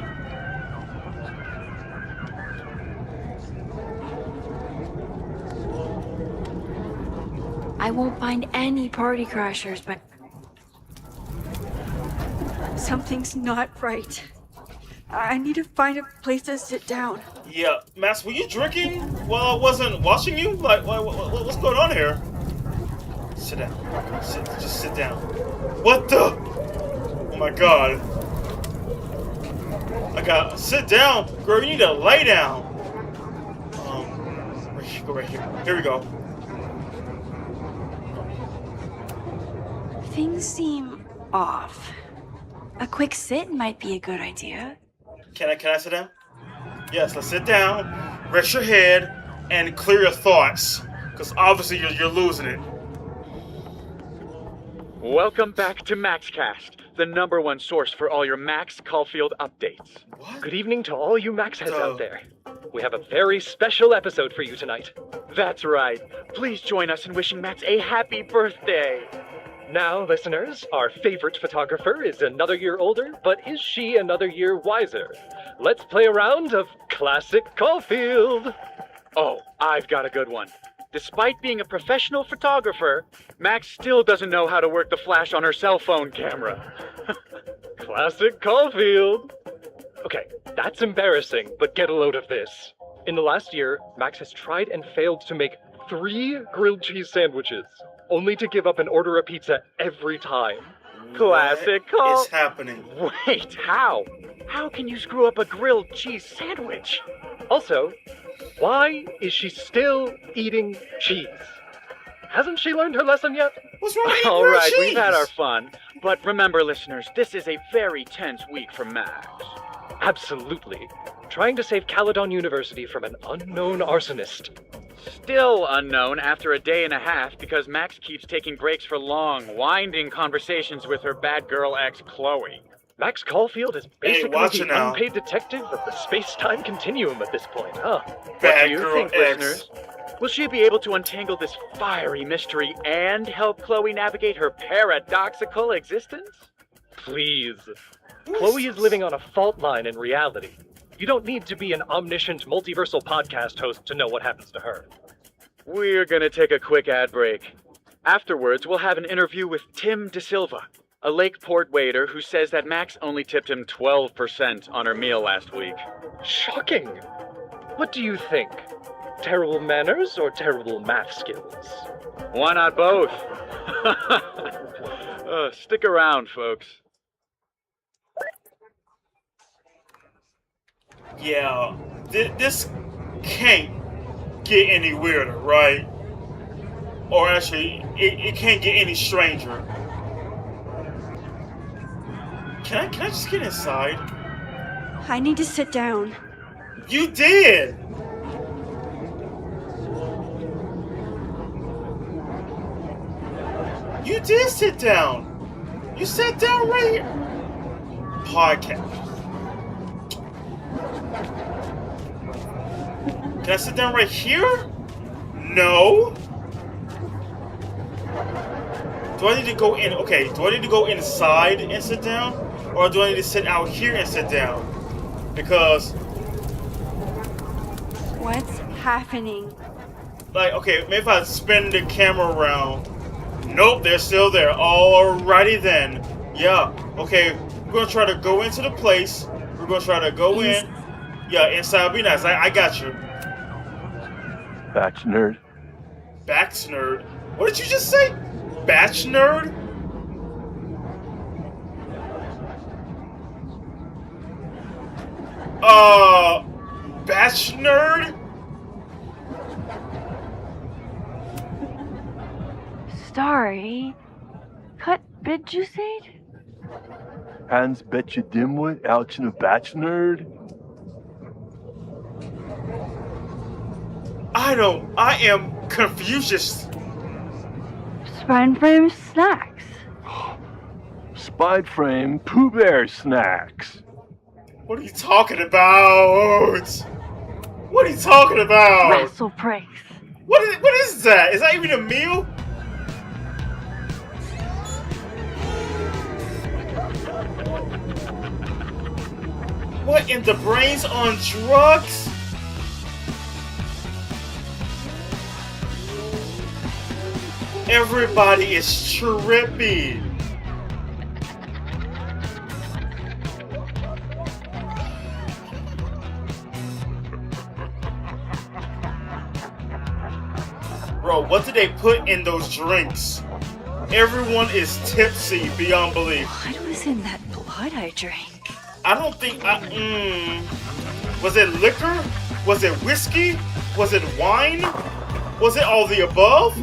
I won't find any party crashers, but something's not right. I need to find a place to sit down. Yeah, Max, were you drinking while I wasn't watching you? Like, what's going on here? Sit down. Just sit down. What the? Oh my god. Sit down, girl. You need to lay down. Go right here. Here we go. Things seem off. A quick sit might be a good idea. Can I sit down? Yes, let's sit down, rest your head, and clear your thoughts. Because obviously you're losing it. Welcome back to MaxCast, the #1 source for all your Max Caulfield updates. What? Good evening to all you Max heads out there. We have a very special episode for you tonight. That's right. Please join us in wishing Max a happy birthday. Now, listeners, our favorite photographer is another year older, but is she another year wiser? Let's play a round of Classic Caulfield. Oh, I've got a good one. Despite being a professional photographer, Max still doesn't know how to work the flash on her cell phone camera. Classic Caulfield. Okay, that's embarrassing, but get a load of this. In the last year, Max has tried and failed to make 3 grilled cheese sandwiches, only to give up and order a pizza every time. Classic Caul. What's happening? Wait, how? How can you screw up a grilled cheese sandwich? Also, why is she still eating cheese? Hasn't she learned her lesson yet? What's wrong with All grilled right, cheese? we've had our fun. But remember, listeners, this is a very tense week for Max. Absolutely. Trying to save Caledon University from an unknown arsonist. Still unknown after a day and a half because Max keeps taking breaks for long, winding conversations with her bad girl ex, Chloe. Max Caulfield is basically watch the it now. unpaid detective of the space-time continuum at this point, huh? What Bad do you girl think, ex. listeners? Will she be able to untangle this fiery mystery and help Chloe navigate her paradoxical existence? Please. Chloe is living on a fault line in reality. You don't need to be an omniscient multiversal podcast host to know what happens to her. We're gonna take a quick ad break. Afterwards, we'll have an interview with Tim DeSilva, a Lakeport waiter who says that Max only tipped him 12% on her meal last week. Shocking! What do you think? Terrible manners or terrible math skills? Why not both? Stick around, folks. Yeah, this can't get any weirder, right? Or actually, it can't get any stranger. Can I just get inside? I need to sit down. You did! You did sit down! You sat down right here! Podcast. Can I sit down right here? No. Do I need to go in? Okay, do I need to go inside and sit down? Or do I need to sit out here and sit down? Because, What's happening? like, okay, maybe if I spin the camera around. Nope, they're still there. Alrighty then. Yeah, okay, we're gonna try to go into the place. We're gonna try to go in. Yeah, inside would be nice. I got you. Batch nerd. Batch nerd? What did you just say? Batch nerd? Batch nerd? Sorry. Cut bit you said? Hans bet you dimwit, out in a batch nerd. I am Confucius. Spine frame snacks. Spide frame Pooh Bear snacks. What are you talking about? What are you talking about? Wrestle pranks. What is that? Is that even a meal? What in the brains on drugs? Everybody is trippy. Bro, what did they put in those drinks? Everyone is tipsy beyond belief. What was in that blood I drank? I don't think was it liquor? Was it whiskey? Was it wine? Was it all the above?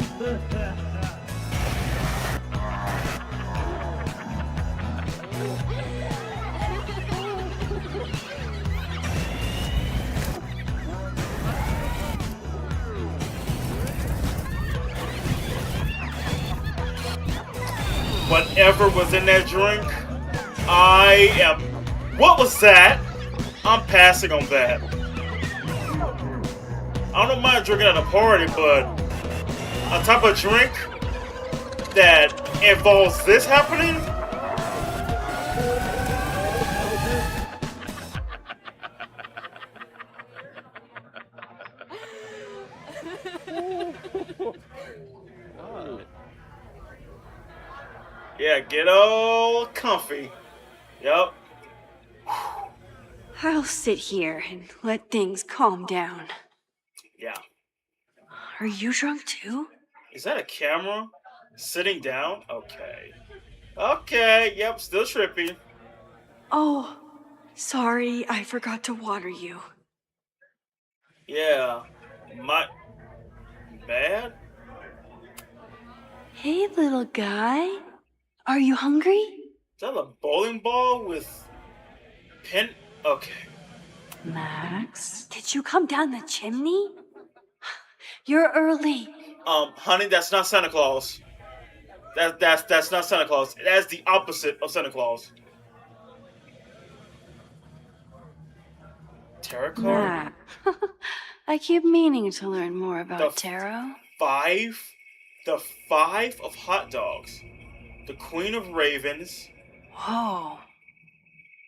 Whatever was in that drink, what was that? I'm passing on that. I don't mind drinking at a party, but a type of drink that involves this happening? Yeah, get all comfy. Yup. I'll sit here and let things calm down. Yeah. Are you drunk too? Is that a camera? Sitting down? Okay. Okay, yep, still trippy. Oh, sorry, I forgot to water you. Yeah. My bad? Hey, little guy. Are you hungry? Is that a bowling ball with pin? Okay. Max? Did you come down the chimney? You're early. Honey, that's not Santa Claus. That's not Santa Claus. That's the opposite of Santa Claus. Tarot card? Nah. I keep meaning to learn more about The tarot. The five of hot dogs. The Queen of Ravens. Whoa.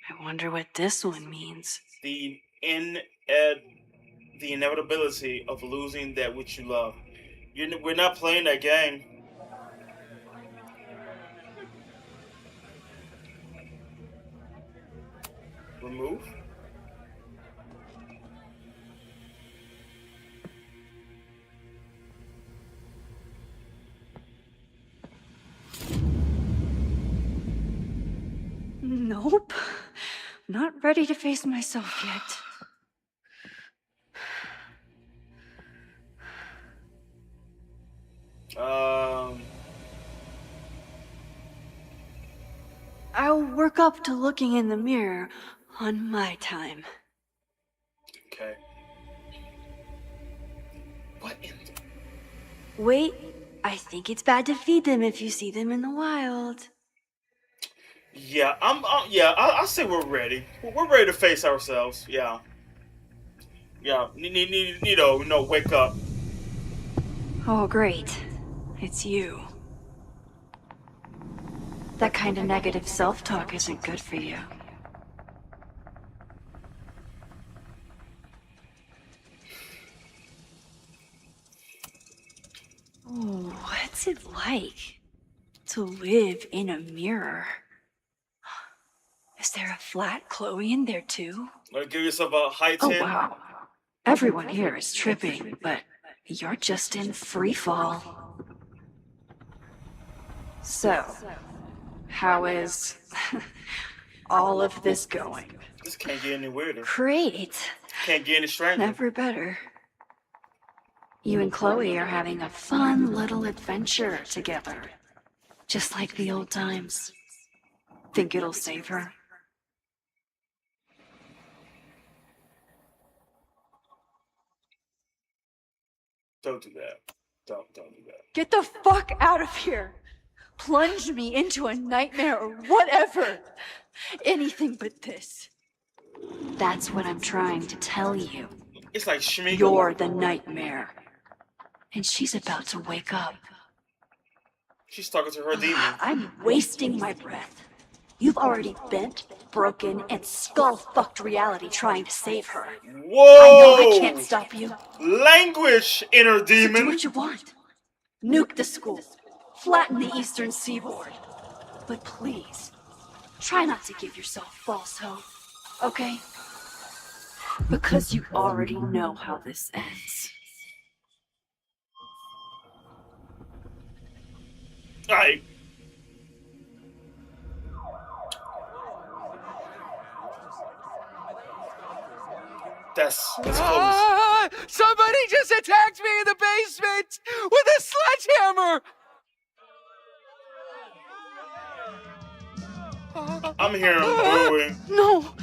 I wonder what this one means. The inevitability of losing that which you love. We're not playing that game. Remove. Nope. Not ready to face myself yet. I'll work up to looking in the mirror on my time. Okay. What in the... Wait, I think it's bad to feed them if you see them in the wild. Yeah, I say we're ready. We're ready to face ourselves. Yeah. Yeah, wake up. Oh, great. It's you. That kind of negative self-talk isn't good for you. Oh, what's it like to live in a mirror? Is there a flat Chloe in there too? Give yourself a high 10. Oh wow. Everyone here is tripping, but you're just in free fall. So, how is all of this going? This can't get any weirder. Great. Can't get any stranger. Never better. You and Chloe are having a fun little adventure together. Just like the old times. Think it'll save her? Don't do that. Don't do that. Get the fuck out of here! Plunge me into a nightmare or whatever! Anything but this. That's what I'm trying to tell you. It's like Schmeagle. You're the nightmare. And she's about to wake up. She's talking to her demon. I'm wasting my breath. You've already bent, broken, and skull-fucked reality trying to save her. Whoa! I know I can't stop you. Languish, inner So demon. do what you want. Nuke the school. Flatten the eastern seaboard. But please, try not to give yourself false hope. Okay? Because you already know how this ends. Alright. That's close. Ah, somebody just attacked me in the basement with a sledgehammer. I'm hearing booing. No.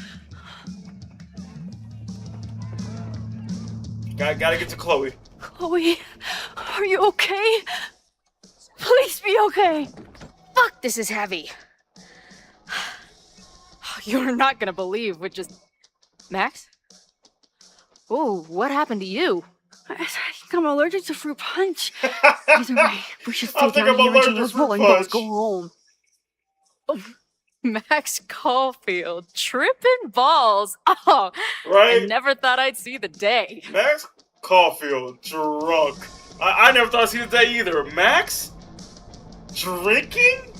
Gotta get to Chloe. Chloe, are you okay? Please be okay. Fuck, this is heavy. You're not gonna believe what just... Max? Oh, what happened to you? I think I'm allergic to fruit punch. Either way, we should I stay think down I'm here until allergic to those fruit bowling balls punch. go home. Max Caulfield, tripping balls. Oh, Right? I never thought I'd see the day. Max Caulfield, drunk. I never thought I'd see the day either. Max? Drinking?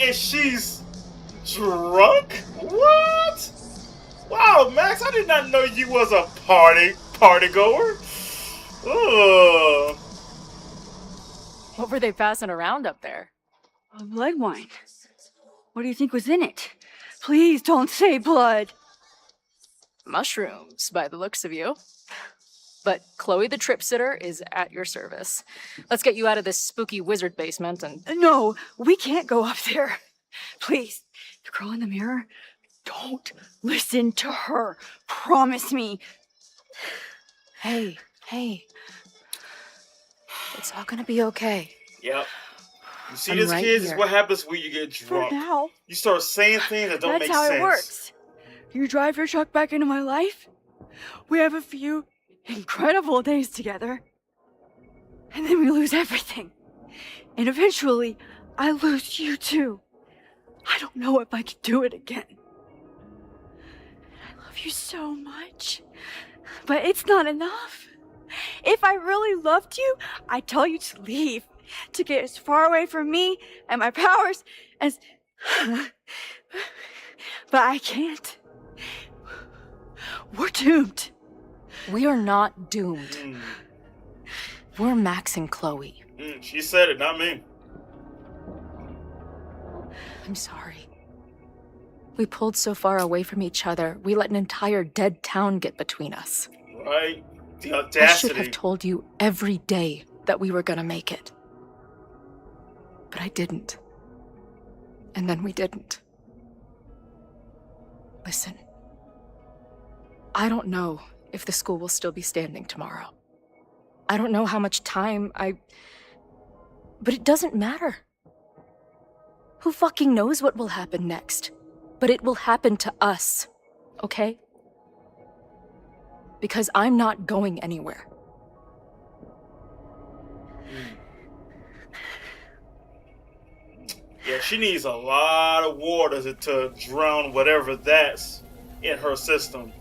And she's drunk? What? Wow, Max, I did not know you was a party goer. Ugh. What were they passing around up there? Blood wine. What do you think was in it? Please don't say blood. Mushrooms, by the looks of you. But Chloe the Trip Sitter is at your service. Let's get you out of this spooky wizard basement and... No, we can't go up there. Please, the girl in the mirror, don't listen to her. Promise me. Hey. It's all gonna be okay. Yep. You see I'm this, right kids? This here. is what happens when you get For drunk. now, You start saying things that don't that's make how sense. it works. You drive your truck back into my life. We have a few incredible days together. And then we lose everything. And eventually, I lose you too. I don't know if I can do it again. I love you so much. But it's not enough. If I really loved you, I'd tell you to leave. To get as far away from me and my powers as... But I can't. We're doomed. We are not doomed. We're Max and Chloe. She said it, not me. I'm sorry. We pulled so far away from each other, we let an entire dead town get between us. Right? The I audacity. should have told you every day that we were gonna make it. But I didn't. And then we didn't. Listen. I don't know if the school will still be standing tomorrow. I don't know how much time But it doesn't matter. Who fucking knows what will happen next? But it will happen to us, okay? Because I'm not going anywhere. Yeah, she needs a lot of water to drown whatever that's in her system.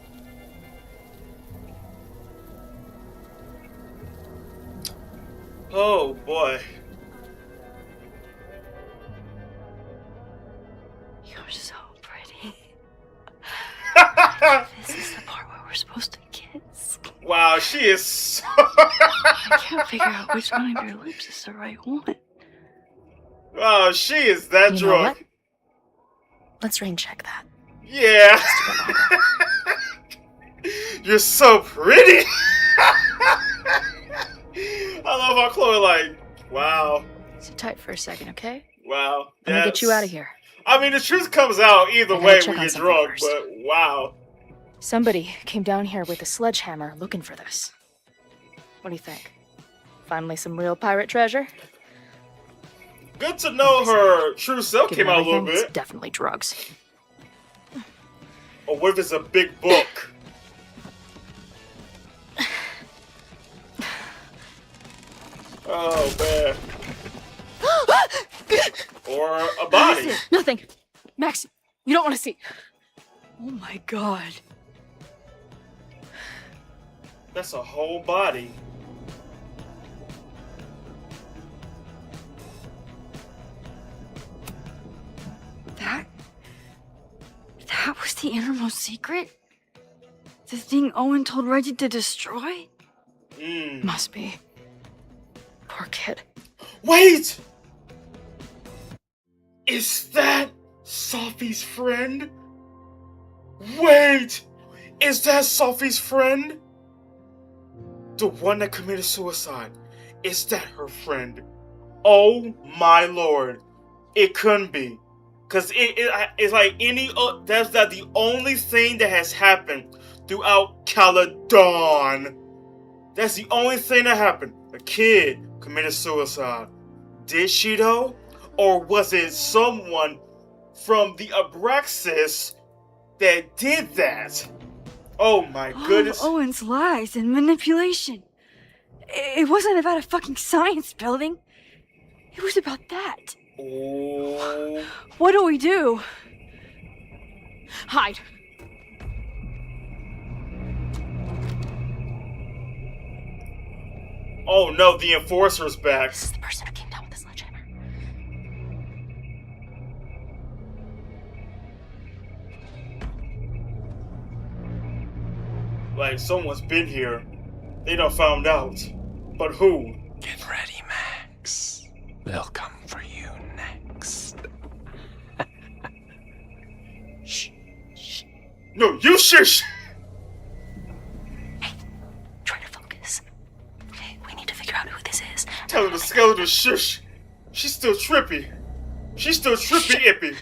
Oh boy. You're so pretty. This is the part where we're supposed to kiss. Wow, she is so... I can't figure out which one of your lips is the right one. Oh, she is that You know what? drunk. Let's rain check that. Yeah. You're so pretty. I love how Chloe like, wow. Sit tight for a second, okay? Wow. I'm gonna get you out of that's- here. I mean, the truth comes out either I gotta way check when on you're something drunk, first. but wow. Somebody came down here with a sledgehammer looking for this. What do you think? Finally some real pirate treasure? Good to know her true self Given came out a little everything, it's bit. definitely drugs. Or what if it's a big book? Oh, man. Or a body. Nothing. Max, you don't want to see. Oh my god. That's a whole body. That was the innermost secret? The thing Owen told Reggie to destroy? Must be. Poor kid. Wait! Is that Sophie's friend? Wait! Is that Sophie's friend? The one that committed suicide. Is that her friend? Oh my lord. It couldn't be. Cause it's like that's not the only thing that has happened throughout Caledon. That's the only thing that happened. A kid committed suicide. Did she though? Or was it someone from the Abraxas that did that? Oh my goodness. All of Owen's lies and manipulation. It wasn't about a fucking science building. It was about that. Oh. What do we do? Hide. Oh no, the enforcer's back. This is the person who came down with the sledgehammer. Like someone's been here. They done found out. But who? Get ready, Max. They'll come for you next. No, you shush! Try to focus. Okay, we need to figure out who this is. Tell her the skeleton shush. She's still trippy. She's still trippy ippy.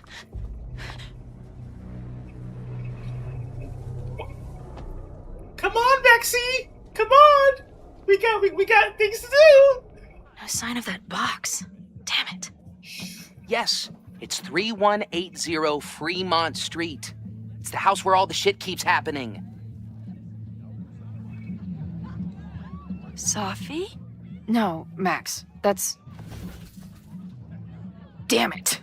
Come on, Maxie! Come on! We got things to do! No sign of that box. Damn it. Yes, it's 3180 Fremont Street. It's the house where all the shit keeps happening. Sophie? No, Max. That's. Damn it.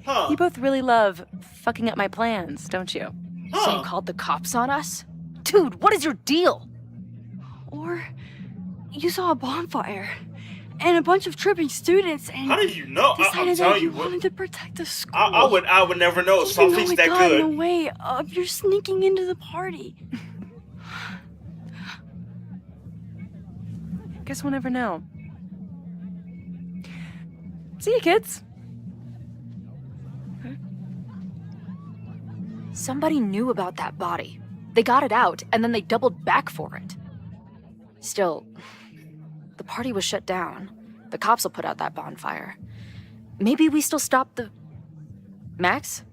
Huh. You both really love fucking up my plans, don't you? So you called the cops on us? Dude, what is your deal? Or you saw a bonfire and a bunch of tripping students and How do you know? I'm decided that telling you you what. wanted to protect the school. I would never know. Even Sophie's though it that got in good. the way of your sneaking into the party. Guess we'll never know. See you, kids. Somebody knew about that body. They got it out, and then they doubled back for it. Still, the party was shut down. The cops will put out that bonfire. Maybe we still stop the... Max?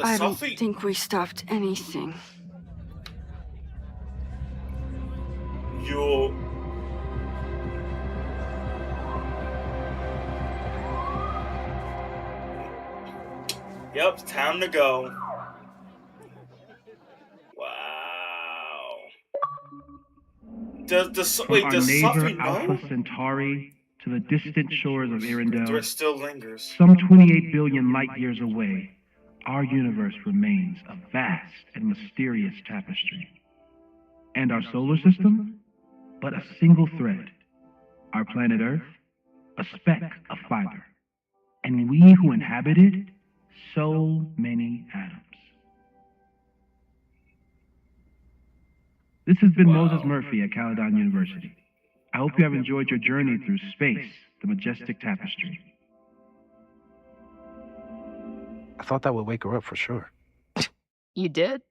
I don't think we stopped anything. You'll. Yep, time to go. Wow. Does From wait? our Does neighbor Sophie know? Alpha Centauri to the distant shores of There Arendelle, still lingers. some 28 billion light years away, our universe remains a vast and mysterious tapestry. And our solar system? But a single thread. Our planet Earth? A speck of fiber. And we who inhabit it? So many atoms. This has been Moses Murphy at Caledon University. I hope you have enjoyed your journey through space, the majestic tapestry. I thought that would wake her up for sure. You did?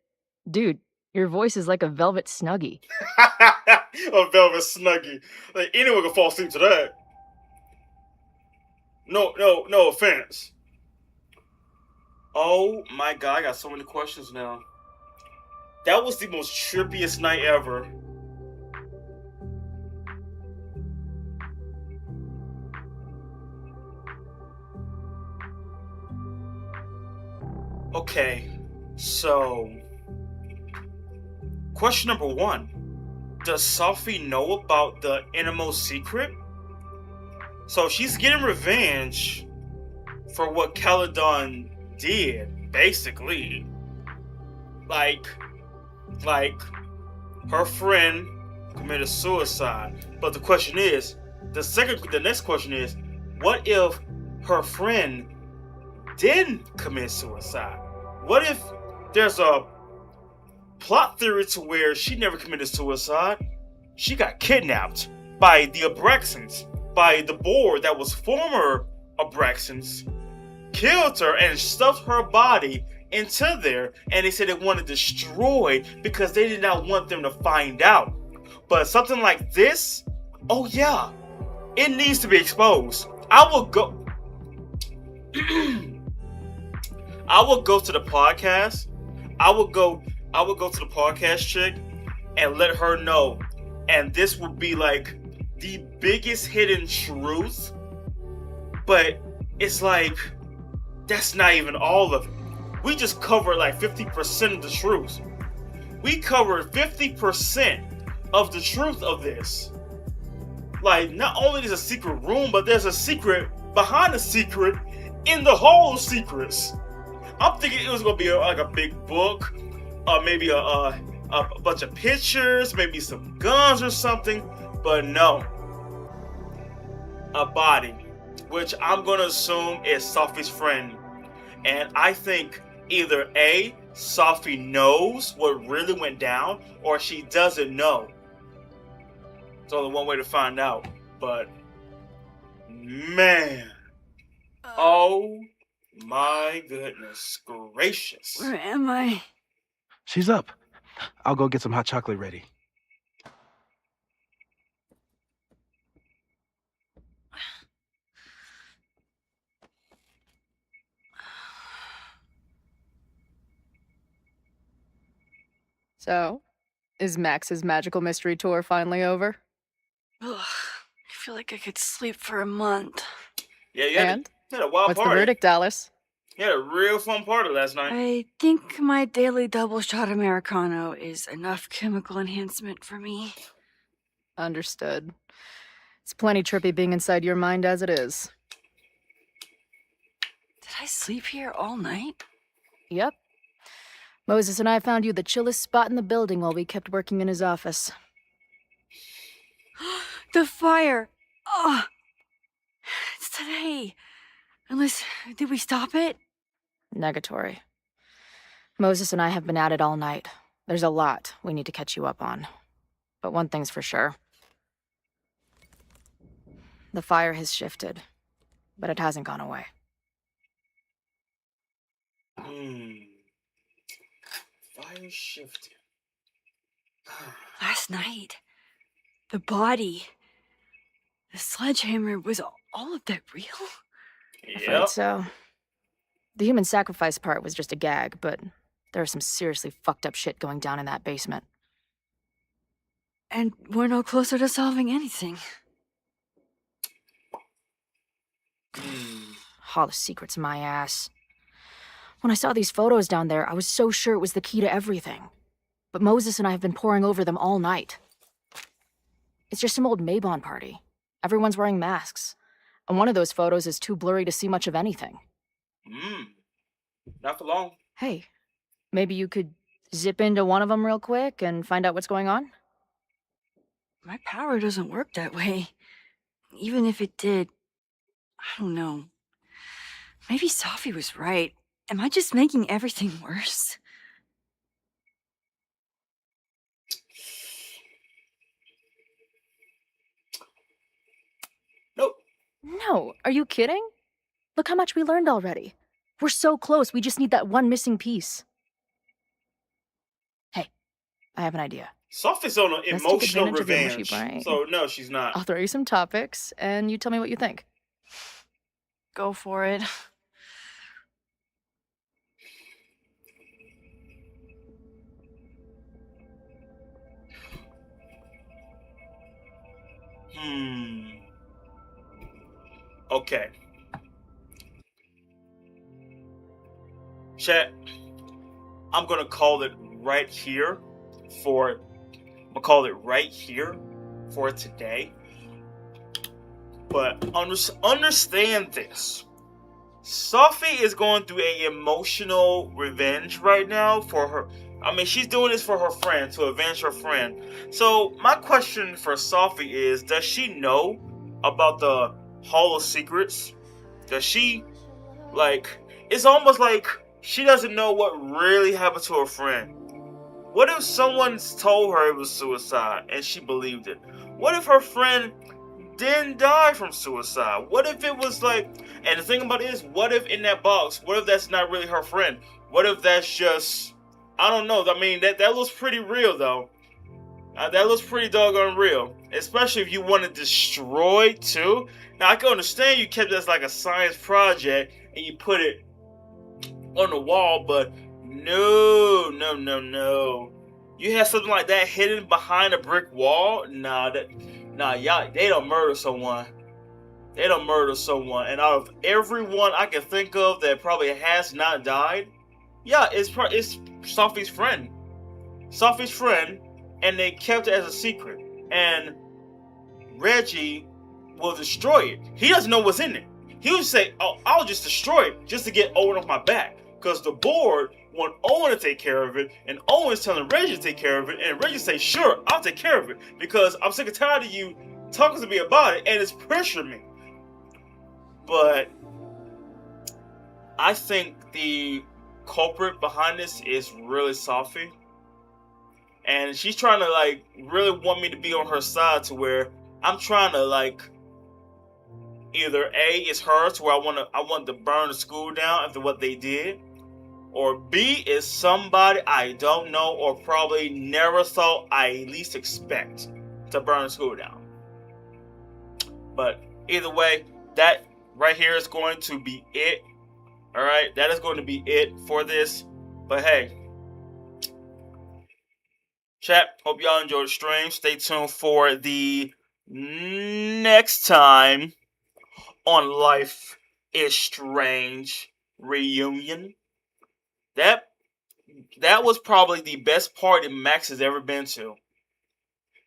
Dude, your voice is like a velvet snuggie. A velvet snuggie. Like anyone can fall asleep to that. No offense. Oh my god, I got so many questions now. That was the most trippiest night ever. Okay, so question number 1. Does Sophie know about the innermost secret? So she's getting revenge for what Caledon did, basically. Like her friend committed suicide. But the question is, the next question is, what if her friend didn't commit suicide? What if there's a plot theory to where she never committed suicide? She got kidnapped by the Abraxans, by the board that was former Abraxans, killed her and stuffed her body into there, and they said they wanted destroyed because they did not want them to find out. But something like this, oh yeah, it needs to be exposed. I will go to the podcast. I will go to the podcast chick and let her know. And this would be like the biggest hidden truth. But it's like, that's not even all of it. We just covered like 50% of the truth. We covered 50% of the truth of this. Like, not only there's a secret room, but there's a secret behind the secret in the Hall of Secrets. I'm thinking it was gonna be like a big book, maybe a bunch of pictures, maybe some guns or something, but no. A body, which I'm gonna assume is Sophie's friend. And I think either A, Sophie knows what really went down, or she doesn't know. It's only one way to find out. But man, oh my goodness gracious. Where am I? She's up. I'll go get some hot chocolate ready. So, is Max's magical mystery tour finally over? Ugh, I feel like I could sleep for a month. Yeah, you had a wild What's party. the verdict, Dallas? You had a real fun party last night. I think my daily double shot Americano is enough chemical enhancement for me. Understood. It's plenty trippy being inside your mind as it is. Did I sleep here all night? Yep. Moses and I found you the chillest spot in the building while we kept working in his office. The fire! Oh, it's today. Unless, did we stop it? Negatory. Moses and I have been at it all night. There's a lot we need to catch you up on. But one thing's for sure. The fire has shifted, but it hasn't gone away. Fire shifted. Last night, the body, the sledgehammer, was all of that real? Afraid so. The human sacrifice part was just a gag, but there's some seriously fucked up shit going down in that basement. And we're no closer to solving anything. Hall of Secrets, my ass. When I saw these photos down there, I was so sure it was the key to everything. But Moses and I have been poring over them all night. It's just some old Mabon party. Everyone's wearing masks. And one of those photos is too blurry to see much of anything. Not for long. Hey, maybe you could zip into one of them real quick and find out what's going on? My power doesn't work that way. Even if it did, I don't know. Maybe Sophie was right. Am I just making everything worse? No, are you kidding? Look how much we learned already. We're so close, we just need that one missing piece. Hey, I have an idea. Sophie's on an Let's take emotional advantage of your mushy revenge. brain. So no, she's not. I'll throw you some topics, and you tell me what you think. Go for it. Okay. Chat, I'm gonna call it right here for today. But understand this. Sophie is going through a emotional revenge right now for her. I mean, she's doing this for her friend, to avenge her friend. So my question for Sophie is, does she know about the Hall of Secrets? Does she, like, it's almost like she doesn't know what really happened to her friend. What if someone told her it was suicide and she believed it? What if her friend didn't die from suicide? What if it was like, and the thing about it is, what if in that box, what if that's not really her friend? What if that's just, I don't know. I mean, that looks pretty real though. That looks pretty doggone real. Especially if you want to destroy too. Now I can understand you kept it as like a science project and you put it on the wall, but no. You have something like that hidden behind a brick wall? Nah, y'all, they don't murder someone. And out of everyone I can think of that probably has not died, yeah, it's Sophie's friend. And they kept it as a secret. And Reggie will destroy it. He doesn't know what's in it. He would say, "Oh, I'll just destroy it just to get Owen off my back." Because the board want Owen to take care of it, and Owen's telling Reggie to take care of it, and Reggie say, "Sure, I'll take care of it because I'm sick and tired of you talking to me about it, and it's pressuring me." But I think the culprit behind this is really Sophie, and she's trying to like really want me to be on her side to where I'm trying to like either A, it's her to where I want to burn the school down after what they did, or B, is somebody I don't know or probably never thought I at least expect to burn the school down. But either way, that right here is going to be it. Alright, that is going to be it for this. But hey, chat, hope y'all enjoyed the stream. Stay tuned for the next time on Life is Strange reunion. That was probably the best party Max has ever been to.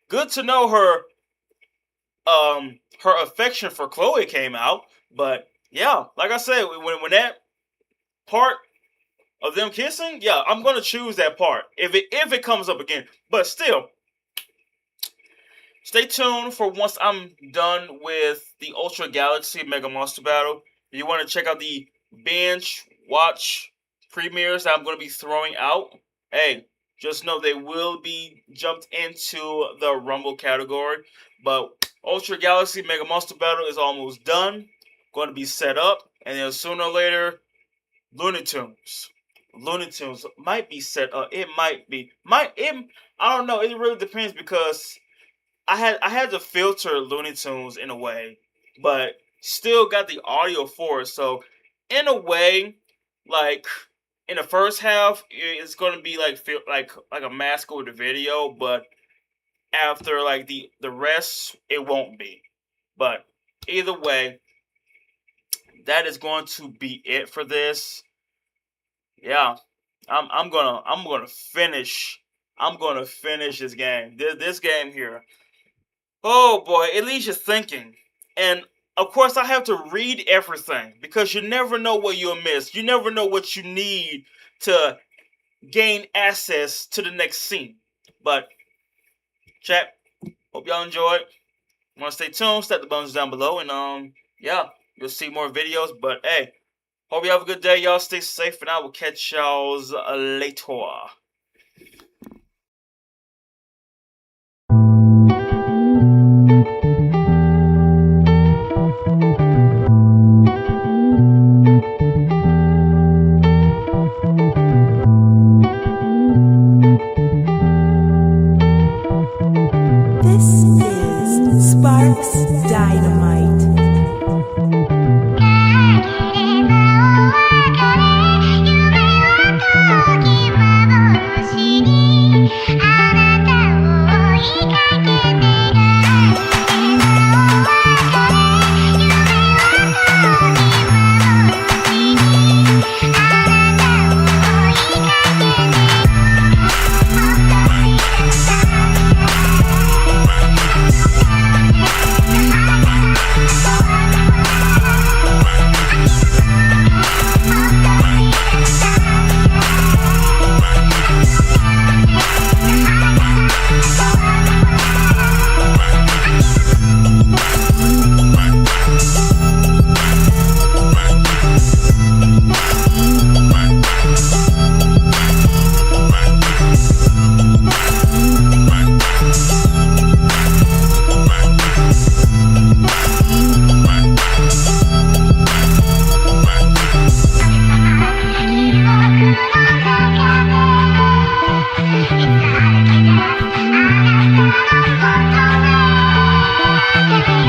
Good to know her affection for Chloe came out, but yeah, like I said, when that part of them kissing, yeah, I'm gonna choose that part if it comes up again. But still, stay tuned for once I'm done with the Ultra Galaxy Mega Monster Battle. If you want to check out the binge watch premieres that I'm going to be throwing out, hey, just know they will be jumped into the Rumble category. But Ultra Galaxy Mega Monster Battle is almost done, going to be set up, and then sooner or later, Looney Tunes might be set up. It might be, I don't know. It really depends because I had to filter Looney Tunes in a way, but still got the audio for it. So in a way, like in the first half, it's going to be like a mask over the video, but after like the rest, it won't be. But either way, that is going to be it for this. Yeah, I'm gonna finish. I'm gonna finish this game. This game here. Oh boy, it leaves you thinking. And of course, I have to read everything because you never know what you'll miss. You never know what you need to gain access to the next scene. But chat, hope y'all enjoyed. Want to stay tuned? Step the buttons down below, and yeah, you'll see more videos. But hey, hope you have a good day. Y'all stay safe, and I will catch y'all later.